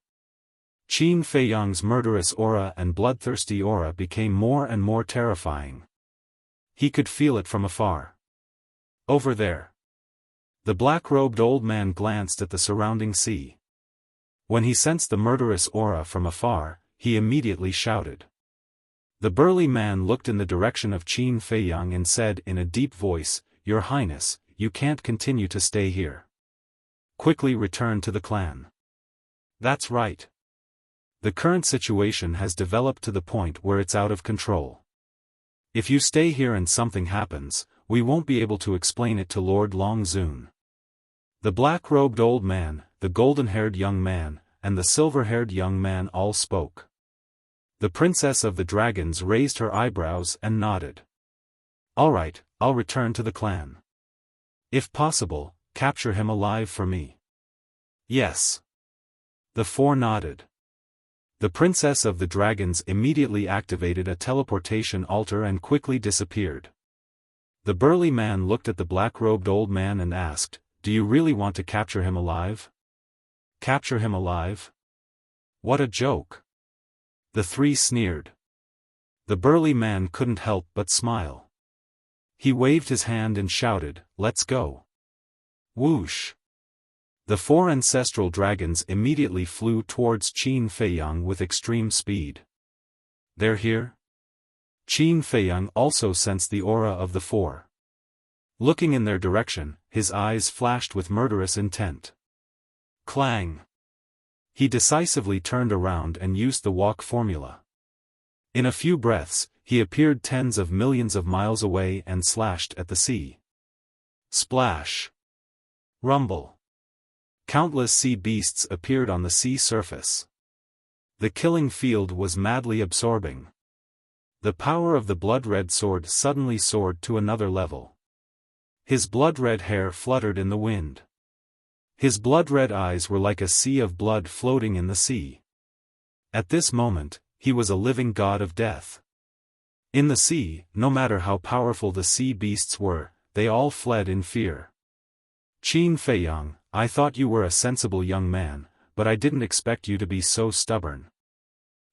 Qin Feiyang's murderous aura and bloodthirsty aura became more and more terrifying. He could feel it from afar. Over there. The black-robed old man glanced at the surrounding sea. When he sensed the murderous aura from afar, he immediately shouted. The burly man looked in the direction of Qin Feiyang and said in a deep voice, "Your Highness, you can't continue to stay here. Quickly return to the clan." That's right. The current situation has developed to the point where it's out of control. If you stay here and something happens, we won't be able to explain it to Lord Long Zun. The black-robed old man, the golden-haired young man, and the silver-haired young man all spoke. The princess of the dragons raised her eyebrows and nodded. All right, I'll return to the clan. If possible, capture him alive for me. Yes. The four nodded. The princess of the dragons immediately activated a teleportation altar and quickly disappeared. The burly man looked at the black-robed old man and asked, "Do you really want to capture him alive?" Capture him alive? What a joke. The three sneered. The burly man couldn't help but smile. He waved his hand and shouted, "Let's go." Whoosh! The four ancestral dragons immediately flew towards Qin Feiyang with extreme speed. They're here? Qin Feiyang also sensed the aura of the four. Looking in their direction, his eyes flashed with murderous intent. Clang! He decisively turned around and used the walk formula. In a few breaths, he appeared tens of millions of miles away and slashed at the sea. Splash! Rumble! Countless sea beasts appeared on the sea surface. The killing field was madly absorbing. The power of the blood-red sword suddenly soared to another level. His blood-red hair fluttered in the wind. His blood-red eyes were like a sea of blood floating in the sea. At this moment, he was a living god of death. In the sea, no matter how powerful the sea beasts were, they all fled in fear. Qin Feiyang, I thought you were a sensible young man, but I didn't expect you to be so stubborn.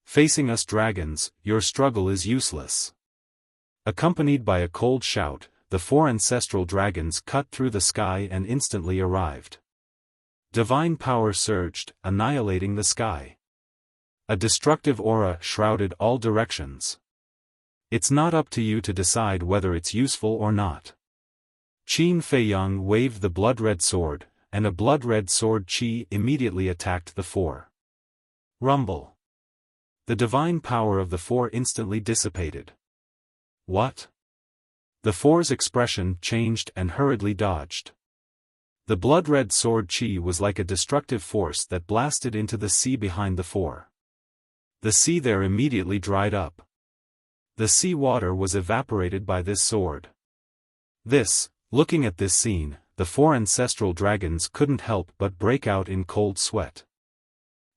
Facing us dragons, your struggle is useless. Accompanied by a cold shout, the four ancestral dragons cut through the sky and instantly arrived. Divine power surged, annihilating the sky. A destructive aura shrouded all directions. It's not up to you to decide whether it's useful or not. Qin Feiyang waved the blood-red sword, and a blood-red sword qi immediately attacked the four. Rumble. The divine power of the four instantly dissipated. What? The four's expression changed and hurriedly dodged. The blood-red sword qi was like a destructive force that blasted into the sea behind the four. The sea there immediately dried up. The sea water was evaporated by this sword. Looking at this scene, the four ancestral dragons couldn't help but break out in cold sweat.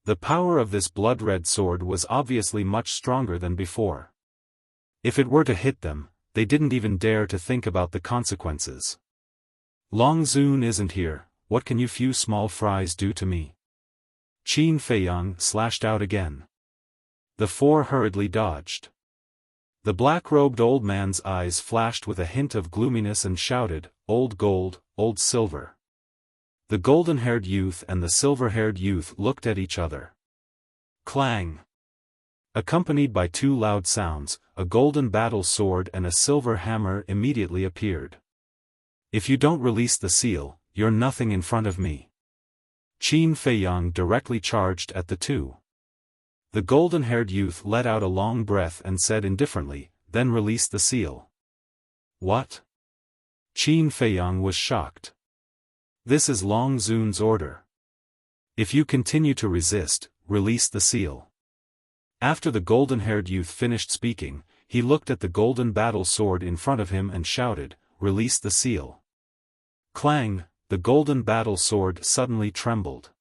The power of this blood-red sword was obviously much stronger than before. If it were to hit them, they didn't even dare to think about the consequences. Long Zun isn't here, what can you few small fries do to me? Qin Feiyang slashed out again. The four hurriedly dodged. The black-robed old man's eyes flashed with a hint of gloominess and shouted, "Old gold, old silver." The golden-haired youth and the silver-haired youth looked at each other. Clang! Accompanied by two loud sounds, a golden battle sword and a silver hammer immediately appeared. If you don't release the seal, you're nothing in front of me. Qin Feiyang directly charged at the two. The golden-haired youth let out a long breath and said indifferently, "Then release the seal." What? Qin Feiyang was shocked. This is Long Zun's order. If you continue to resist, release the seal. After the golden-haired youth finished speaking, he looked at the golden battle sword in front of him and shouted, "Release the seal." Clang! The golden battle sword suddenly trembled.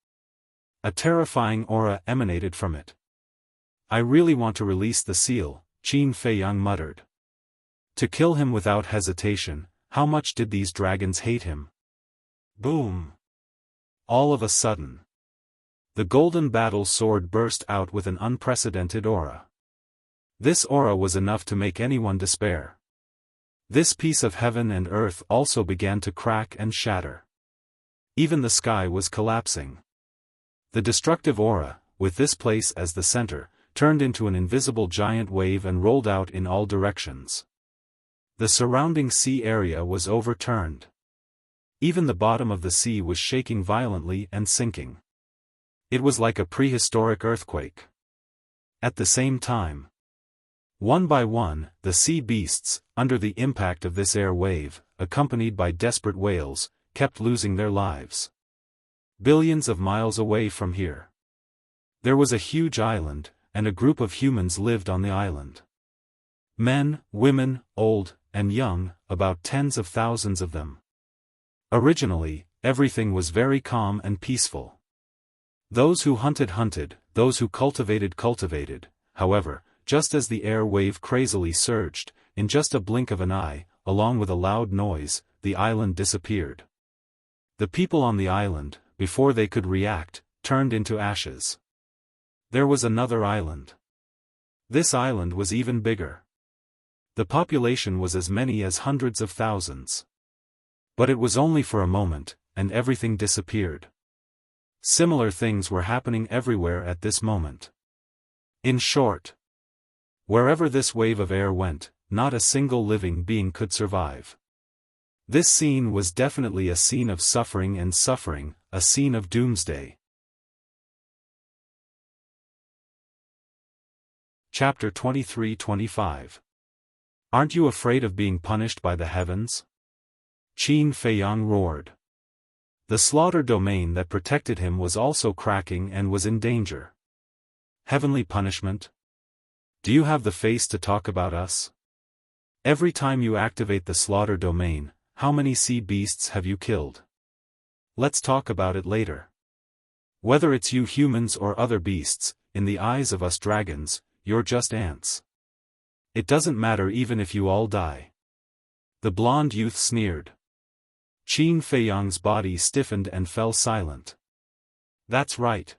A terrifying aura emanated from it. "I really want to release the seal," Qin Feiyang muttered. To kill him without hesitation, how much did these dragons hate him? Boom! All of a sudden, the golden battle sword burst out with an unprecedented aura. This aura was enough to make anyone despair. This piece of heaven and earth also began to crack and shatter. Even the sky was collapsing. The destructive aura, with this place as the center, turned into an invisible giant wave and rolled out in all directions. The surrounding sea area was overturned. Even the bottom of the sea was shaking violently and sinking. It was like a prehistoric earthquake. At the same time, one by one, the sea beasts, under the impact of this air wave, accompanied by desperate wails, kept losing their lives. Billions of miles away from here, there was a huge island, and a group of humans lived on the island. Men, women, old, and young, about tens of thousands of them. Originally, everything was very calm and peaceful. Those who hunted, those who cultivated, however, just as the air wave crazily surged, in just a blink of an eye, along with a loud noise, the island disappeared. The people on the island, before they could react, turned into ashes. There was another island. This island was even bigger. The population was as many as hundreds of thousands. But it was only for a moment, and everything disappeared. Similar things were happening everywhere at this moment. In short, wherever this wave of air went, not a single living being could survive. This scene was definitely a scene of suffering, a scene of doomsday. Chapter 23-25. Aren't you afraid of being punished by the heavens? Qin Feiyang roared. The slaughter domain that protected him was also cracking and was in danger. Heavenly punishment? Do you have the face to talk about us? Every time you activate the slaughter domain, how many sea beasts have you killed? Let's talk about it later. Whether it's you humans or other beasts, in the eyes of us dragons, you're just ants. It doesn't matter even if you all die. The blonde youth sneered. Qin Feiyang's body stiffened and fell silent. That's right.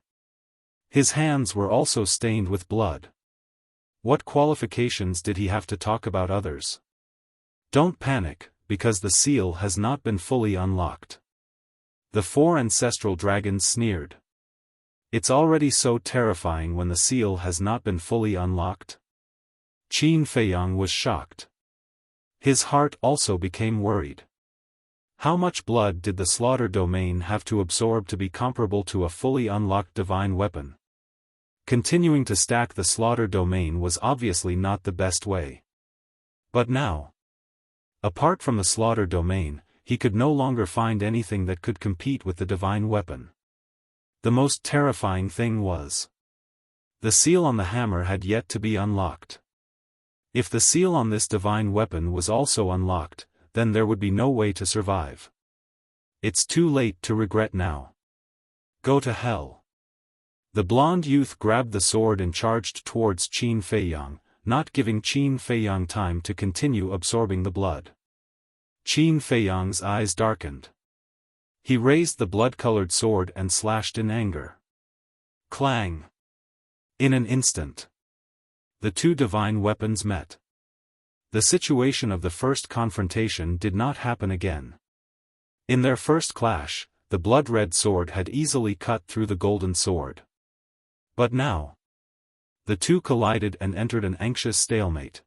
His hands were also stained with blood. What qualifications did he have to talk about others? Don't panic, because the seal has not been fully unlocked. The four ancestral dragons sneered. It's already so terrifying when the seal has not been fully unlocked. Qin Feiyang was shocked. His heart also became worried. How much blood did the slaughter domain have to absorb to be comparable to a fully unlocked divine weapon? Continuing to stack the slaughter domain was obviously not the best way. But now, apart from the slaughter domain, he could no longer find anything that could compete with the divine weapon. The most terrifying thing was, the seal on the hammer had yet to be unlocked. If the seal on this divine weapon was also unlocked, then there would be no way to survive. It's too late to regret now. Go to hell. The blonde youth grabbed the sword and charged towards Qin Feiyang, not giving Qin Feiyang time to continue absorbing the blood. Qin Feiyang's eyes darkened. He raised the blood-colored sword and slashed in anger. Clang! In an instant, the two divine weapons met. The situation of the first confrontation did not happen again. In their first clash, the blood-red sword had easily cut through the golden sword. But now, the two collided and entered an anxious stalemate.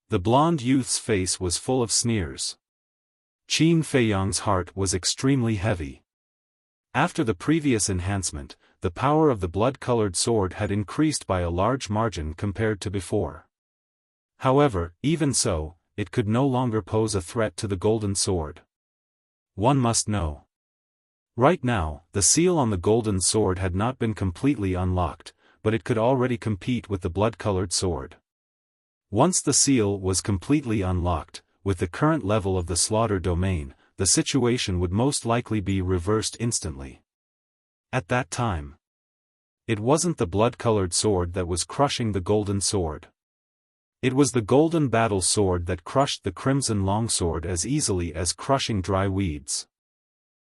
The blonde youth's face was full of sneers. Qin Feiyang's heart was extremely heavy. After the previous enhancement, the power of the blood-colored sword had increased by a large margin compared to before. However, even so, it could no longer pose a threat to the golden sword. One must know. Right now, the seal on the golden sword had not been completely unlocked, but it could already compete with the blood-colored sword. Once the seal was completely unlocked, with the current level of the slaughter domain, the situation would most likely be reversed instantly. At that time, it wasn't the blood-colored sword that was crushing the golden sword. It was the golden battle sword that crushed the crimson longsword as easily as crushing dry weeds.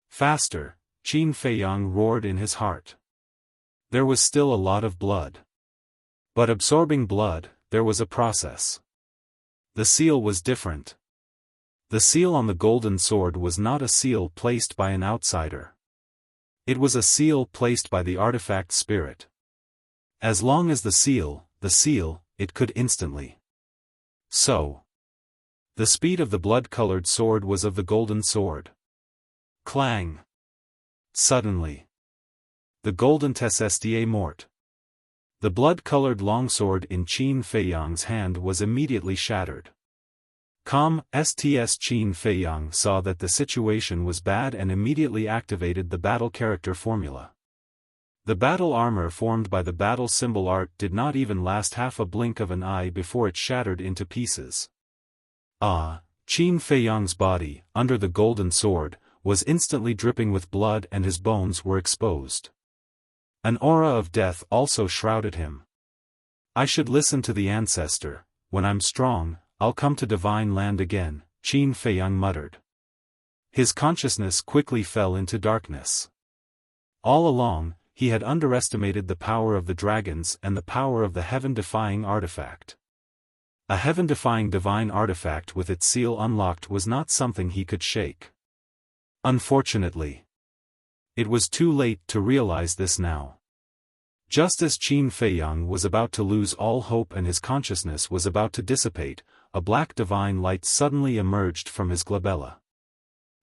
Faster, Qin Feiyang roared in his heart. There was still a lot of blood. But absorbing blood, there was a process. The seal was different. The seal on the golden sword was not a seal placed by an outsider. It was a seal placed by the artifact spirit. As long as the seal, it could instantly. So, the speed of the blood-colored sword was of the golden sword. Clang! Suddenly, the golden tessestier mort. The blood-colored longsword in Qin Feiyang's hand was immediately shattered. Qin Feiyang saw that the situation was bad and immediately activated the battle character formula. The battle armor formed by the battle symbol art did not even last half a blink of an eye before it shattered into pieces. Qin Feiyang's body, under the golden sword, was instantly dripping with blood and his bones were exposed. An aura of death also shrouded him. I should listen to the ancestor. When I'm strong, I'll come to divine land again, Qin Feiyang muttered. His consciousness quickly fell into darkness. All along, he had underestimated the power of the dragons and the power of the heaven-defying artifact. A heaven-defying divine artifact with its seal unlocked was not something he could shake. Unfortunately, it was too late to realize this now. Just as Qin Feiyang was about to lose all hope and his consciousness was about to dissipate, a black divine light suddenly emerged from his glabella.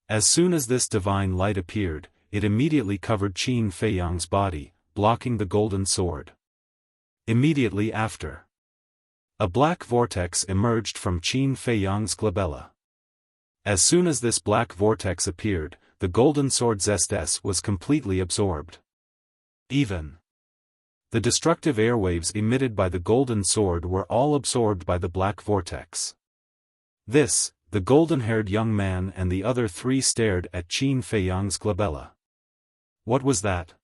As soon as this divine light appeared, it immediately covered Qin Feiyang's body, blocking the golden sword. Immediately after, a black vortex emerged from Qin Feiyang's glabella. As soon as this black vortex appeared, the golden sword's zest was completely absorbed. Even the destructive airwaves emitted by the golden sword were all absorbed by the black vortex. This, the golden-haired young man and the other three stared at Qin Feiyang's glabella. What was that?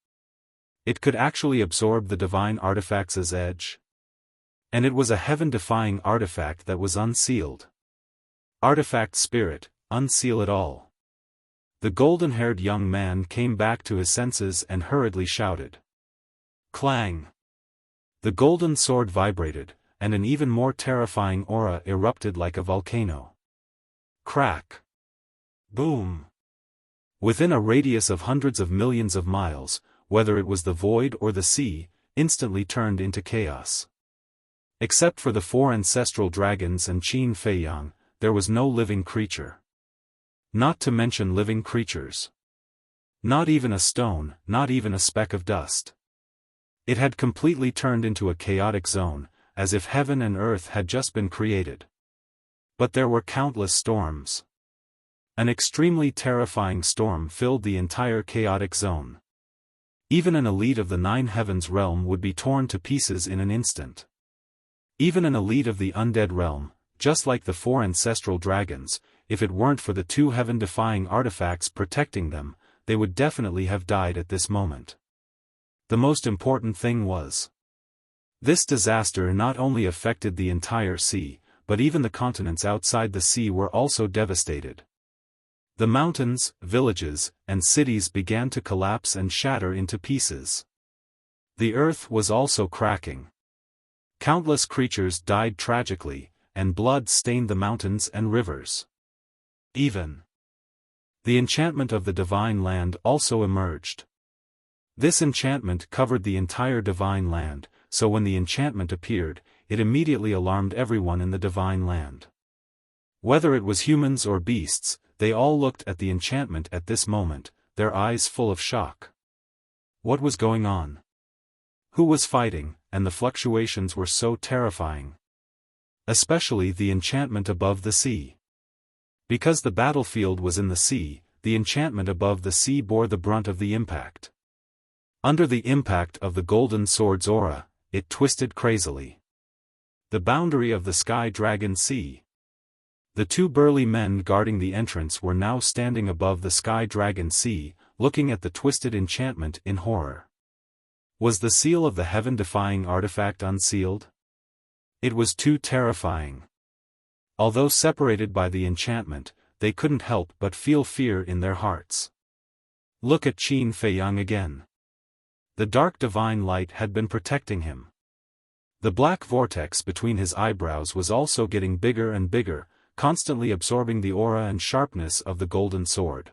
It could actually absorb the divine artifact's edge. And it was a heaven-defying artifact that was unsealed. Artifact spirit, unseal it all. The golden-haired young man came back to his senses and hurriedly shouted. Clang! The golden sword vibrated, and an even more terrifying aura erupted like a volcano. Crack! Boom! Within a radius of hundreds of millions of miles, whether it was the void or the sea, instantly turned into chaos. Except for the 4 ancestral dragons and Qin Feiyang, there was no living creature. Not to mention living creatures. Not even a stone, not even a speck of dust. It had completely turned into a chaotic zone, as if heaven and earth had just been created. But there were countless storms. An extremely terrifying storm filled the entire chaotic zone. Even an elite of the 9 heavens realm would be torn to pieces in an instant. Even an elite of the undead realm, just like the 4 ancestral dragons, if it weren't for the 2 heaven-defying artifacts protecting them, they would definitely have died at this moment. The most important thing was, this disaster not only affected the entire sea, but even the continents outside the sea were also devastated. The mountains, villages, and cities began to collapse and shatter into pieces. The earth was also cracking. Countless creatures died tragically, and blood stained the mountains and rivers. Even the enchantment of the divine land also emerged. This enchantment covered the entire divine land, so when the enchantment appeared, it immediately alarmed everyone in the divine land. Whether it was humans or beasts, they all looked at the enchantment at this moment, their eyes full of shock. What was going on? Who was fighting, and the fluctuations were so terrifying. Especially the enchantment above the sea. Because the battlefield was in the sea, the enchantment above the sea bore the brunt of the impact. Under the impact of the golden sword's aura, it twisted crazily. The boundary of the sky dragon sea. The 2 burly men guarding the entrance were now standing above the sky dragon sea, looking at the twisted enchantment in horror. Was the seal of the heaven-defying artifact unsealed? It was too terrifying. Although separated by the enchantment, they couldn't help but feel fear in their hearts. Look at Qin Feiyang again. The dark divine light had been protecting him. The black vortex between his eyebrows was also getting bigger and bigger, constantly absorbing the aura and sharpness of the golden sword.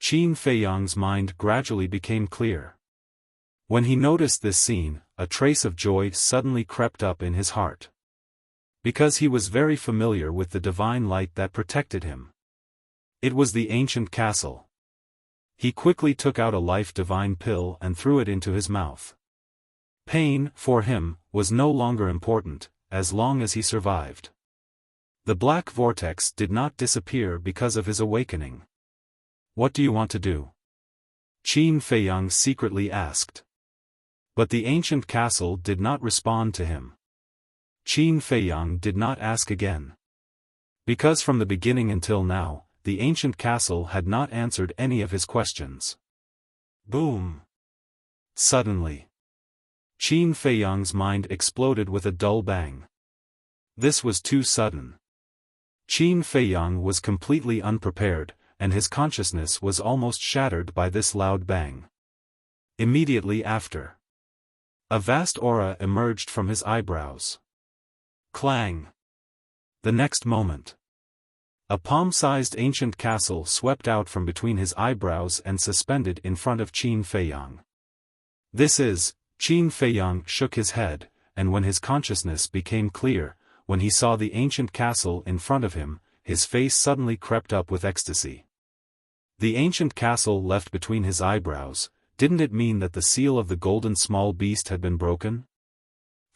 Qin Feiyang's mind gradually became clear. When he noticed this scene, a trace of joy suddenly crept up in his heart. Because he was very familiar with the divine light that protected him. It was the ancient castle. He quickly took out a life divine pill and threw it into his mouth. Pain, for him, was no longer important, as long as he survived. The black vortex did not disappear because of his awakening. What do you want to do? Qin Feiyang secretly asked. But the ancient castle did not respond to him. Qin Feiyang did not ask again. Because from the beginning until now, the ancient castle had not answered any of his questions. Boom! Suddenly, Qin Feiyang's mind exploded with a dull bang. This was too sudden. Qin Feiyang was completely unprepared, and his consciousness was almost shattered by this loud bang. Immediately after, a vast aura emerged from his eyebrows. Clang! The next moment, a palm-sized ancient castle swept out from between his eyebrows and suspended in front of Qin Feiyang. This is, Qin Feiyang shook his head, and when his consciousness became clear, when he saw the ancient castle in front of him, his face suddenly crept up with ecstasy. The ancient castle left between his eyebrows, didn't it mean that the seal of the golden small beast had been broken?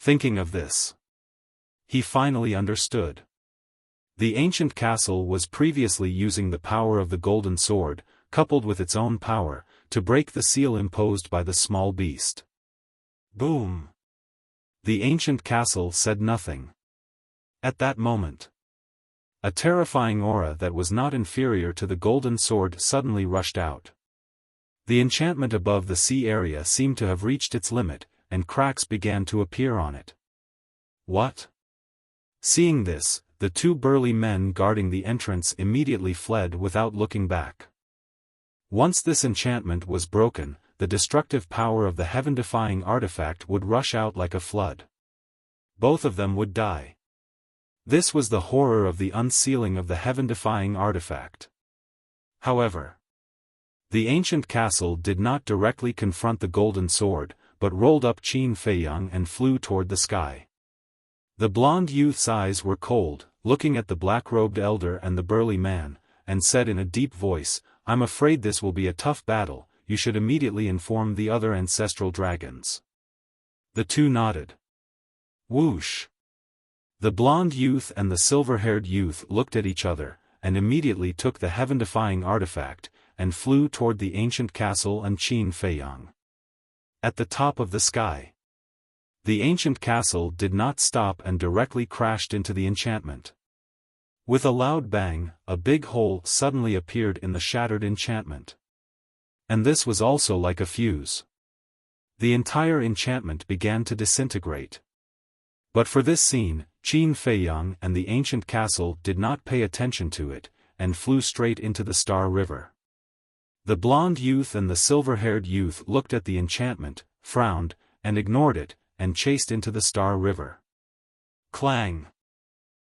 Thinking of this, he finally understood. The ancient castle was previously using the power of the golden sword, coupled with its own power, to break the seal imposed by the small beast. Boom! The ancient castle said nothing. At that moment, a terrifying aura that was not inferior to the golden sword suddenly rushed out. The enchantment above the sea area seemed to have reached its limit, and cracks began to appear on it. What? Seeing this, the 2 burly men guarding the entrance immediately fled without looking back. Once this enchantment was broken, the destructive power of the heaven-defying artifact would rush out like a flood. Both of them would die. This was the horror of the unsealing of the heaven-defying artifact. However, the ancient castle did not directly confront the golden sword, but rolled up Qin Feiyang and flew toward the sky. The blond youth's eyes were cold, looking at the black-robed elder and the burly man, and said in a deep voice, "I'm afraid this will be a tough battle, you should immediately inform the other ancestral dragons." The two nodded. Whoosh! The blond youth and the silver-haired youth looked at each other, and immediately took the heaven-defying artifact, and flew toward the ancient castle and Qin Feiyang. At the top of the sky. The ancient castle did not stop and directly crashed into the enchantment. With a loud bang, a big hole suddenly appeared in the shattered enchantment. And this was also like a fuse. The entire enchantment began to disintegrate. But for this scene, Qin Feiyang and the ancient castle did not pay attention to it, and flew straight into the Star River. The blond youth and the silver-haired youth looked at the enchantment, frowned, and ignored it, and chased into the Star River. Clang!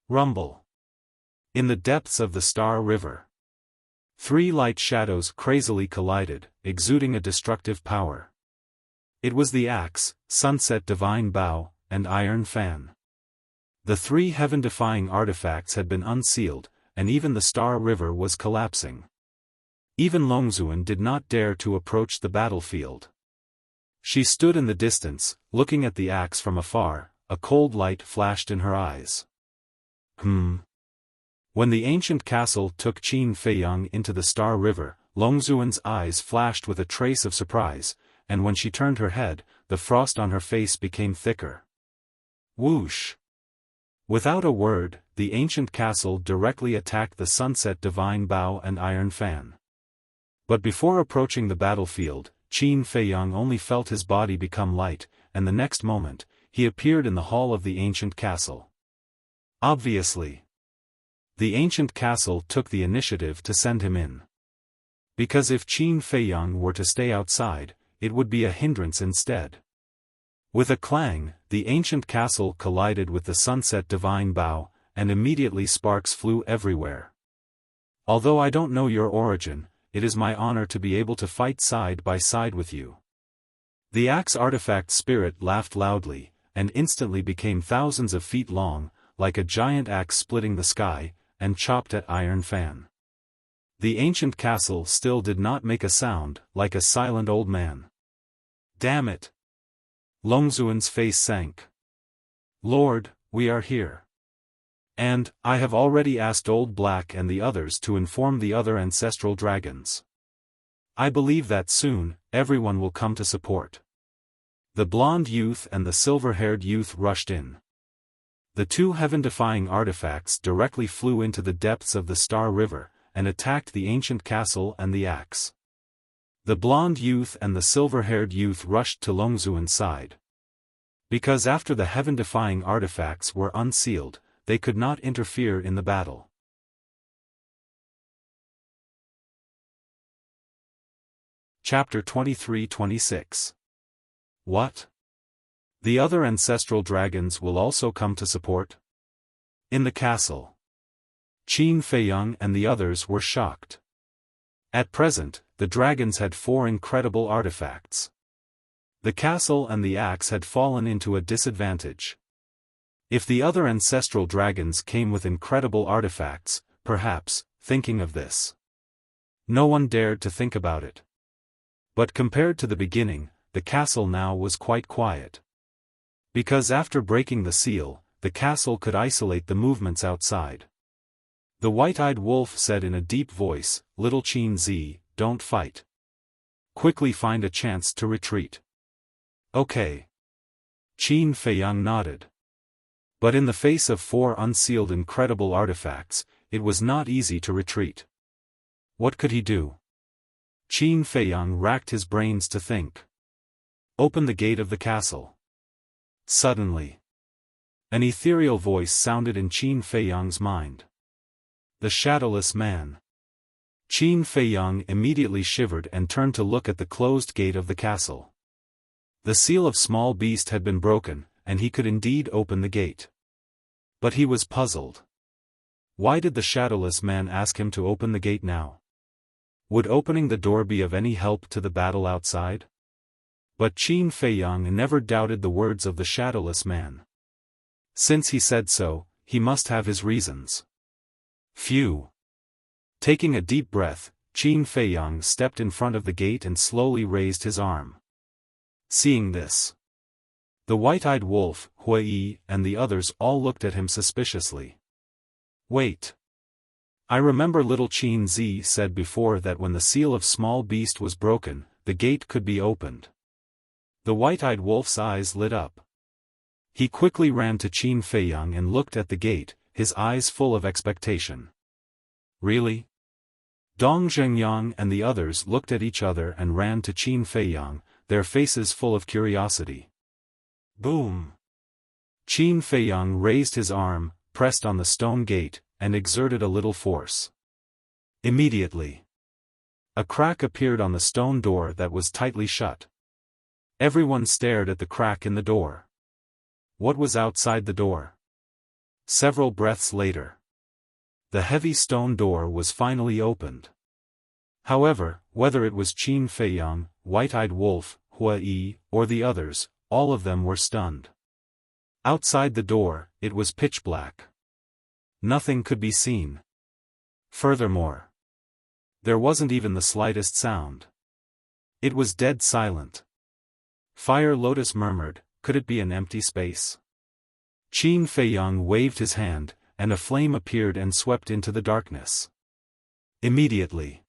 Rumble! In the depths of the Star River, 3 light shadows crazily collided, exuding a destructive power. It was the axe, Sunset Divine Bow, and Iron Fan. The 3 heaven-defying artifacts had been unsealed, and even the Star River was collapsing. Even Longzuan did not dare to approach the battlefield. She stood in the distance, looking at the axe from afar, a cold light flashed in her eyes. When the ancient castle took Qin Feiyang into the Star River, Longzuan's eyes flashed with a trace of surprise, and when she turned her head, the frost on her face became thicker. Whoosh! Without a word, the ancient castle directly attacked the Sunset Divine Bow and Iron Fan. But before approaching the battlefield, Qin Feiyang only felt his body become light, and the next moment, he appeared in the hall of the ancient castle. Obviously, the ancient castle took the initiative to send him in. Because if Qin Feiyang were to stay outside, it would be a hindrance instead. With a clang, the ancient castle collided with the Sunset Divine Bow, and immediately sparks flew everywhere. Although I don't know your origin, it is my honor to be able to fight side by side with you. The axe artifact spirit laughed loudly, and instantly became thousands of feet long, like a giant axe splitting the sky, and chopped at Iron Fan. The ancient castle still did not make a sound, like a silent old man. Damn it! Longzuan's face sank. Lord, we are here. And, I have already asked Old Black and the others to inform the other ancestral dragons. I believe that soon, everyone will come to support. The blond youth and the silver-haired youth rushed in. The 2 heaven-defying artifacts directly flew into the depths of the Star River, and attacked the ancient castle and the axe. The blond youth and the silver-haired youth rushed to Longzuan's side. Because after the heaven-defying artifacts were unsealed, they could not interfere in the battle. Chapter 23-26. What? The other ancestral dragons will also come to support? In the castle, Qin Feiyang and the others were shocked. At present, the dragons had 4 incredible artifacts. The castle and the axe had fallen into a disadvantage. If the other ancestral dragons came with incredible artifacts, perhaps, thinking of this, no one dared to think about it. But compared to the beginning, the castle now was quite quiet. Because after breaking the seal, the castle could isolate the movements outside. The white-eyed wolf said in a deep voice, "Little Qin Z, don't fight. Quickly find a chance to retreat." Okay. Qin Feiyang nodded. But in the face of 4 unsealed incredible artifacts, it was not easy to retreat. What could he do? Qin Feiyang racked his brains to think. Open the gate of the castle. Suddenly, an ethereal voice sounded in Qin Feiyang's mind. The shadowless man. Qin Feiyang immediately shivered and turned to look at the closed gate of the castle. The seal of Small Beast had been broken, and he could indeed open the gate. But he was puzzled. Why did the shadowless man ask him to open the gate now? Would opening the door be of any help to the battle outside? But Qin Feiyang never doubted the words of the shadowless man. Since he said so, he must have his reasons. Phew. Taking a deep breath, Qin Feiyang stepped in front of the gate and slowly raised his arm. Seeing this, the white-eyed wolf, Hui, and the others all looked at him suspiciously. Wait. I remember little Qin Zi said before that when the seal of small beast was broken, the gate could be opened. The white-eyed wolf's eyes lit up. He quickly ran to Qin Feiyang and looked at the gate, his eyes full of expectation. Really? Dong Zhengyang and the others looked at each other and ran to Qin Feiyang, their faces full of curiosity. Boom! Qin Feiyang raised his arm, pressed on the stone gate, and exerted a little force. Immediately, a crack appeared on the stone door that was tightly shut. Everyone stared at the crack in the door. What was outside the door? Several breaths later, the heavy stone door was finally opened. However, whether it was Qin Feiyang, White-Eyed Wolf, Hui, or the others, all of them were stunned. Outside the door, it was pitch black. Nothing could be seen. Furthermore, there wasn't even the slightest sound. It was dead silent. Fire Lotus murmured, could it be an empty space? Qin Feiyang waved his hand, and a flame appeared and swept into the darkness. Immediately,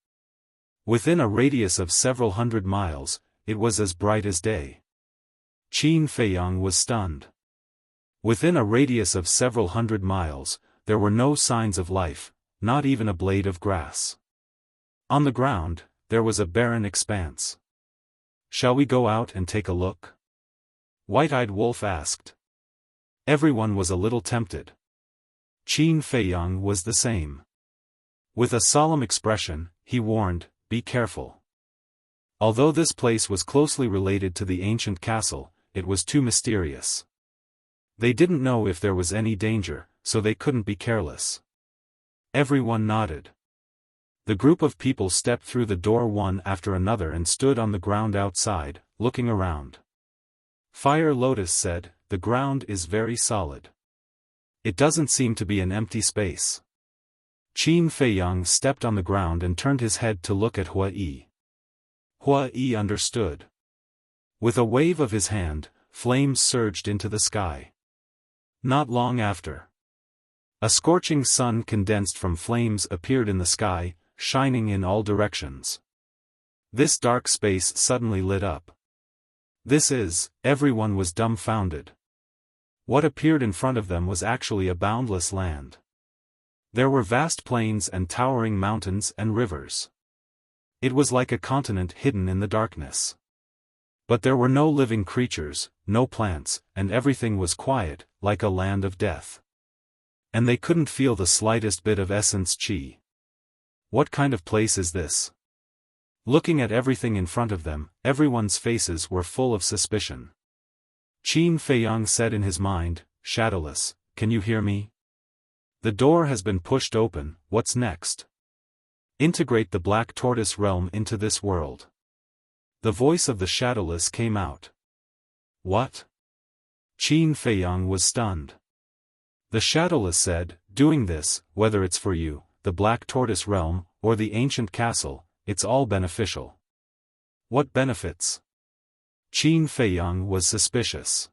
within a radius of several hundred miles, it was as bright as day. Qin Feiyang was stunned. Within a radius of several hundred miles, there were no signs of life, not even a blade of grass. On the ground, there was a barren expanse. Shall we go out and take a look? White-Eyed Wolf asked. Everyone was a little tempted. Qin Feiyang was the same. With a solemn expression, he warned, be careful. Although this place was closely related to the ancient castle, it was too mysterious. They didn't know if there was any danger, so they couldn't be careless. Everyone nodded. The group of people stepped through the door one after another and stood on the ground outside, looking around. Fire Lotus said, the ground is very solid. It doesn't seem to be an empty space. Qin Feiyang stepped on the ground and turned his head to look at Hui. Hui understood. With a wave of his hand, flames surged into the sky. Not long after, a scorching sun condensed from flames appeared in the sky, shining in all directions. This dark space suddenly lit up. Everyone was dumbfounded. What appeared in front of them was actually a boundless land. There were vast plains and towering mountains and rivers. It was like a continent hidden in the darkness. But there were no living creatures, no plants, and everything was quiet, like a land of death. And they couldn't feel the slightest bit of essence qi. What kind of place is this? Looking at everything in front of them, everyone's faces were full of suspicion. Qin Feiyang said in his mind, Shadowless, can you hear me? The door has been pushed open, what's next? Integrate the Black Tortoise realm into this world. The voice of the Shadowless came out. What? Qin Feiyang was stunned. The Shadowless said, doing this, whether it's for you, the Black Tortoise realm, or the ancient castle, it's all beneficial. What benefits? Qin Feiyang was suspicious.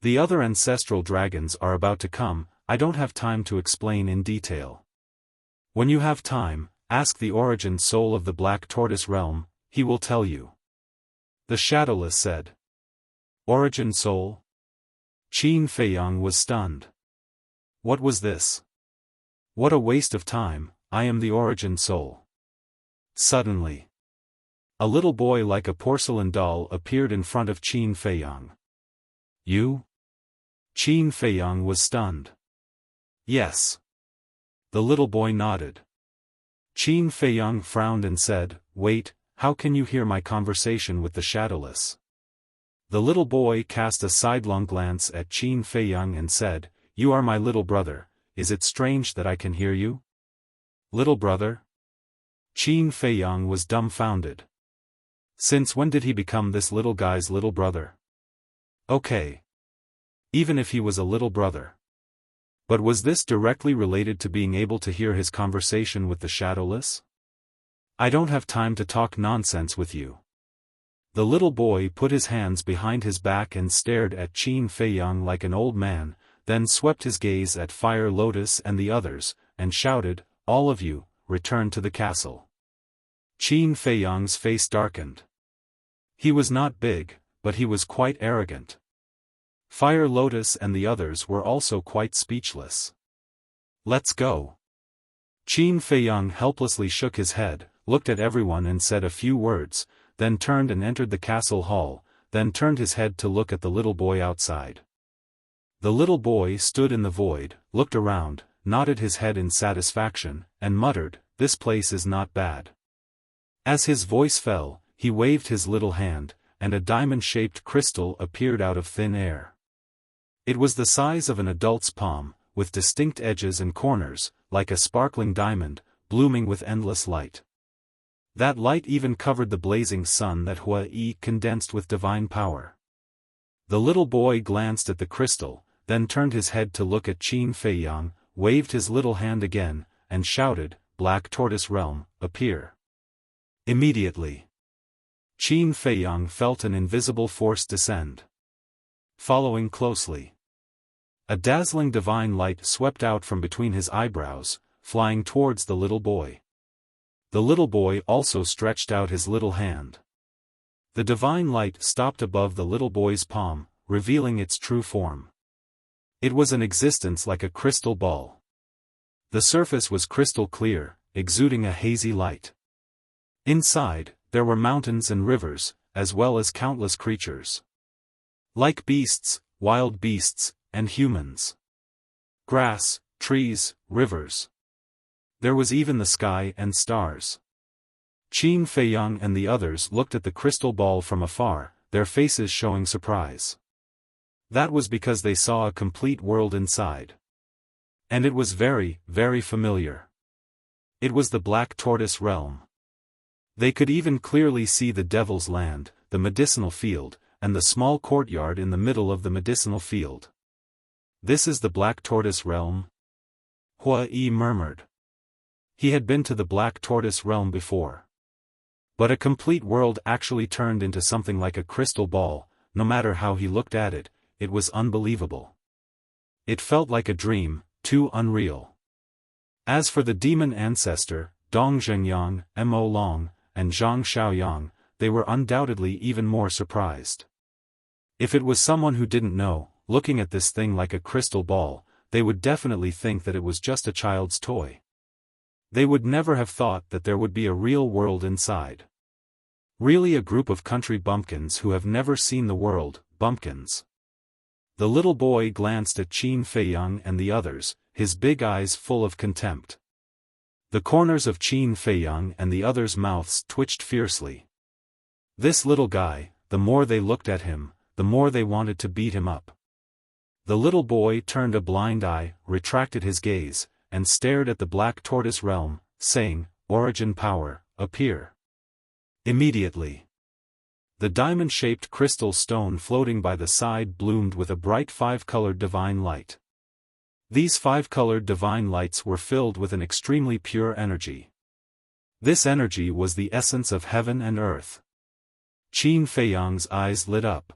The other ancestral dragons are about to come, I don't have time to explain in detail. When you have time, ask the origin soul of the Black Tortoise realm, he will tell you. The Shadowless said. Origin soul? Qin Feiyang was stunned. What was this? What a waste of time, I am the origin soul. Suddenly, a little boy like a porcelain doll appeared in front of Qin Feiyang. You? Qin Feiyang was stunned. Yes. The little boy nodded. Qin Feiyang frowned and said, wait, how can you hear my conversation with the Shadowless? The little boy cast a sidelong glance at Qin Feiyang and said, you are my little brother, is it strange that I can hear you? Little brother? Qin Feiyang was dumbfounded. Since when did he become this little guy's little brother? Okay. even if he was a little brother. But was this directly related to being able to hear his conversation with the Shadowless? I don't have time to talk nonsense with you. The little boy put his hands behind his back and stared at Qin Feiyang like an old man, then swept his gaze at Fire Lotus and the others, and shouted, "All of you, return to the castle." Qin Feiyang's face darkened. He was not big, but he was quite arrogant. Fire Lotus and the others were also quite speechless. "Let's go." Qin Feiyang helplessly shook his head, looked at everyone and said a few words, then turned and entered the castle hall, then turned his head to look at the little boy outside. The little boy stood in the void, looked around, nodded his head in satisfaction, and muttered, "This place is not bad." As his voice fell, he waved his little hand, and a diamond-shaped crystal appeared out of thin air. It was the size of an adult's palm, with distinct edges and corners, like a sparkling diamond, blooming with endless light. That light even covered the blazing sun that Hua Yi condensed with divine power. The little boy glanced at the crystal, then turned his head to look at Qin Feiyang, waved his little hand again, and shouted, "Black Tortoise Realm, appear." Immediately, Qin Feiyang felt an invisible force descend. Following closely, a dazzling divine light swept out from between his eyebrows, flying towards the little boy. The little boy also stretched out his little hand. The divine light stopped above the little boy's palm, revealing its true form. It was an existence like a crystal ball. The surface was crystal clear, exuding a hazy light. Inside, there were mountains and rivers, as well as countless creatures. Like beasts, wild beasts, and humans. Grass, trees, rivers. There was even the sky and stars. Qin Feiyang and the others looked at the crystal ball from afar, their faces showing surprise. That was because they saw a complete world inside. And it was very, very familiar. It was the Black Tortoise Realm. They could even clearly see the Devil's Land, the medicinal field, and the small courtyard in the middle of the medicinal field. "This is the Black Tortoise Realm?" Hua Yi murmured. He had been to the Black Tortoise Realm before. But a complete world actually turned into something like a crystal ball. No matter how he looked at it, it was unbelievable. It felt like a dream, too unreal. As for the demon ancestor, Dong Zhengyang, Mo Long, and Zhang Xiaoyang, they were undoubtedly even more surprised. If it was someone who didn't know, looking at this thing like a crystal ball, they would definitely think that it was just a child's toy. They would never have thought that there would be a real world inside. Really a group of country bumpkins who have never seen the world, bumpkins. The little boy glanced at Qin Feiyang and the others, his big eyes full of contempt. The corners of Qin Feiyang and the others' mouths twitched fiercely. This little guy, the more they looked at him, the more they wanted to beat him up. The little boy turned a blind eye, retracted his gaze, and stared at the Black Tortoise Realm, saying, "Origin power, appear." Immediately, the diamond-shaped crystal stone floating by the side bloomed with a bright five-colored divine light. These five-colored divine lights were filled with an extremely pure energy. This energy was the essence of heaven and earth. Qin Feiyang's eyes lit up.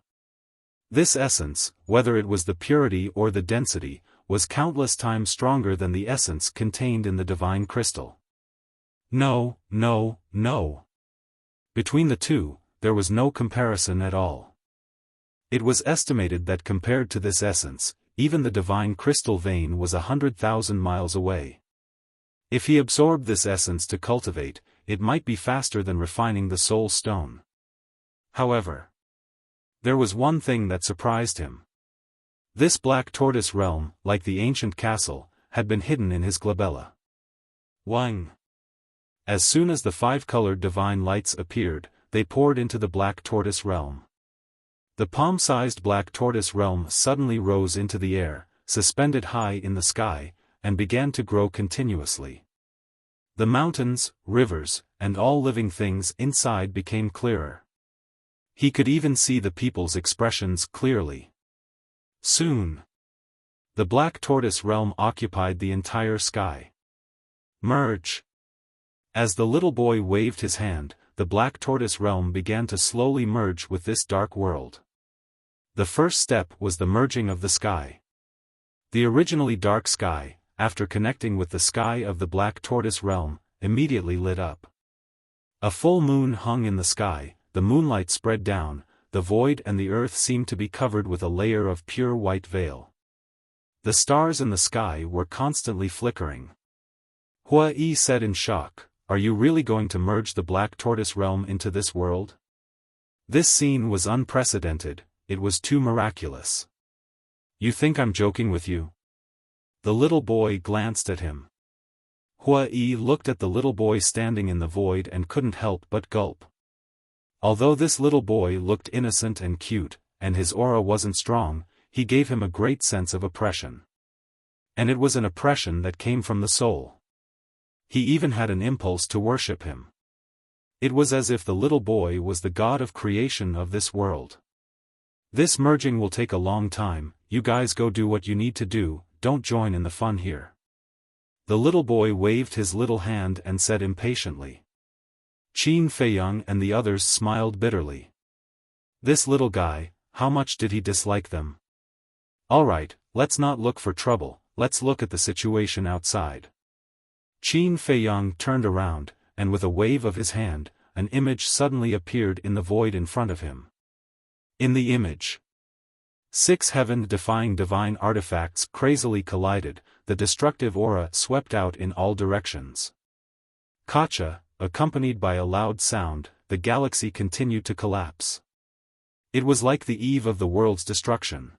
This essence, whether it was the purity or the density, was countless times stronger than the essence contained in the divine crystal. No, no, no. Between the two, there was no comparison at all. It was estimated that compared to this essence, even the divine crystal vein was 100,000 miles away. If he absorbed this essence to cultivate, it might be faster than refining the soul stone. However, there was one thing that surprised him. This Black Tortoise Realm, like the ancient castle, had been hidden in his glabella. Wang. As soon as the five-colored divine lights appeared, they poured into the Black Tortoise Realm. The palm-sized Black Tortoise Realm suddenly rose into the air, suspended high in the sky, and began to grow continuously. The mountains, rivers, and all living things inside became clearer. He could even see the people's expressions clearly. Soon, the Black Tortoise realm occupied the entire sky. Merge. As the little boy waved his hand, the Black Tortoise realm began to slowly merge with this dark world. The first step was the merging of the sky. The originally dark sky, after connecting with the sky of the Black Tortoise realm, immediately lit up. A full moon hung in the sky, the moonlight spread down, the void and the earth seemed to be covered with a layer of pure white veil. The stars in the sky were constantly flickering. Hua Yi said in shock, "Are you really going to merge the Black Tortoise realm into this world?" This scene was unprecedented, it was too miraculous. "You think I'm joking with you?" The little boy glanced at him. Hua Yi looked at the little boy standing in the void and couldn't help but gulp. Although this little boy looked innocent and cute, and his aura wasn't strong, he gave him a great sense of oppression. And it was an oppression that came from the soul. He even had an impulse to worship him. It was as if the little boy was the god of creation of this world. "This merging will take a long time, you guys go do what you need to do, don't join in the fun here." The little boy waved his little hand and said impatiently. Qin Feiyang and the others smiled bitterly. This little guy, how much did he dislike them? "Alright, let's not look for trouble, let's look at the situation outside." Qin Feiyang turned around, and with a wave of his hand, an image suddenly appeared in the void in front of him. In the image, 6 heaven-defying divine artifacts crazily collided, the destructive aura swept out in all directions. Kacha, accompanied by a loud sound, the galaxy continued to collapse. It was like the eve of the world's destruction.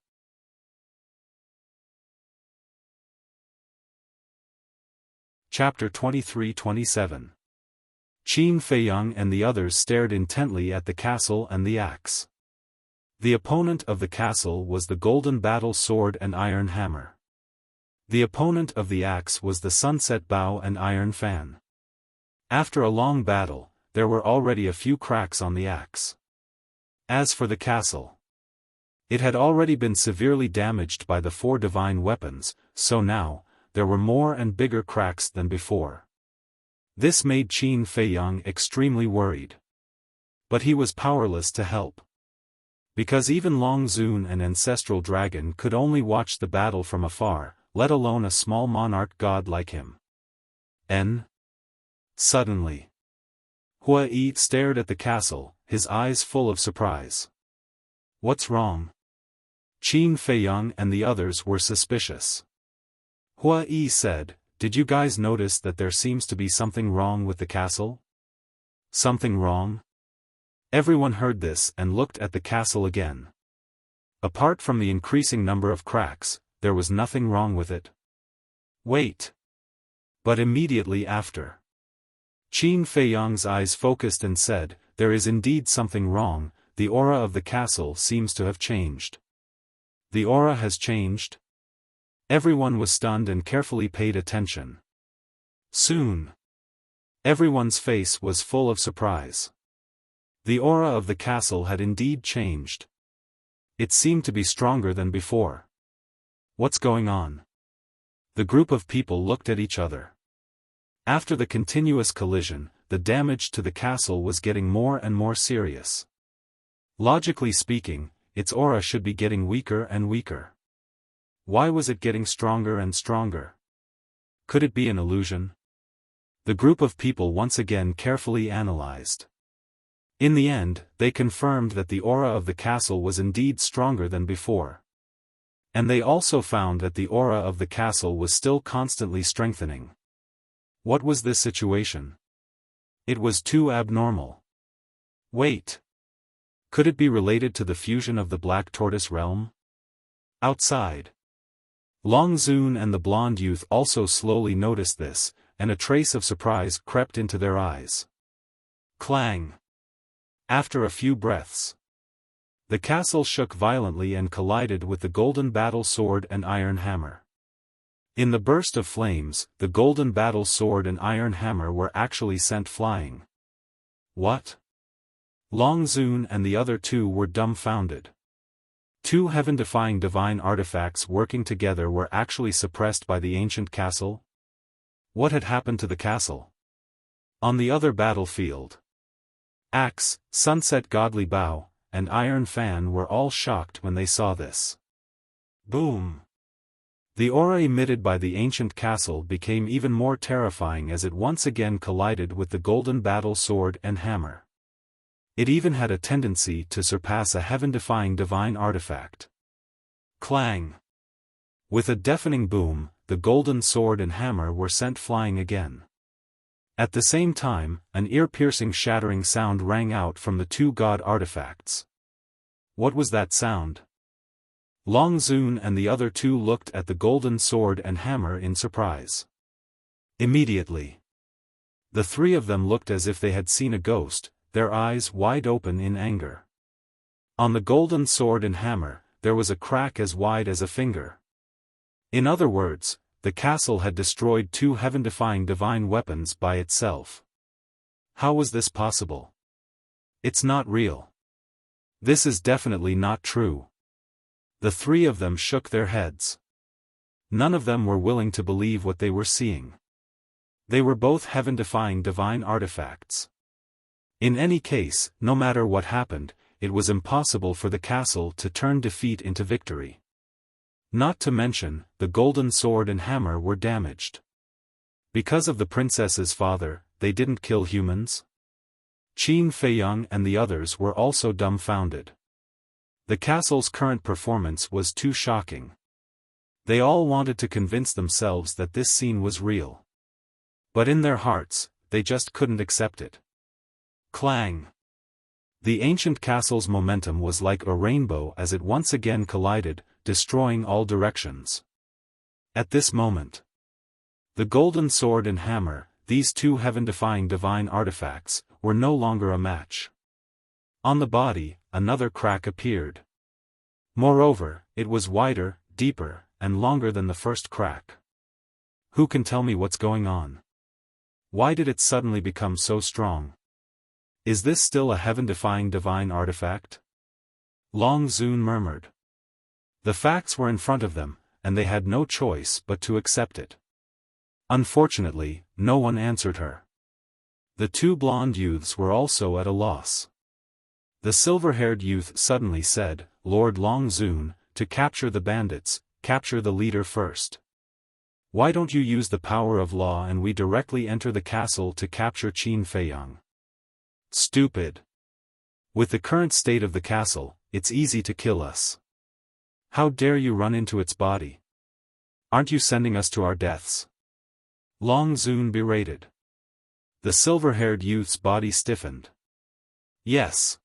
Chapter 23-27. Qin Feiyang and the others stared intently at the castle and the axe. The opponent of the castle was the golden battle sword and iron hammer. The opponent of the axe was the sunset bow and iron fan. After a long battle, there were already a few cracks on the axe. As for the castle, it had already been severely damaged by the 4 divine weapons, so now, there were more and bigger cracks than before. This made Qin Feiyang extremely worried. But he was powerless to help. Because even Long Zun and Ancestral Dragon could only watch the battle from afar, let alone a small monarch god like him. Suddenly, Hua Yi stared at the castle, his eyes full of surprise. "What's wrong?" Qin Feiyang and the others were suspicious. Hua Yi said, "Did you guys notice that there seems to be something wrong with the castle?" "Something wrong?" Everyone heard this and looked at the castle again. Apart from the increasing number of cracks, there was nothing wrong with it. Wait. But immediately after, Qin Feiyang's eyes focused and said, "There is indeed something wrong, the aura of the castle seems to have changed." "The aura has changed?" Everyone was stunned and carefully paid attention. Soon, everyone's face was full of surprise. The aura of the castle had indeed changed. It seemed to be stronger than before. What's going on? The group of people looked at each other. After the continuous collision, the damage to the castle was getting more and more serious. Logically speaking, its aura should be getting weaker and weaker. Why was it getting stronger and stronger? Could it be an illusion? The group of people once again carefully analyzed. In the end, they confirmed that the aura of the castle was indeed stronger than before. And they also found that the aura of the castle was still constantly strengthening. What was this situation? It was too abnormal. Wait. Could it be related to the fusion of the Black Tortoise realm? Outside, Long Zun and the blonde youth also slowly noticed this, and a trace of surprise crept into their eyes. Clang! After a few breaths, the castle shook violently and collided with the golden battle sword and iron hammer. In the burst of flames, the golden battle sword and iron hammer were actually sent flying. What? Long Zun and the other two were dumbfounded. Two heaven-defying divine artifacts working together were actually suppressed by the ancient castle? What had happened to the castle? On the other battlefield, Axe, Sunset Godly Bow, and Iron Fan were all shocked when they saw this. Boom! The aura emitted by the ancient castle became even more terrifying as it once again collided with the golden battle sword and hammer. It even had a tendency to surpass a heaven-defying divine artifact. Clang! With a deafening boom, the golden sword and hammer were sent flying again. At the same time, an ear-piercing shattering sound rang out from the two god artifacts. What was that sound? Long Zun and the other two looked at the golden sword and hammer in surprise. Immediately, the three of them looked as if they had seen a ghost, their eyes wide open in anger. On the golden sword and hammer, there was a crack as wide as a finger. In other words, the castle had destroyed two heaven-defying divine weapons by itself. How was this possible? It's not real. This is definitely not true. The three of them shook their heads. None of them were willing to believe what they were seeing. They were both heaven-defying divine artifacts. In any case, no matter what happened, it was impossible for the castle to turn defeat into victory. Not to mention, the golden sword and hammer were damaged. Because of the princess's father, they didn't kill humans? Qin Feiyang and the others were also dumbfounded. The castle's current performance was too shocking. They all wanted to convince themselves that this scene was real. But in their hearts, they just couldn't accept it. Clang! The ancient castle's momentum was like a rainbow as it once again collided, destroying all directions. At this moment, the golden sword and hammer, these two heaven-defying divine artifacts, were no longer a match. On the body, another crack appeared. Moreover, it was wider, deeper, and longer than the first crack. Who can tell me what's going on? Why did it suddenly become so strong? Is this still a heaven-defying divine artifact? Long Zun murmured. The facts were in front of them, and they had no choice but to accept it. Unfortunately, no one answered her. The two blonde youths were also at a loss. The silver-haired youth suddenly said, "Lord Long Zun, to capture the bandits, capture the leader first. Why don't you use the power of law and we directly enter the castle to capture Qin Feiyang?" Stupid. With the current state of the castle, it's easy to kill us. How dare you run into its body? Aren't you sending us to our deaths? Long Zun berated. The silver-haired youth's body stiffened. Yes.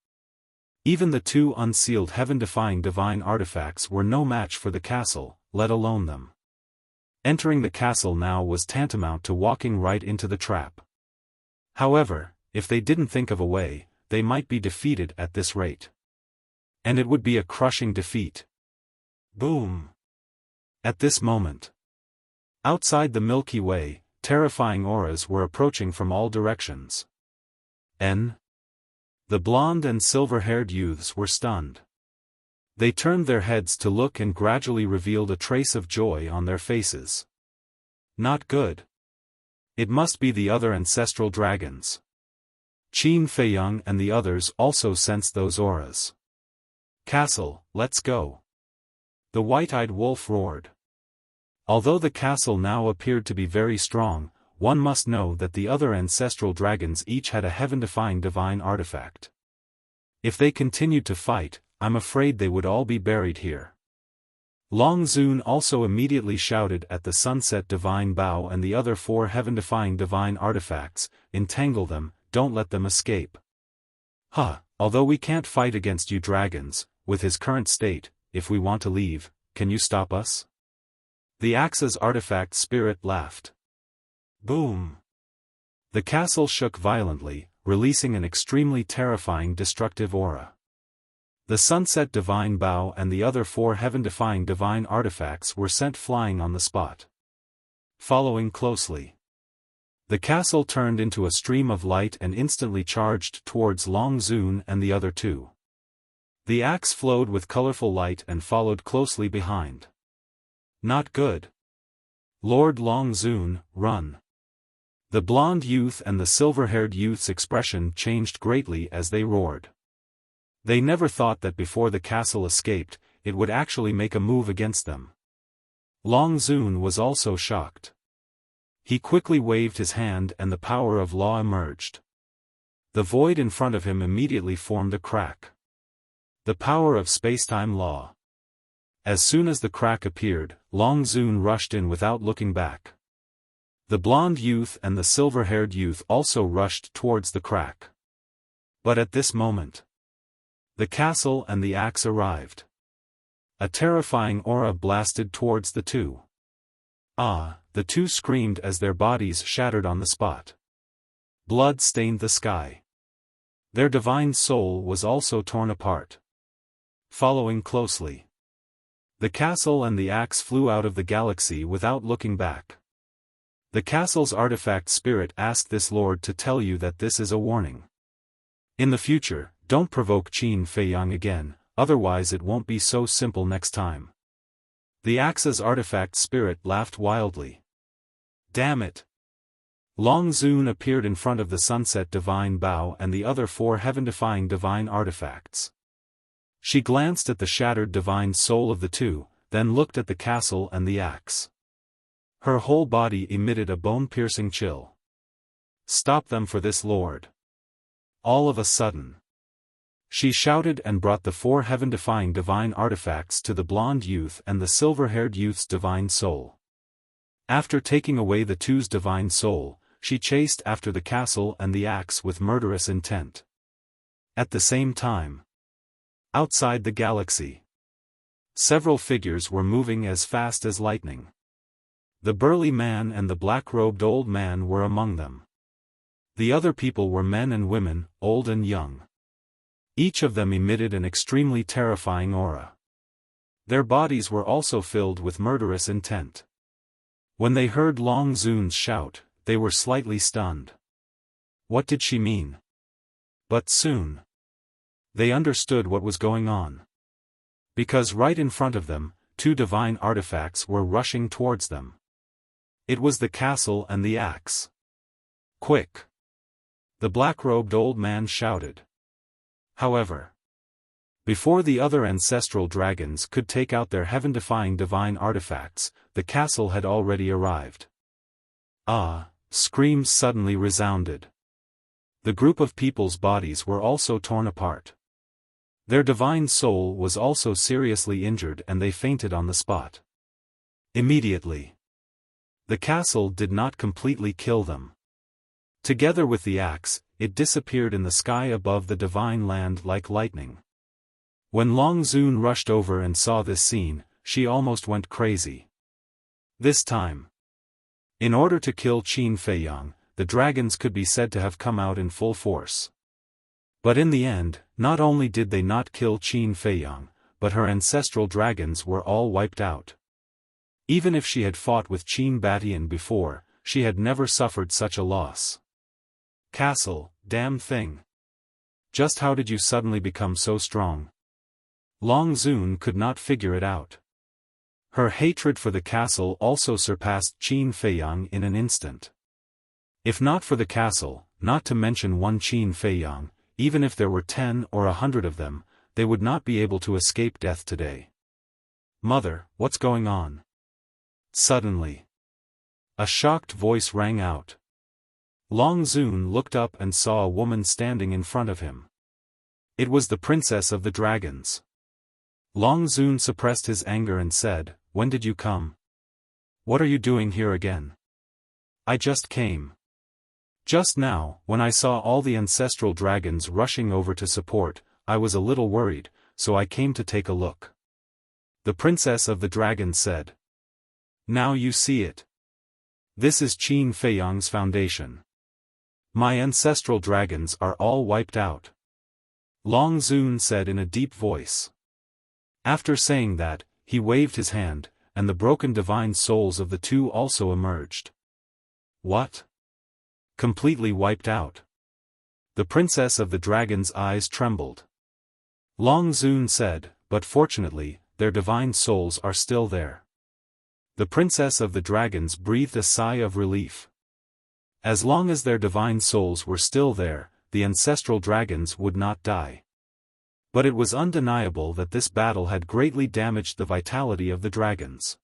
Even the two unsealed heaven-defying divine artifacts were no match for the castle, let alone them. Entering the castle now was tantamount to walking right into the trap. However, if they didn't think of a way, they might be defeated at this rate. And it would be a crushing defeat. Boom! At this moment, outside the Milky Way, terrifying auras were approaching from all directions. The blonde and silver-haired youths were stunned. They turned their heads to look and gradually revealed a trace of joy on their faces. Not good. It must be the other ancestral dragons. Qin Feiyang and the others also sensed those auras. "Castle, let's go!" The white-eyed wolf roared. Although the castle now appeared to be very strong, one must know that the other ancestral dragons each had a heaven-defying divine artifact. If they continued to fight, I'm afraid they would all be buried here. Long Zun also immediately shouted at the Sunset Divine Bow and the other four heaven-defying divine artifacts, "Entangle them, don't let them escape." Although we can't fight against you dragons, with his current state, if we want to leave, can you stop us? The Axe's artifact spirit laughed. Boom! The castle shook violently, releasing an extremely terrifying destructive aura. The Sunset Divine Bow and the other four heaven-defying divine artifacts were sent flying on the spot. Following closely, the castle turned into a stream of light and instantly charged towards Long Zun and the other two. The axe flowed with colorful light and followed closely behind. Not good. Lord Long Zun, run. The blonde youth and the silver-haired youth's expression changed greatly as they roared. They never thought that before the castle escaped, it would actually make a move against them. Long Zun was also shocked. He quickly waved his hand and the power of law emerged. The void in front of him immediately formed a crack. The power of spacetime law. As soon as the crack appeared, Long Zun rushed in without looking back. The blonde youth and the silver-haired youth also rushed towards the crack. But at this moment, the castle and the axe arrived. A terrifying aura blasted towards the two. The two screamed as their bodies shattered on the spot. Blood stained the sky. Their divine soul was also torn apart. Following closely, the castle and the axe flew out of the galaxy without looking back. The castle's artifact spirit asked this lord to tell you that this is a warning. In the future, don't provoke Qin Feiyang again, otherwise it won't be so simple next time. The axe's artifact spirit laughed wildly. Damn it! Long Zun appeared in front of the sunset divine bow and the other 4 heaven-defying divine artifacts. She glanced at the shattered divine soul of the two, then looked at the castle and the axe. Her whole body emitted a bone-piercing chill. Stop them for this lord. All of a sudden, she shouted and brought the 4 heaven-defying divine artifacts to the blonde youth and the silver-haired youth's divine soul. After taking away the two's divine soul, she chased after the castle and the axe with murderous intent. At the same time, outside the galaxy, several figures were moving as fast as lightning. The burly man and the black-robed old man were among them. The other people were men and women, old and young. Each of them emitted an extremely terrifying aura. Their bodies were also filled with murderous intent. When they heard Long Zun's shout, they were slightly stunned. What did she mean? But soon, they understood what was going on. Because right in front of them, 2 divine artifacts were rushing towards them. It was the castle and the axe. Quick! The black-robed old man shouted. However, before the other ancestral dragons could take out their heaven-defying divine artifacts, the castle had already arrived. Screams suddenly resounded. The group of people's bodies were also torn apart. Their divine soul was also seriously injured and they fainted on the spot. Immediately, the castle did not completely kill them. Together with the axe, it disappeared in the sky above the divine land like lightning. When Long Zun rushed over and saw this scene, she almost went crazy. This time, in order to kill Qin Feiyang, the dragons could be said to have come out in full force. But in the end, not only did they not kill Qin Feiyang, but her ancestral dragons were all wiped out. Even if she had fought with Qin Batian before, she had never suffered such a loss. Castle, damn thing. Just how did you suddenly become so strong? Long Zun could not figure it out. Her hatred for the castle also surpassed Qin Feiyang in an instant. If not for the castle, not to mention one Qin Feiyang, even if there were 10 or 100 of them, they would not be able to escape death today. Mother, what's going on? Suddenly, a shocked voice rang out. Long Zun looked up and saw a woman standing in front of him. It was the princess of the dragons. Long Zun suppressed his anger and said, "When did you come? What are you doing here again?" "I just came. Just now, when I saw all the ancestral dragons rushing over to support, I was a little worried, so I came to take a look." The princess of the dragons said. "Now you see it. This is Qin Feiyang's foundation. My ancestral dragons are all wiped out," Long Zun said in a deep voice. After saying that, he waved his hand, and the broken divine souls of the two also emerged. What? Completely wiped out? The princess of the dragon's eyes trembled. Long Zun said, but fortunately, their divine souls are still there. The princess of the dragons breathed a sigh of relief. As long as their divine souls were still there, the ancestral dragons would not die. But it was undeniable that this battle had greatly damaged the vitality of the dragons.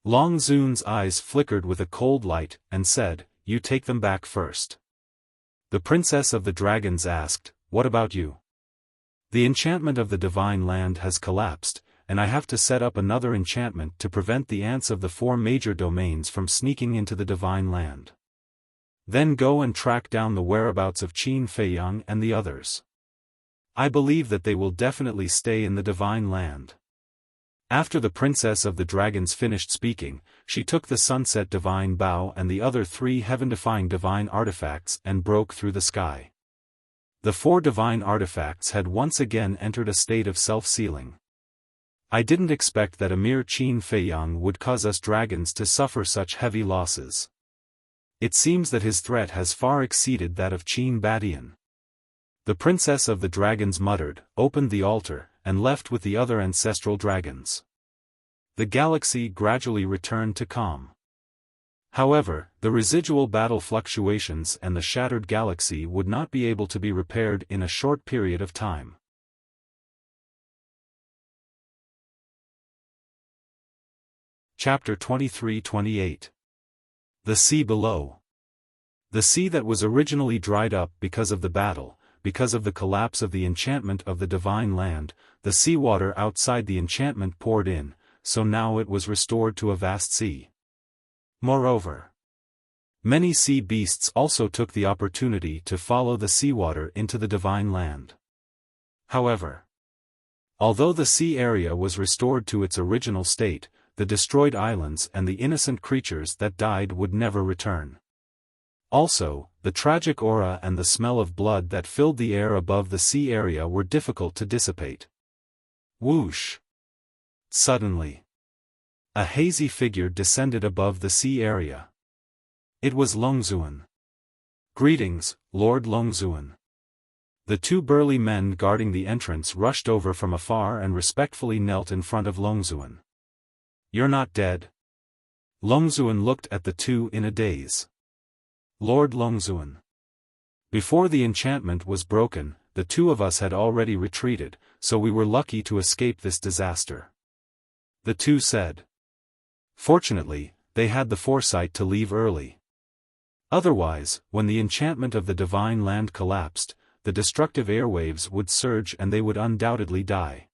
Long Zun's eyes flickered with a cold light, and said, "You take them back first." The princess of the dragons asked, "What about you?" "The enchantment of the divine land has collapsed, and I have to set up another enchantment to prevent the ants of the 4 major domains from sneaking into the divine land. Then go and track down the whereabouts of Qin Feiyang and the others. I believe that they will definitely stay in the divine land." After the princess of the dragons finished speaking, she took the sunset divine bow and the other 3 heaven-defying divine artifacts and broke through the sky. The 4 divine artifacts had once again entered a state of self-sealing. I didn't expect that a mere Qin Feiyang would cause us dragons to suffer such heavy losses. It seems that his threat has far exceeded that of Qin Badian. The princess of the dragons muttered, opened the altar, and left with the other ancestral dragons. The galaxy gradually returned to calm. However, the residual battle fluctuations and the shattered galaxy would not be able to be repaired in a short period of time. Chapter 23-28. The Sea Below. The sea that was originally dried up because of the battle, because of the collapse of the enchantment of the divine land, the seawater outside the enchantment poured in, so now it was restored to a vast sea. Moreover, many sea beasts also took the opportunity to follow the seawater into the divine land. However, although the sea area was restored to its original state, the destroyed islands and the innocent creatures that died would never return. Also, the tragic aura and the smell of blood that filled the air above the sea area were difficult to dissipate. Whoosh! Suddenly, a hazy figure descended above the sea area. It was Longzuan. "Greetings, Lord Longzuan." The 2 burly men guarding the entrance rushed over from afar and respectfully knelt in front of Longzuan. "You're not dead?" Longzuan looked at the 2 in a daze. "Lord Longzuan. Before the enchantment was broken, the 2 of us had already retreated, so we were lucky to escape this disaster," the 2 said. Fortunately, they had the foresight to leave early. Otherwise, when the enchantment of the divine land collapsed, the destructive airwaves would surge and they would undoubtedly die.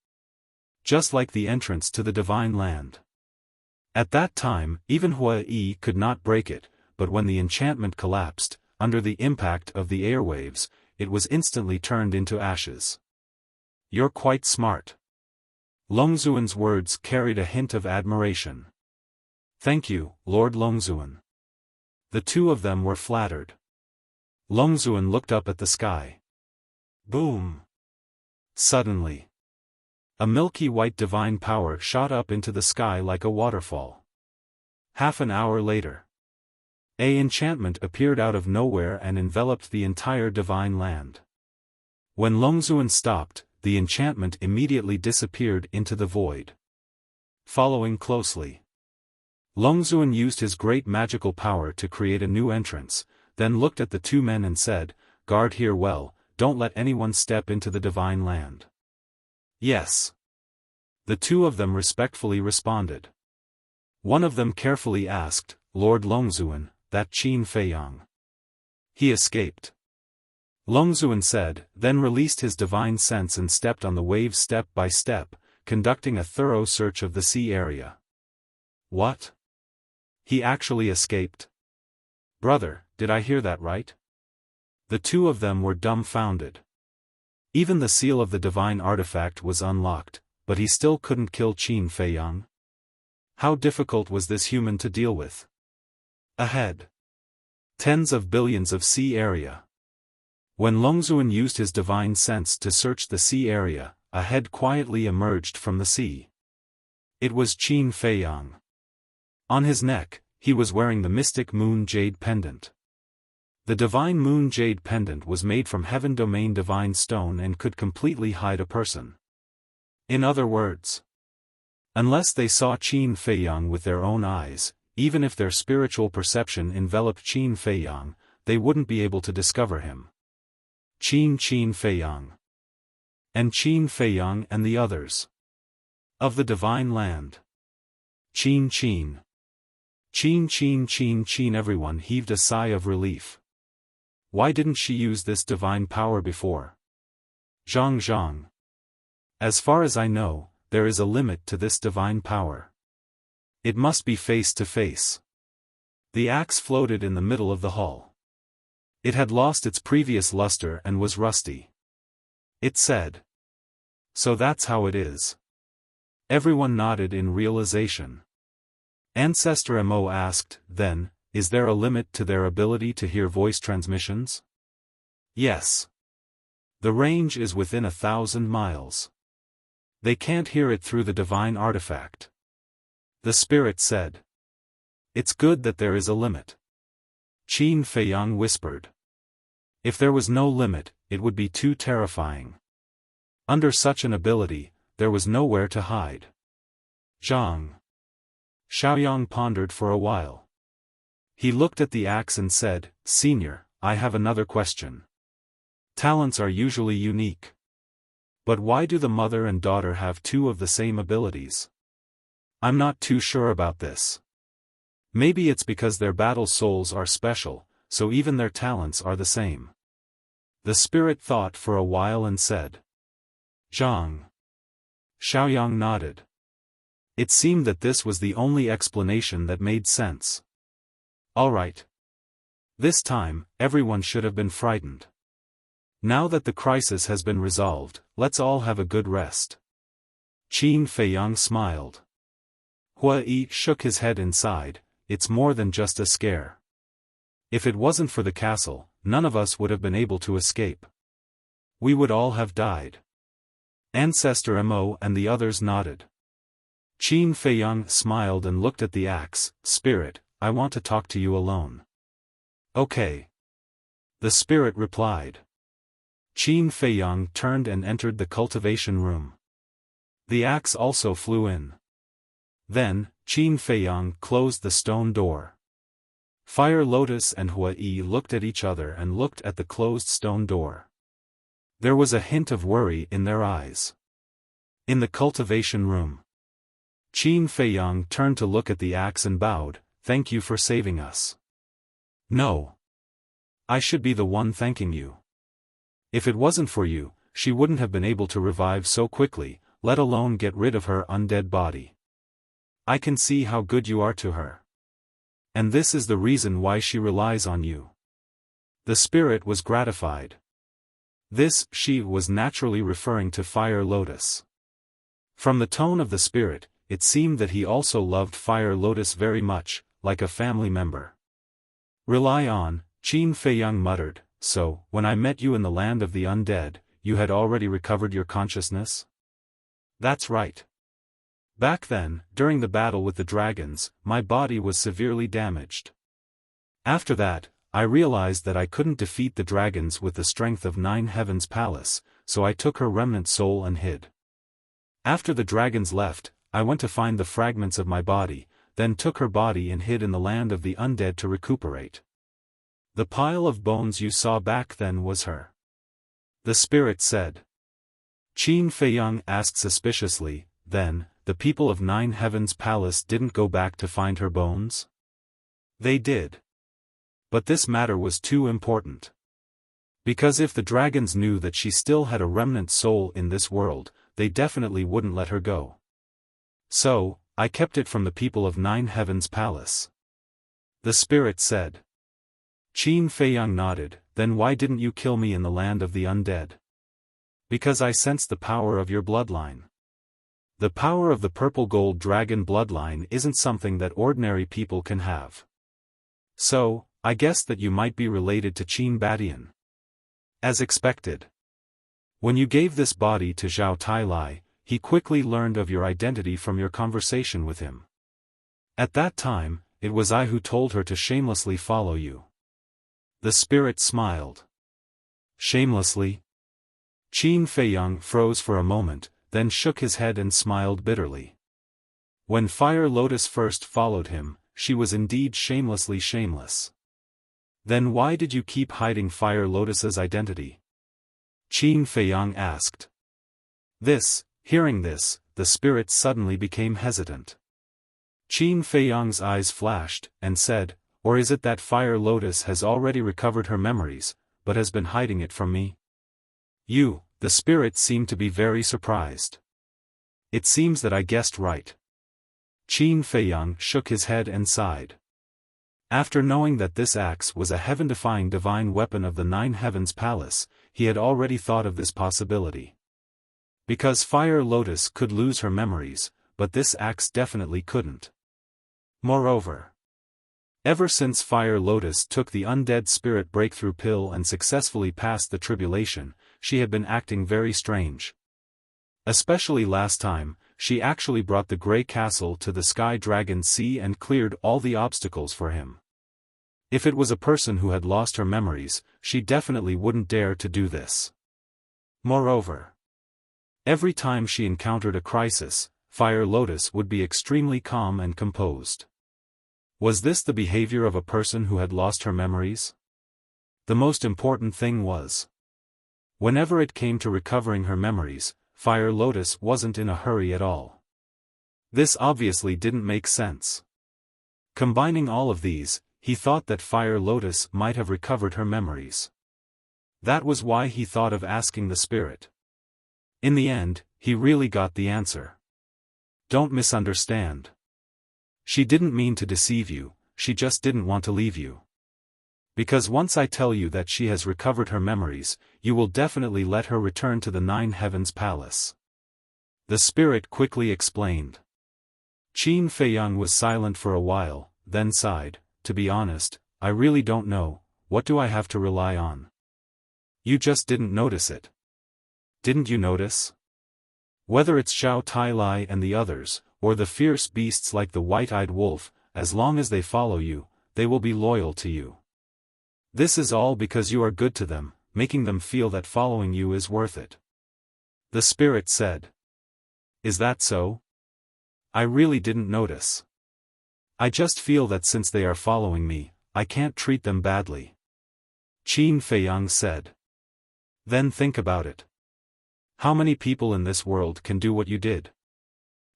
Just like the entrance to the divine land. At that time, even Hua Yi could not break it, but when the enchantment collapsed, under the impact of the airwaves, it was instantly turned into ashes. "You're quite smart." Longzuan's words carried a hint of admiration. "Thank you, Lord Longzuan." The 2 of them were flattered. Longzuan looked up at the sky. Boom! Suddenly, a milky white divine power shot up into the sky like a waterfall. Half an hour later, an enchantment appeared out of nowhere and enveloped the entire divine land. When Longzuan stopped, the enchantment immediately disappeared into the void. Following closely, Longzuan used his great magical power to create a new entrance, then looked at the 2 men and said, "Guard here well, don't let anyone step into the divine land." "Yes." The 2 of them respectfully responded. One of them carefully asked, "Lord Longzuan, that Qin Feiyang. He escaped?" Longzuan said, then released his divine sense and stepped on the waves step by step, conducting a thorough search of the sea area. "What? He actually escaped? Brother, did I hear that right?" The 2 of them were dumbfounded. Even the seal of the divine artifact was unlocked, but he still couldn't kill Qin Feiyang. How difficult was this human to deal with? Ahead, tens of billions of sea area. When Longzuan used his divine sense to search the sea area, a head quietly emerged from the sea. It was Qin Feiyang. On his neck, he was wearing the mystic moon jade pendant. The divine moon jade pendant was made from heaven domain divine stone and could completely hide a person. In other words, unless they saw Qin Feiyang with their own eyes, even if their spiritual perception enveloped Qin Feiyang, they wouldn't be able to discover him. Qin Feiyang. And Qin Feiyang and the others. Of the divine land. Qin. Qin. Everyone heaved a sigh of relief. Why didn't she use this divine power before? Zhang. As far as I know, there is a limit to this divine power. It must be face to face. The axe floated in the middle of the hall. It had lost its previous luster and was rusty. It said. So that's how it is. Everyone nodded in realization. Ancestor Mo asked, then, is there a limit to their ability to hear voice transmissions? Yes. The range is within 1,000 miles. They can't hear it through the divine artifact. The spirit said. It's good that there is a limit. Qin Feiyang whispered. If there was no limit, it would be too terrifying. Under such an ability, there was nowhere to hide. Zhang. Xiaoyang pondered for a while. He looked at the axe and said, Senior, I have another question. Talents are usually unique. But why do the mother and daughter have two of the same abilities? I'm not too sure about this. Maybe it's because their battle souls are special, so even their talents are the same. The spirit thought for a while and said. Zhang. Xiaoyang nodded. It seemed that this was the only explanation that made sense. All right. This time, everyone should have been frightened. Now that the crisis has been resolved, let's all have a good rest. Qin Feiyang smiled. Hua Yi shook his head inside, it's more than just a scare. If it wasn't for the castle, none of us would have been able to escape. We would all have died. Ancestor Mo and the others nodded. Qin Feiyang smiled and looked at the axe. Spirit, I want to talk to you alone. Okay. The spirit replied. Qin Feiyang turned and entered the cultivation room. The axe also flew in. Then, Qin Feiyang closed the stone door. Fire Lotus and Hua Yi looked at each other and looked at the closed stone door. There was a hint of worry in their eyes. In the cultivation room. Qin Feiyang turned to look at the axe and bowed, Thank you for saving us. No. I should be the one thanking you. If it wasn't for you, she wouldn't have been able to revive so quickly, let alone get rid of her undead body. I can see how good you are to her. And this is the reason why she relies on you. The spirit was gratified. This, she was naturally referring to Fire Lotus. From the tone of the spirit, it seemed that he also loved Fire Lotus very much, like a family member. Rely on, Qin Feiyang muttered, so, when I met you in the land of the undead, you had already recovered your consciousness? That's right. Back then, during the battle with the dragons, my body was severely damaged. After that, I realized that I couldn't defeat the dragons with the strength of 9 Heavens Palace, so I took her remnant soul and hid. After the dragons left, I went to find the fragments of my body, then took her body and hid in the land of the undead to recuperate. The pile of bones you saw back then was her. The spirit said. Qin Feiyang asked suspiciously, then, the people of 9 Heavens Palace didn't go back to find her bones? They did. But this matter was too important. Because if the dragons knew that she still had a remnant soul in this world, they definitely wouldn't let her go. So, I kept it from the people of 9 Heavens Palace. The spirit said. Qin Feiyang nodded, then why didn't you kill me in the land of the undead? Because I sensed the power of your bloodline. The power of the purple gold dragon bloodline isn't something that ordinary people can have. So, I guessed that you might be related to Qin Badian. As expected. When you gave this body to Zhao Tailai, he quickly learned of your identity from your conversation with him. At that time, it was I who told her to shamelessly follow you. The spirit smiled. Shamelessly? Qin Feiyang froze for a moment, then shook his head and smiled bitterly. When Fire Lotus first followed him, she was indeed shamelessly shameless. Then why did you keep hiding Fire Lotus's identity? Qin Feiyang asked. Hearing this, the spirit suddenly became hesitant. Qin Feiyang's eyes flashed, and said, "Or is it that Fire Lotus has already recovered her memories, but has been hiding it from me?" The spirit seemed to be very surprised. "It seems that I guessed right." Qin Feiyang shook his head and sighed. After knowing that this axe was a heaven-defying divine weapon of the Nine Heavens Palace, he had already thought of this possibility. Because Fire Lotus could lose her memories, but this axe definitely couldn't. Moreover, ever since Fire Lotus took the undead spirit breakthrough pill and successfully passed the tribulation, she had been acting very strange. Especially last time, she actually brought the Grey Castle to the Sky Dragon Sea and cleared all the obstacles for him. If it was a person who had lost her memories, she definitely wouldn't dare to do this. Moreover, every time she encountered a crisis, Fire Lotus would be extremely calm and composed. Was this the behavior of a person who had lost her memories? The most important thing was, whenever it came to recovering her memories, Fire Lotus wasn't in a hurry at all. This obviously didn't make sense. Combining all of these, he thought that Fire Lotus might have recovered her memories. That was why he thought of asking the spirit. In the end, he really got the answer. Don't misunderstand. She didn't mean to deceive you, she just didn't want to leave you. Because once I tell you that she has recovered her memories, you will definitely let her return to the Nine Heavens Palace. The spirit quickly explained. Qin Feiyang was silent for a while, then sighed, "To be honest, I really don't know, what do I have to rely on?" "You just didn't notice it." "Didn't you notice? Whether it's Xiao Tai and the others, or the fierce beasts like the white-eyed wolf, as long as they follow you, they will be loyal to you. This is all because you are good to them, making them feel that following you is worth it." The spirit said. "Is that so? I really didn't notice. I just feel that since they are following me, I can't treat them badly." Qin Feiyang said. "Then think about it. How many people in this world can do what you did?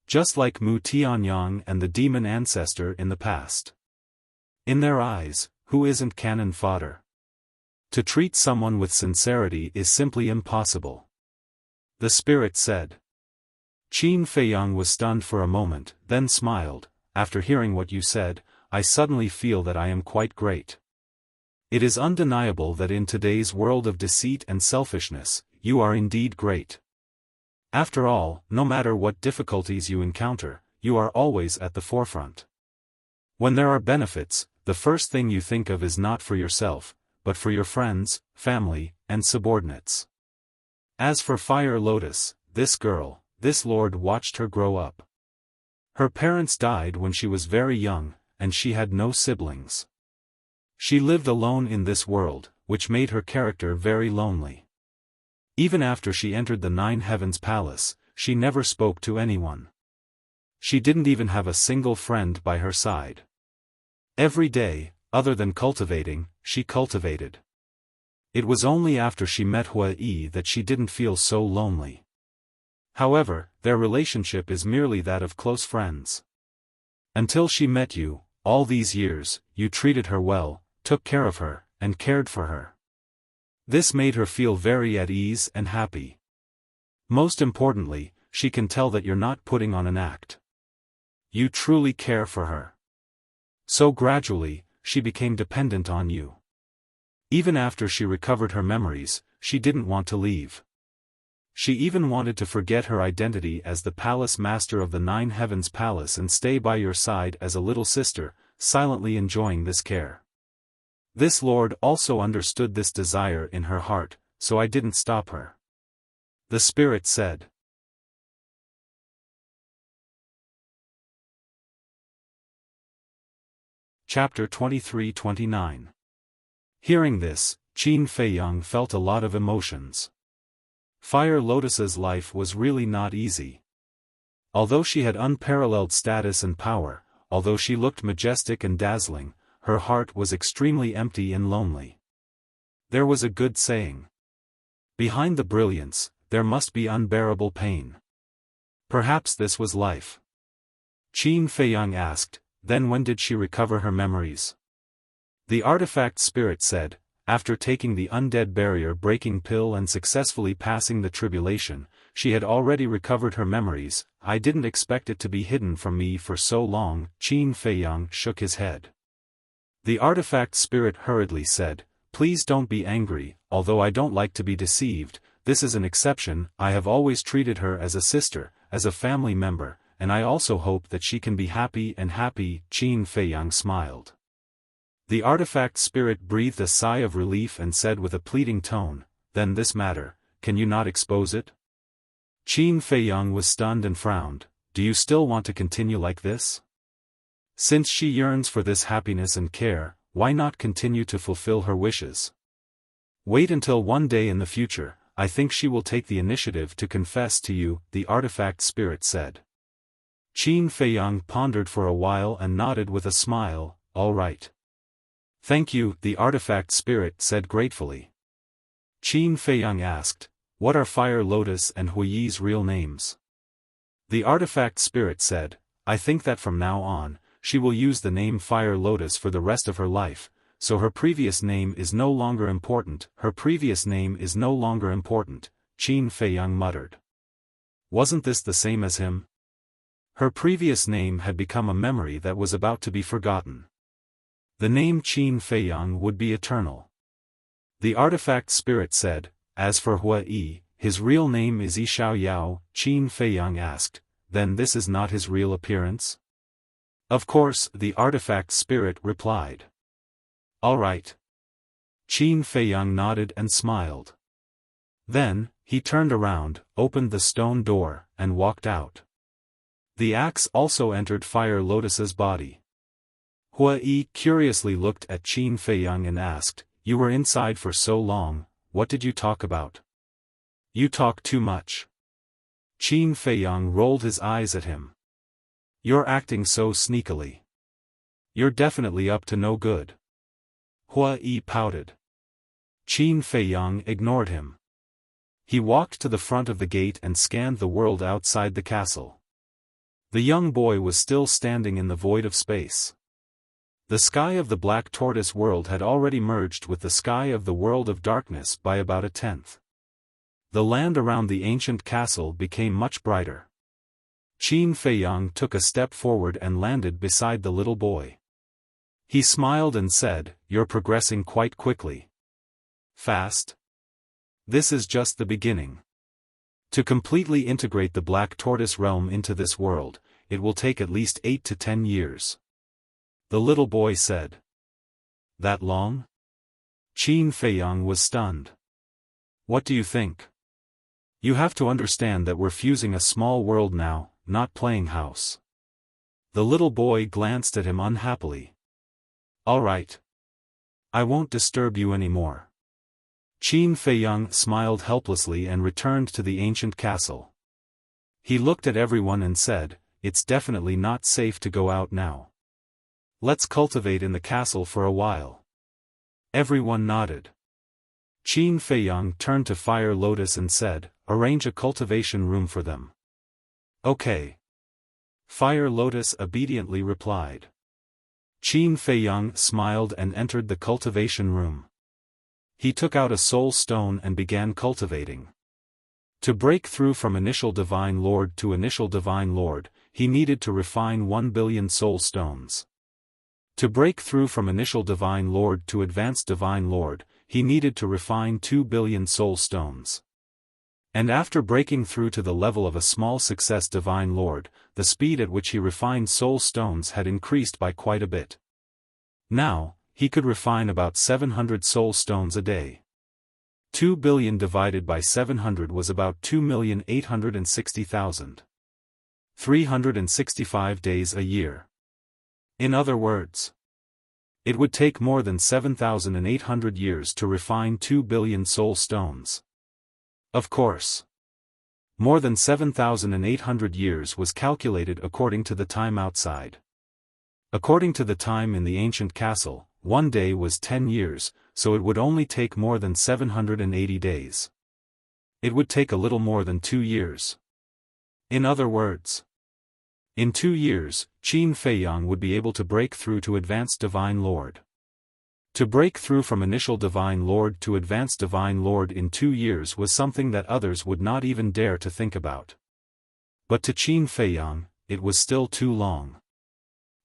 Just like Mu Tianyang and the demon ancestor in the past. In their eyes, who isn't cannon fodder? To treat someone with sincerity is simply impossible." The spirit said. Qin Feiyang was stunned for a moment, then smiled. "After hearing what you said, I suddenly feel that I am quite great. It is undeniable that in today's world of deceit and selfishness, you are indeed great. After all, no matter what difficulties you encounter, you are always at the forefront. When there are benefits, the first thing you think of is not for yourself, but for your friends, family, and subordinates. As for Fire Lotus, this girl, this lord watched her grow up. Her parents died when she was very young, and she had no siblings. She lived alone in this world, which made her character very lonely. Even after she entered the Nine Heavens Palace, she never spoke to anyone. She didn't even have a single friend by her side. Every day, other than cultivating, she cultivated. It was only after she met Hua Yi that she didn't feel so lonely. However, their relationship is merely that of close friends. Until she met you, all these years, you treated her well, took care of her, and cared for her. This made her feel very at ease and happy. Most importantly, she can tell that you're not putting on an act. You truly care for her. So gradually, she became dependent on you. Even after she recovered her memories, she didn't want to leave. She even wanted to forget her identity as the palace master of the Nine Heavens Palace and stay by your side as a little sister, silently enjoying this care. This lord also understood this desire in her heart, so I didn't stop her. The spirit said. Chapter 23-29. Hearing this, Qin Feiyang felt a lot of emotions. Fire Lotus's life was really not easy. Although she had unparalleled status and power, although she looked majestic and dazzling, her heart was extremely empty and lonely. There was a good saying. Behind the brilliance, there must be unbearable pain. Perhaps this was life. Qin Feiyang asked, then when did she recover her memories? The artifact spirit said, after taking the undead barrier breaking pill and successfully passing the tribulation, she had already recovered her memories. I didn't expect it to be hidden from me for so long. Qin Feiyang shook his head. The artifact spirit hurriedly said, please don't be angry, although I don't like to be deceived, this is an exception. I have always treated her as a sister, as a family member, and I also hope that she can be happy and happy. Qin Feiyang smiled. The artifact spirit breathed a sigh of relief and said with a pleading tone, then this matter, can you not expose it? Qin Feiyang was stunned and frowned, do you still want to continue like this? Since she yearns for this happiness and care, why not continue to fulfill her wishes? Wait until one day in the future, I think she will take the initiative to confess to you, the artifact spirit said. Qin Feiyang pondered for a while and nodded with a smile, all right. Thank you, the artifact spirit said gratefully. Qin Feiyang asked, what are Fire Lotus and Hui's real names? The artifact spirit said, I think that from now on, she will use the name Fire Lotus for the rest of her life, so her previous name is no longer important. Her previous name is no longer important, Qin Feiyang muttered. Wasn't this the same as him? Her previous name had become a memory that was about to be forgotten. The name Qin Feiyang would be eternal. The artifact spirit said, as for Hui, his real name is Yi Xiao Yao. Qin Feiyang asked, then this is not his real appearance? Of course, the artifact spirit replied. All right. Qin Feiyang nodded and smiled. Then, he turned around, opened the stone door, and walked out. The axe also entered Fire Lotus's body. Hui curiously looked at Qin Feiyang and asked, you were inside for so long, what did you talk about? You talk too much. Qin Feiyang rolled his eyes at him. You're acting so sneakily. You're definitely up to no good. Hui pouted. Qin Feiyang ignored him. He walked to the front of the gate and scanned the world outside the castle. The young boy was still standing in the void of space. The sky of the Black Tortoise world had already merged with the sky of the world of darkness by about a tenth. The land around the ancient castle became much brighter. Qin Feiyang took a step forward and landed beside the little boy. He smiled and said, you're progressing quite quickly. Fast? This is just the beginning. To completely integrate the Black Tortoise realm into this world, it will take at least 8 to 10 years. The little boy said. That long? Qin Feiyang was stunned. What do you think? You have to understand that we're fusing a small world now, not playing house. The little boy glanced at him unhappily. All right. I won't disturb you anymore. Qin Feiyang smiled helplessly and returned to the ancient castle. He looked at everyone and said, it's definitely not safe to go out now. Let's cultivate in the castle for a while. Everyone nodded. Qin Feiyang turned to Fire Lotus and said, arrange a cultivation room for them. Okay. Fire Lotus obediently replied. Qin Feiyang smiled and entered the cultivation room. He took out a soul stone and began cultivating. To break through from initial Divine Lord to initial Divine Lord, he needed to refine 1 billion soul stones. To break through from initial Divine Lord to advanced Divine Lord, he needed to refine 2 billion soul stones. And after breaking through to the level of a small success Divine Lord, the speed at which he refined soul stones had increased by quite a bit. Now, he could refine about 700 soul stones a day. 2 billion divided by 700 was about 2,860,000. 365 days a year. In other words, It would take more than 7,800 years to refine 2 billion soul stones. Of course. More than 7,800 years was calculated according to the time outside. According to the time in the ancient castle, 1 day was 10 years, so it would only take more than 780 days. It would take a little more than 2 years. In other words, in 2 years, Qin Feiyang would be able to break through to Advanced Divine Lord. To break through from initial Divine Lord to Advanced Divine Lord in 2 years was something that others would not even dare to think about. But to Qin Feiyang, it was still too long.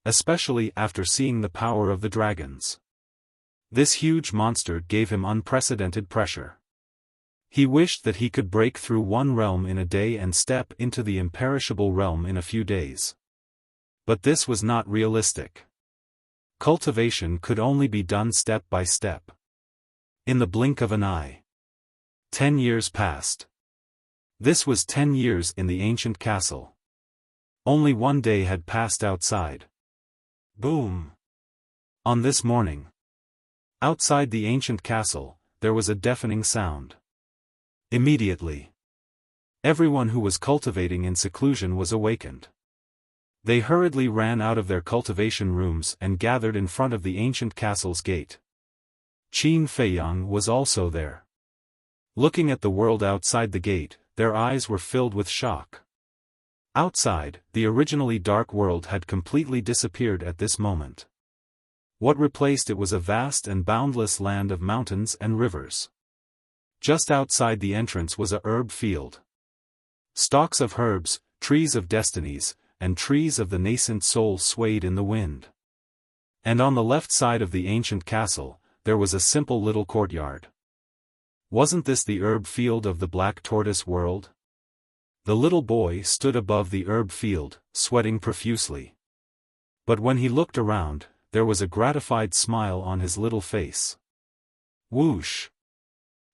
Especially after seeing the power of the dragons. This huge monster gave him unprecedented pressure. He wished that he could break through one realm in a day and step into the imperishable realm in a few days. But this was not realistic. Cultivation could only be done step by step. In the blink of an eye. 10 years passed. This was 10 years in the ancient castle. Only 1 day had passed outside. Boom! On this morning. Outside the ancient castle, there was a deafening sound. Immediately. Everyone who was cultivating in seclusion was awakened. They hurriedly ran out of their cultivation rooms and gathered in front of the ancient castle's gate. Qin Feiyang was also there. Looking at the world outside the gate, their eyes were filled with shock. Outside, the originally dark world had completely disappeared at this moment. What replaced it was a vast and boundless land of mountains and rivers. Just outside the entrance was a herb field. Stalks of herbs, trees of destinies, and trees of the nascent soul swayed in the wind. And on the left side of the ancient castle, there was a simple little courtyard. Wasn't this the herb field of the Black Tortoise world? The little boy stood above the herb field, sweating profusely. But when he looked around, there was a gratified smile on his little face. Whoosh!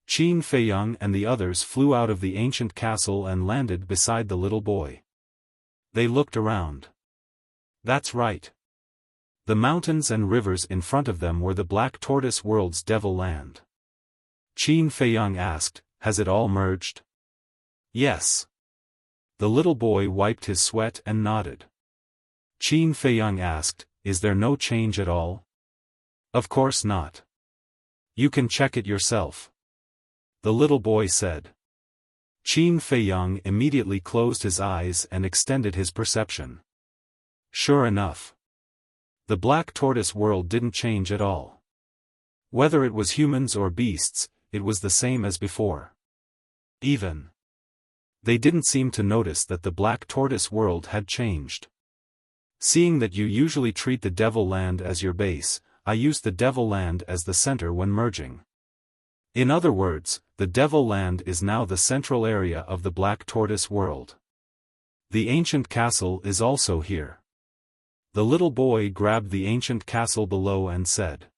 Qin Feiyang and the others flew out of the ancient castle and landed beside the little boy. They looked around. That's right. The mountains and rivers in front of them were the Black Tortoise world's devil land. Qin Feiyang asked, "Has it all merged?" "Yes." The little boy wiped his sweat and nodded. Qin Feiyang asked, "Is there no change at all?" "Of course not. You can check it yourself," the little boy said. Qin Feiyang immediately closed his eyes and extended his perception. Sure enough. The Black Tortoise world didn't change at all. Whether it was humans or beasts, it was the same as before. Even. They didn't seem to notice that the Black Tortoise world had changed. Seeing that you usually treat the Devil Land as your base, I used the Devil Land as the center when merging. In other words, the Devil Land is now the central area of the Black Tortoise world. The ancient castle is also here. The little boy grabbed the ancient castle below and said.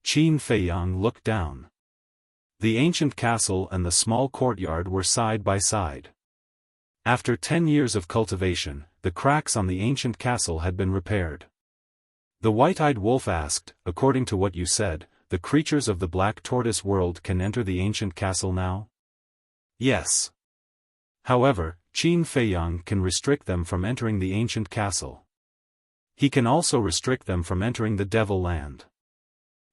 Qin Feiyang looked down. The ancient castle and the small courtyard were side by side. After 10 years of cultivation, the cracks on the ancient castle had been repaired. The white-eyed wolf asked, "According to what you said, the creatures of the Black Tortoise world can enter the ancient castle now?" "Yes. However, Qin Feiyang can restrict them from entering the ancient castle. He can also restrict them from entering the Devil Land.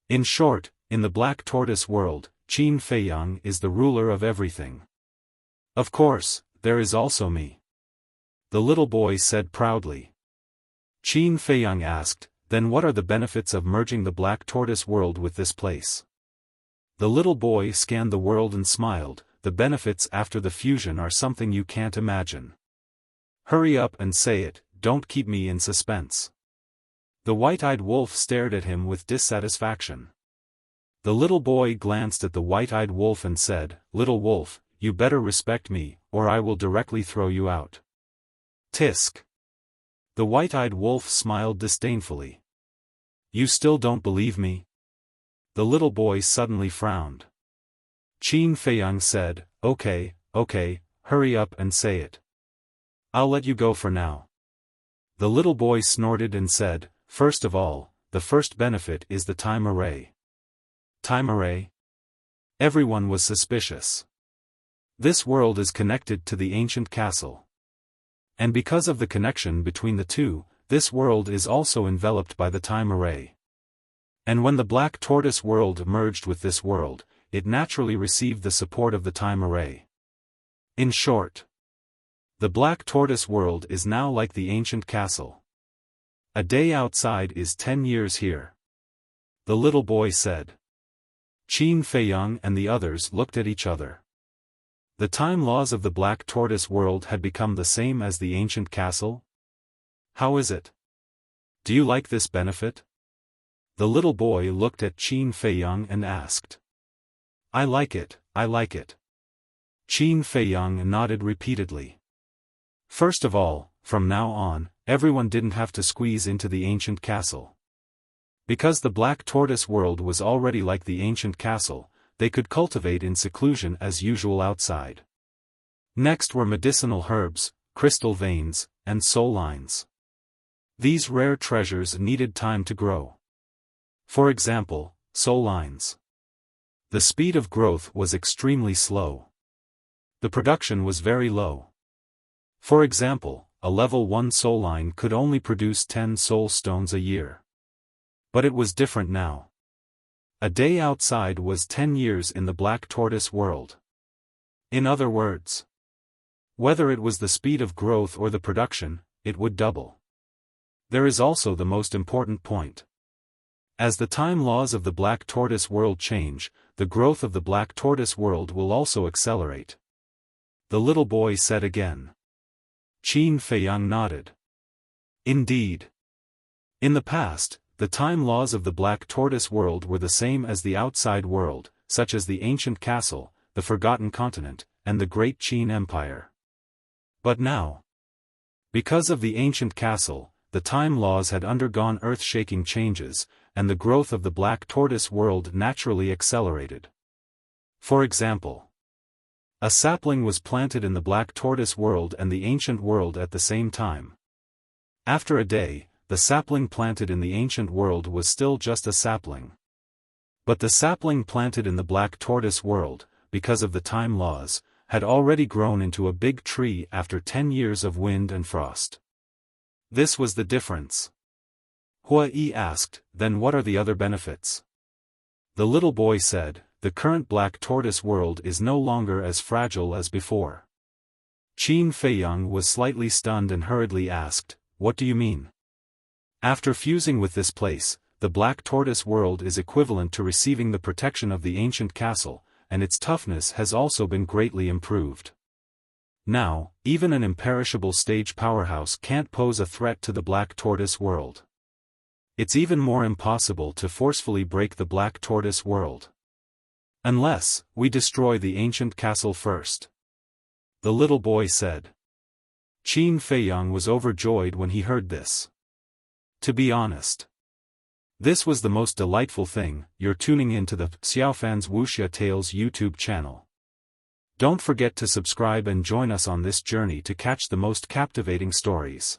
In short, in the Black Tortoise world, Qin Feiyang is the ruler of everything. Of course, there is also me," the little boy said proudly. Qin Feiyang asked, "Then what are the benefits of merging the Black Tortoise world with this place?" The little boy scanned the world and smiled. "The benefits after the fusion are something you can't imagine." "Hurry up and say it, don't keep me in suspense." The white-eyed wolf stared at him with dissatisfaction. The little boy glanced at the white-eyed wolf and said, "Little wolf, you better respect me, or I will directly throw you out." Tisk. The white-eyed wolf smiled disdainfully. "You still don't believe me?" The little boy suddenly frowned. Qin Feiyang said, okay, hurry up and say it. I'll let you go for now." The little boy snorted and said, "First of all, the first benefit is the time array. Time array? Everyone was suspicious. This world is connected to the ancient castle. And because of the connection between the two, this world is also enveloped by the time array. And when the black tortoise world merged with this world, it naturally received the support of the time array. In short, the black tortoise world is now like the ancient castle. A day outside is 10 years here. The little boy said. Qin Feiyang and the others looked at each other. The time laws of the black tortoise world had become the same as the ancient castle? How is it? Do you like this benefit? The little boy looked at Qin Feiyang and asked. I like it, I like it. Qin Feiyang nodded repeatedly. First of all, from now on, everyone didn't have to squeeze into the ancient castle. Because the black tortoise world was already like the ancient castle, they could cultivate in seclusion as usual outside. Next were medicinal herbs, crystal veins, and soul lines. These rare treasures needed time to grow. For example, soul lines. The speed of growth was extremely slow. The production was very low. For example, a level 1 soul line could only produce 10 soul stones a year. But it was different now. A day outside was 10 years in the black tortoise world. In other words, whether it was the speed of growth or the production, it would double. There is also the most important point. As the time laws of the black tortoise world change, the growth of the black tortoise world will also accelerate. The little boy said again. Qin Feiyang nodded. Indeed. In the past, the time laws of the black tortoise world were the same as the outside world, such as the ancient castle, the forgotten continent, and the great Qin Empire. But now, because of the ancient castle, the time laws had undergone earth-shaking changes, and the growth of the black tortoise world naturally accelerated. For example, a sapling was planted in the black tortoise world and the ancient world at the same time. After a day, the sapling planted in the ancient world was still just a sapling. But the sapling planted in the black tortoise world, because of the time laws, had already grown into a big tree after 10 years of wind and frost. This was the difference. Hua Yi asked, then what are the other benefits? The little boy said, the current black tortoise world is no longer as fragile as before. Qin Feiyang was slightly stunned and hurriedly asked, what do you mean? After fusing with this place, the black tortoise world is equivalent to receiving the protection of the ancient castle, and its toughness has also been greatly improved. Now, even an imperishable stage powerhouse can't pose a threat to the black tortoise world. It's even more impossible to forcefully break the black tortoise world. Unless we destroy the ancient castle first. The little boy said. Qin Feiyang was overjoyed when he heard this. To be honest, this was the most delightful thing. You're tuning into the Xiaofan's Wuxia Tales YouTube channel. Don't forget to subscribe and join us on this journey to catch the most captivating stories.